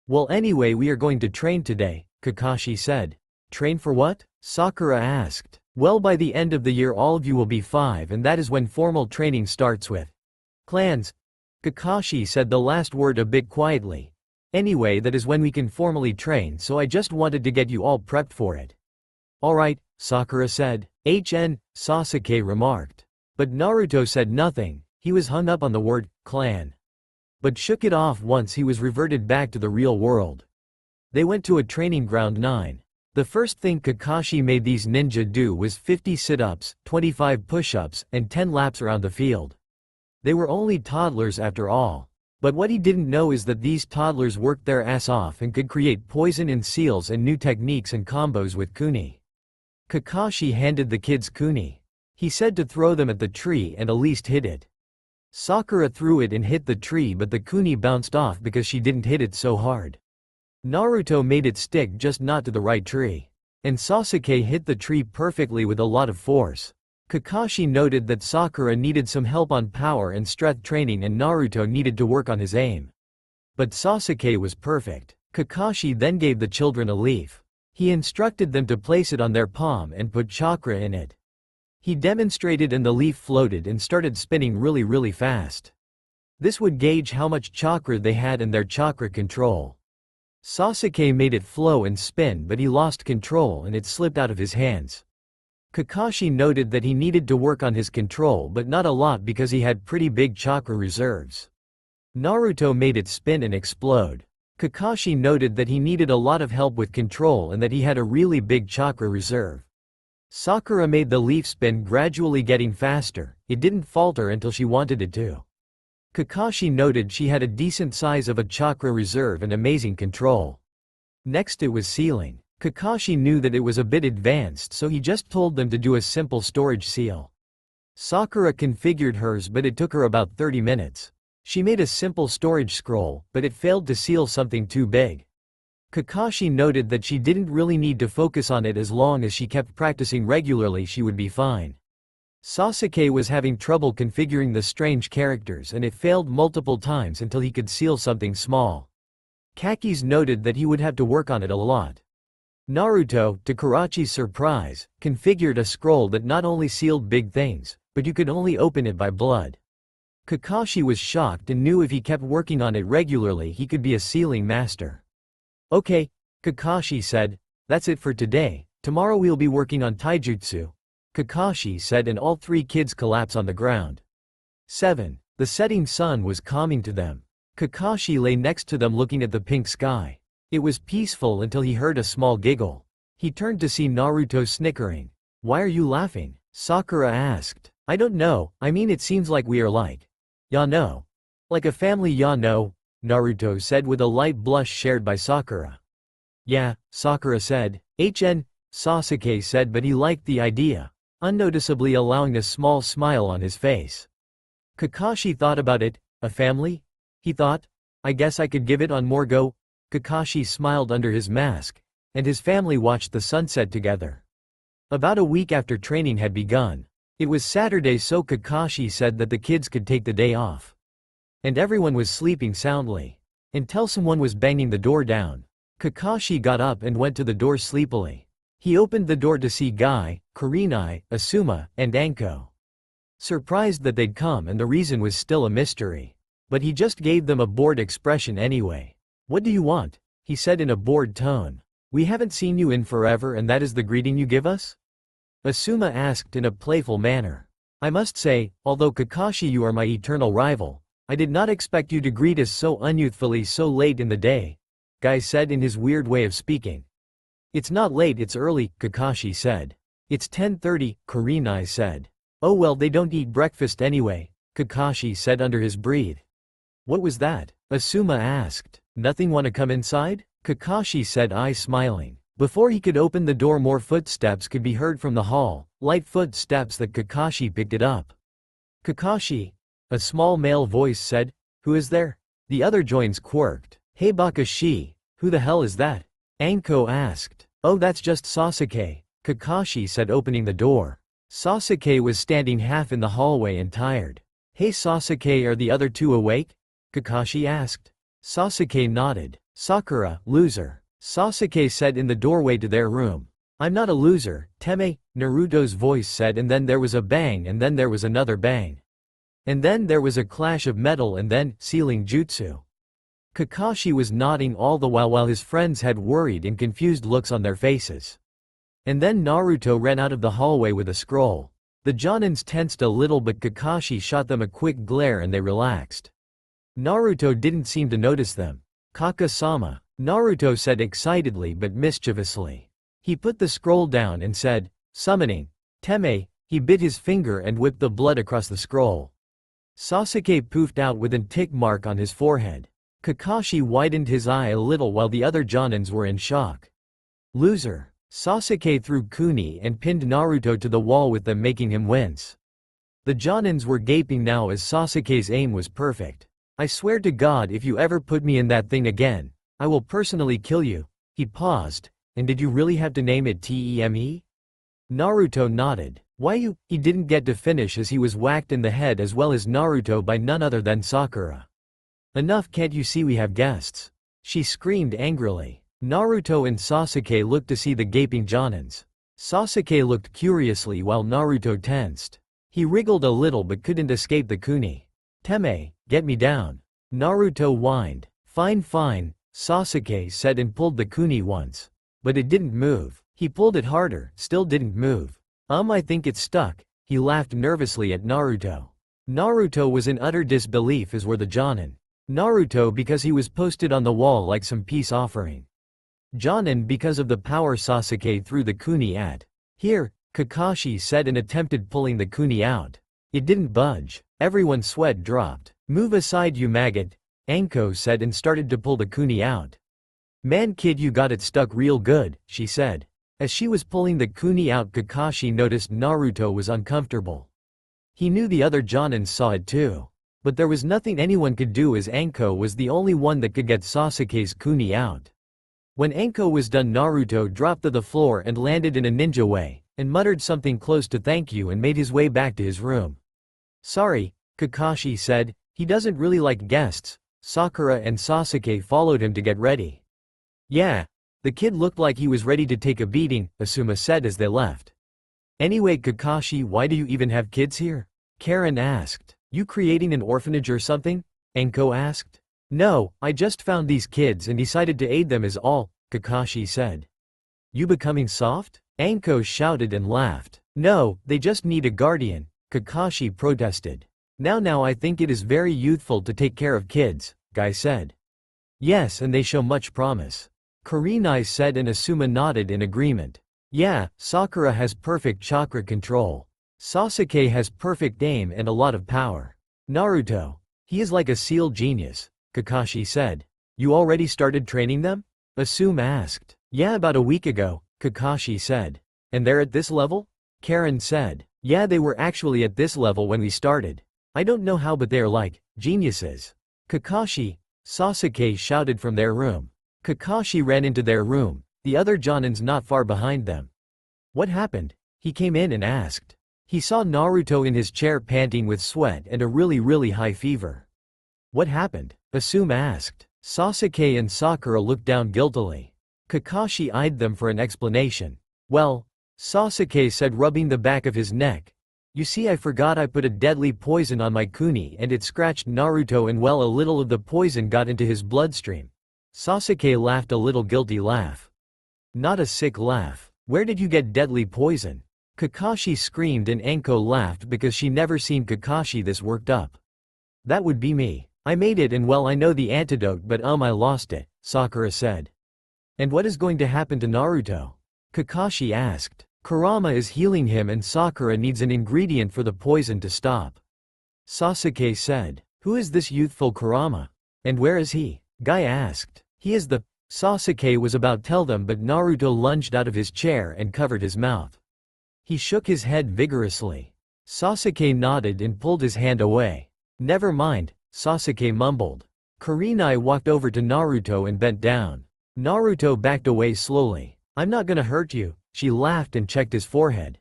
Well, anyway, we are going to train today, Kakashi said. Train for what? Sakura asked. Well, by the end of the year all of you will be 5 and that is when formal training starts with clans. Kakashi said the last word a bit quietly. Anyway, that is when we can formally train, so I just wanted to get you all prepped for it. Alright, Sakura said. Sasuke remarked. But Naruto said nothing. He was hung up on the word clan, but shook it off once he was reverted back to the real world. They went to a training ground 9. The first thing Kakashi made these ninja do was 50 sit-ups, 25 push-ups, and 10 laps around the field. They were only toddlers after all. But what he didn't know is that these toddlers worked their ass off and could create poison and seals and new techniques and combos with kuni. Kakashi handed the kids kuni. He said to throw them at the tree and at least hit it. Sakura threw it and hit the tree, but the kuni bounced off because she didn't hit it so hard. Naruto made it stick, just not to the right tree. And Sasuke hit the tree perfectly with a lot of force. Kakashi noted that Sakura needed some help on power and strength training and Naruto needed to work on his aim. But Sasuke was perfect. Kakashi then gave the children a leaf. He instructed them to place it on their palm and put chakra in it. He demonstrated and the leaf floated and started spinning really fast. This would gauge how much chakra they had and their chakra control. Sasuke made it flow and spin, but he lost control and it slipped out of his hands. Kakashi noted that he needed to work on his control, but not a lot because he had pretty big chakra reserves. Naruto made it spin and explode. Kakashi noted that he needed a lot of help with control and that he had a really big chakra reserve. Sakura made the leaf spin, gradually getting faster. It didn't falter until she wanted it to. Kakashi noted she had a decent size of a chakra reserve and amazing control. Next it was sealing. Kakashi knew that it was a bit advanced, so he just told them to do a simple storage seal. Sakura configured hers, but it took her about 30 minutes. She made a simple storage scroll, but it failed to seal something too big. Kakashi noted that she didn't really need to focus on it, as long as she kept practicing regularly she would be fine. Sasuke was having trouble configuring the strange characters and it failed multiple times until he could seal something small. Kakis noted that he would have to work on it a lot. Naruto, to Karachi's surprise, configured a scroll that not only sealed big things, but you could only open it by blood. Kakashi was shocked and knew if he kept working on it regularly he could be a sealing master. Okay, Kakashi said, that's it for today. Tomorrow we'll be working on taijutsu, Kakashi said, and all 3 kids collapsed on the ground. 7. The setting sun was calming to them. Kakashi lay next to them looking at the pink sky. It was peaceful until he heard a small giggle. He turned to see Naruto snickering. Why are you laughing? Sakura asked. I don't know, I mean it seems like we are like, ya know, like a family, ya know, Naruto said with a light blush shared by Sakura. Yeah, Sakura said. Sasuke said, but he liked the idea, unnoticeably allowing a small smile on his face. Kakashi thought about it. A family? He thought. I guess I could give it on more go. Kakashi smiled under his mask, and his family watched the sunset together. About a week after training had begun. It was Saturday, so Kakashi said that the kids could take the day off. And everyone was sleeping soundly. Until someone was banging the door down. Kakashi got up and went to the door sleepily. He opened the door to see Guy, Kurenai, Asuma, and Anko. Surprised that they'd come, and the reason was still a mystery. But he just gave them a bored expression anyway. What do you want? He said in a bored tone. We haven't seen you in forever, and that is the greeting you give us? Asuma asked in a playful manner. I must say, although Kakashi, you are my eternal rival, I did not expect you to greet us so unyouthfully so late in the day, Guy said in his weird way of speaking. It's not late, it's early, Kakashi said. It's 10:30, Kurenai said. Oh well, they don't eat breakfast anyway, Kakashi said under his breath. What was that? Asuma asked. Nothing, wanna come inside? Kakashi said, eye smiling. Before he could open the door, more footsteps could be heard from the hall, light footsteps that Kakashi picked it up. Kakashi, a small male voice said. Who is there? The other joins quirked. Hey Bakashi, who the hell is that? Anko asked. Oh, that's just Sasuke, Kakashi said, opening the door. Sasuke was standing half in the hallway and tired. Hey Sasuke, are the other two awake? Kakashi asked. Sasuke nodded. Sakura, loser, Sasuke said in the doorway to their room. I'm not a loser, Teme, Naruto's voice said, and then there was a bang, and then there was another bang. And then there was a clash of metal, and then, sealing jutsu. Kakashi was nodding all the while his friends had worried and confused looks on their faces. And then Naruto ran out of the hallway with a scroll. The Jonins tensed a little, but Kakashi shot them a quick glare and they relaxed. Naruto didn't seem to notice them. Kaka-sama, Naruto said excitedly but mischievously. He put the scroll down and said, summoning. Teme, he bit his finger and whipped the blood across the scroll. Sasuke poofed out with an tick mark on his forehead. Kakashi widened his eye a little while the other Jonins were in shock. Loser. Sasuke threw Kuni and pinned Naruto to the wall with them, making him wince. The Jonins were gaping now as Sasuke's aim was perfect. I swear to God, if you ever put me in that thing again, I will personally kill you. He paused. And did you really have to name it Teme? Naruto nodded. Why you? He didn't get to finish as he was whacked in the head as well as Naruto by none other than Sakura. Enough, can't you see we have guests? She screamed angrily. Naruto and Sasuke looked to see the gaping Jonins. Sasuke looked curiously while Naruto tensed. He wriggled a little but couldn't escape the Kuni. Teme, get me down. Naruto whined. Fine, fine, Sasuke said and pulled the Kuni once. But it didn't move. He pulled it harder, still didn't move. I think it's stuck. He laughed nervously at Naruto. Naruto was in utter disbelief, as were the Jonin. Naruto because he was posted on the wall like some peace offering. Jonin because of the power Sasuke threw the Kuni at. Here, Kakashi said and attempted pulling the Kuni out. It didn't budge. Everyone's sweat dropped. Move aside, you maggot, Anko said and started to pull the Kuni out. Man kid, you got it stuck real good, she said. As she was pulling the Kuni out, Kakashi noticed Naruto was uncomfortable. He knew the other Jonins saw it too. But there was nothing anyone could do as Anko was the only one that could get Sasuke's Kuni out. When Anko was done, Naruto dropped to the floor and landed in a ninja way, and muttered something close to thank you and made his way back to his room. Sorry, Kakashi said, he doesn't really like guests. Sakura and Sasuke followed him to get ready. Yeah, the kid looked like he was ready to take a beating, Asuma said as they left. Anyway, Kakashi, why do you even have kids here? Karen asked. You creating an orphanage or something? Anko asked. No, I just found these kids and decided to aid them is all, Kakashi said. You becoming soft? Anko shouted and laughed. No, they just need a guardian, Kakashi protested. Now I think it is very youthful to take care of kids, Guy said. Yes, and they show much promise. Kurenai said and Asuma nodded in agreement. Yeah, Sakura has perfect chakra control. Sasuke has perfect aim and a lot of power. Naruto. He is like a SEAL genius, Kakashi said. You already started training them? Assume asked. Yeah, about a week ago, Kakashi said. And they're at this level? Karen said. Yeah, they were actually at this level when we started. I don't know how, but they're like geniuses. Kakashi, Sasuke shouted from their room. Kakashi ran into their room, the other Jonins not far behind them. What happened? He came in and asked. He saw Naruto in his chair panting with sweat and a really high fever. What happened? Assume asked. Sasuke and Sakura looked down guiltily. Kakashi eyed them for an explanation. Well, Sasuke said, rubbing the back of his neck. You see, I forgot I put a deadly poison on my kuni and it scratched Naruto, and well, a little of the poison got into his bloodstream. Sasuke laughed a little guilty laugh. Not a sick laugh. Where did you get deadly poison? Kakashi screamed, and Anko laughed because she never seen Kakashi this worked up. That would be me. I made it, and well, I know the antidote, but I lost it, Sakura said. And what is going to happen to Naruto? Kakashi asked. Kurama is healing him and Sakura needs an ingredient for the poison to stop. Sasuke said. Who is this youthful Kurama? And where is he? Guy asked. He is the… Sasuke was about to tell them, but Naruto lunged out of his chair and covered his mouth. He shook his head vigorously. Sasuke nodded and pulled his hand away. Never mind, Sasuke mumbled. Kurenai walked over to Naruto and bent down. Naruto backed away slowly. I'm not gonna hurt you, she laughed and checked his forehead.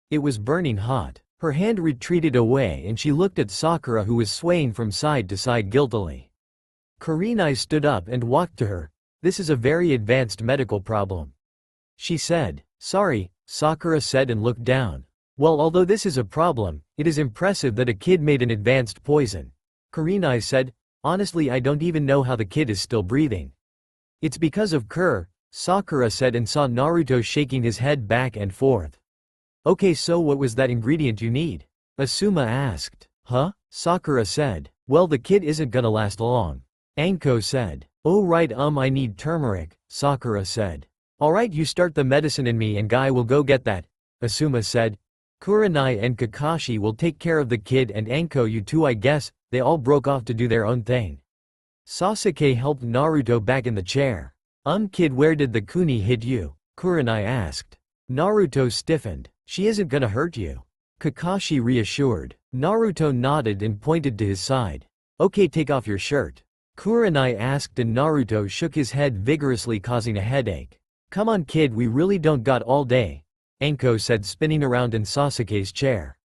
It was burning hot. Her hand retreated away and she looked at Sakura, who was swaying from side to side guiltily. Kurenai stood up and walked to her. This is a very advanced medical problem, she said. Sorry, Sakura said and looked down. Well, although this is a problem, it is impressive that a kid made an advanced poison. Kurenai said, honestly I don't even know how the kid is still breathing. It's because of Kur, Sakura said and saw Naruto shaking his head back and forth. Okay, so what was that ingredient you need? Asuma asked. Huh? Sakura said. Well, the kid isn't gonna last long. Anko said. Oh right, I need turmeric, Sakura said. Alright, you start the medicine in me and Guy will go get that, Asuma said. Kurenai and Kakashi will take care of the kid, and Anko, you too I guess. They all broke off to do their own thing. Sasuke helped Naruto back in the chair. Kid, where did the kuni hit you? Kurenai asked. Naruto stiffened. She isn't gonna hurt you, Kakashi reassured. Naruto nodded and pointed to his side. Okay, take off your shirt, Kurenai asked, and Naruto shook his head vigorously, causing a headache. Come on kid, we really don't got all day, Anko said, spinning around in Sasuke's chair.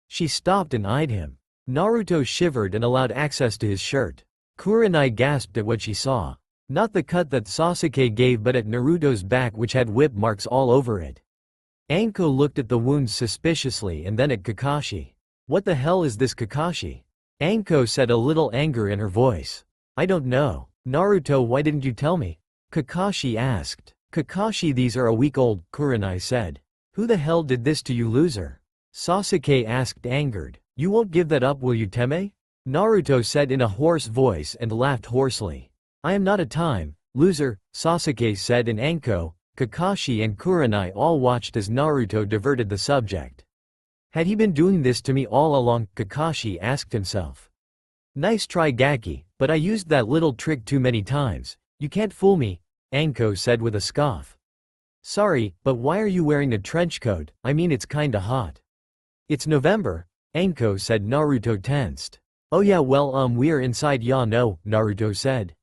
She stopped and eyed him. Naruto shivered and allowed access to his shirt. Kurenai gasped at what she saw. Not the cut that Sasuke gave, but at Naruto's back, which had whip marks all over it. Anko looked at the wounds suspiciously and then at Kakashi. What the hell is this, Kakashi? Anko said, a little anger in her voice. I don't know. Naruto, why didn't you tell me? Kakashi asked. Kakashi, these are a week old, Kurenai said. Who the hell did this to you, loser? Sasuke asked, angered. You won't give that up, will you, Teme? Naruto said in a hoarse voice and laughed hoarsely. I am not a time loser, Sasuke said, and Anko, Kakashi and Kurenai all watched as Naruto diverted the subject. Had he been doing this to me all along, Kakashi asked himself. Nice try, Gaki, but I used that little trick too many times. You can't fool me, Anko said with a scoff. Sorry, but why are you wearing a trench coat? I mean, it's kinda hot. It's November, Anko said. Naruto tensed. Oh yeah, well, we are inside, ya no, Naruto said.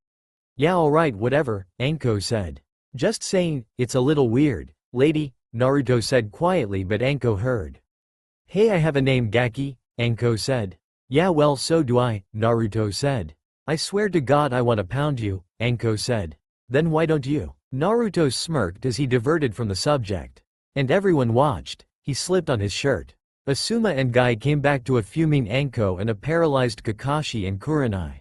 Yeah, alright, whatever, Anko said. Just saying, it's a little weird, lady, Naruto said quietly, but Anko heard. Hey, I have a name, Gaki, Anko said. Yeah, well, so do I, Naruto said. I swear to God I want to pound you, Anko said. Then why don't you? Naruto smirked as he diverted from the subject. And everyone watched. He slipped on his shirt. Asuma and Guy came back to a fuming Anko and a paralyzed Kakashi and Kurenai.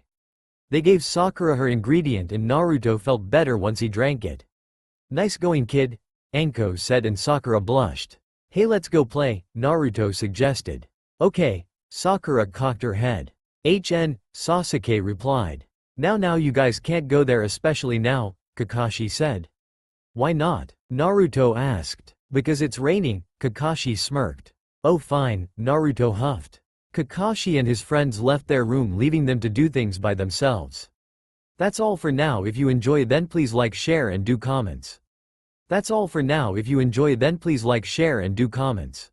They gave Sakura her ingredient and Naruto felt better once he drank it. Nice going, kid, Anko said, and Sakura blushed. Hey, let's go play, Naruto suggested. Okay, Sakura cocked her head. Sasuke replied. Now you guys can't go there, especially now, Kakashi said. Why not? Naruto asked. Because it's raining, Kakashi smirked. Oh fine, Naruto huffed. Kakashi and his friends left their room, leaving them to do things by themselves. That's all for now. If you enjoy then please like, share and do comments. That's all for now. If you enjoy then please like, share and do comments.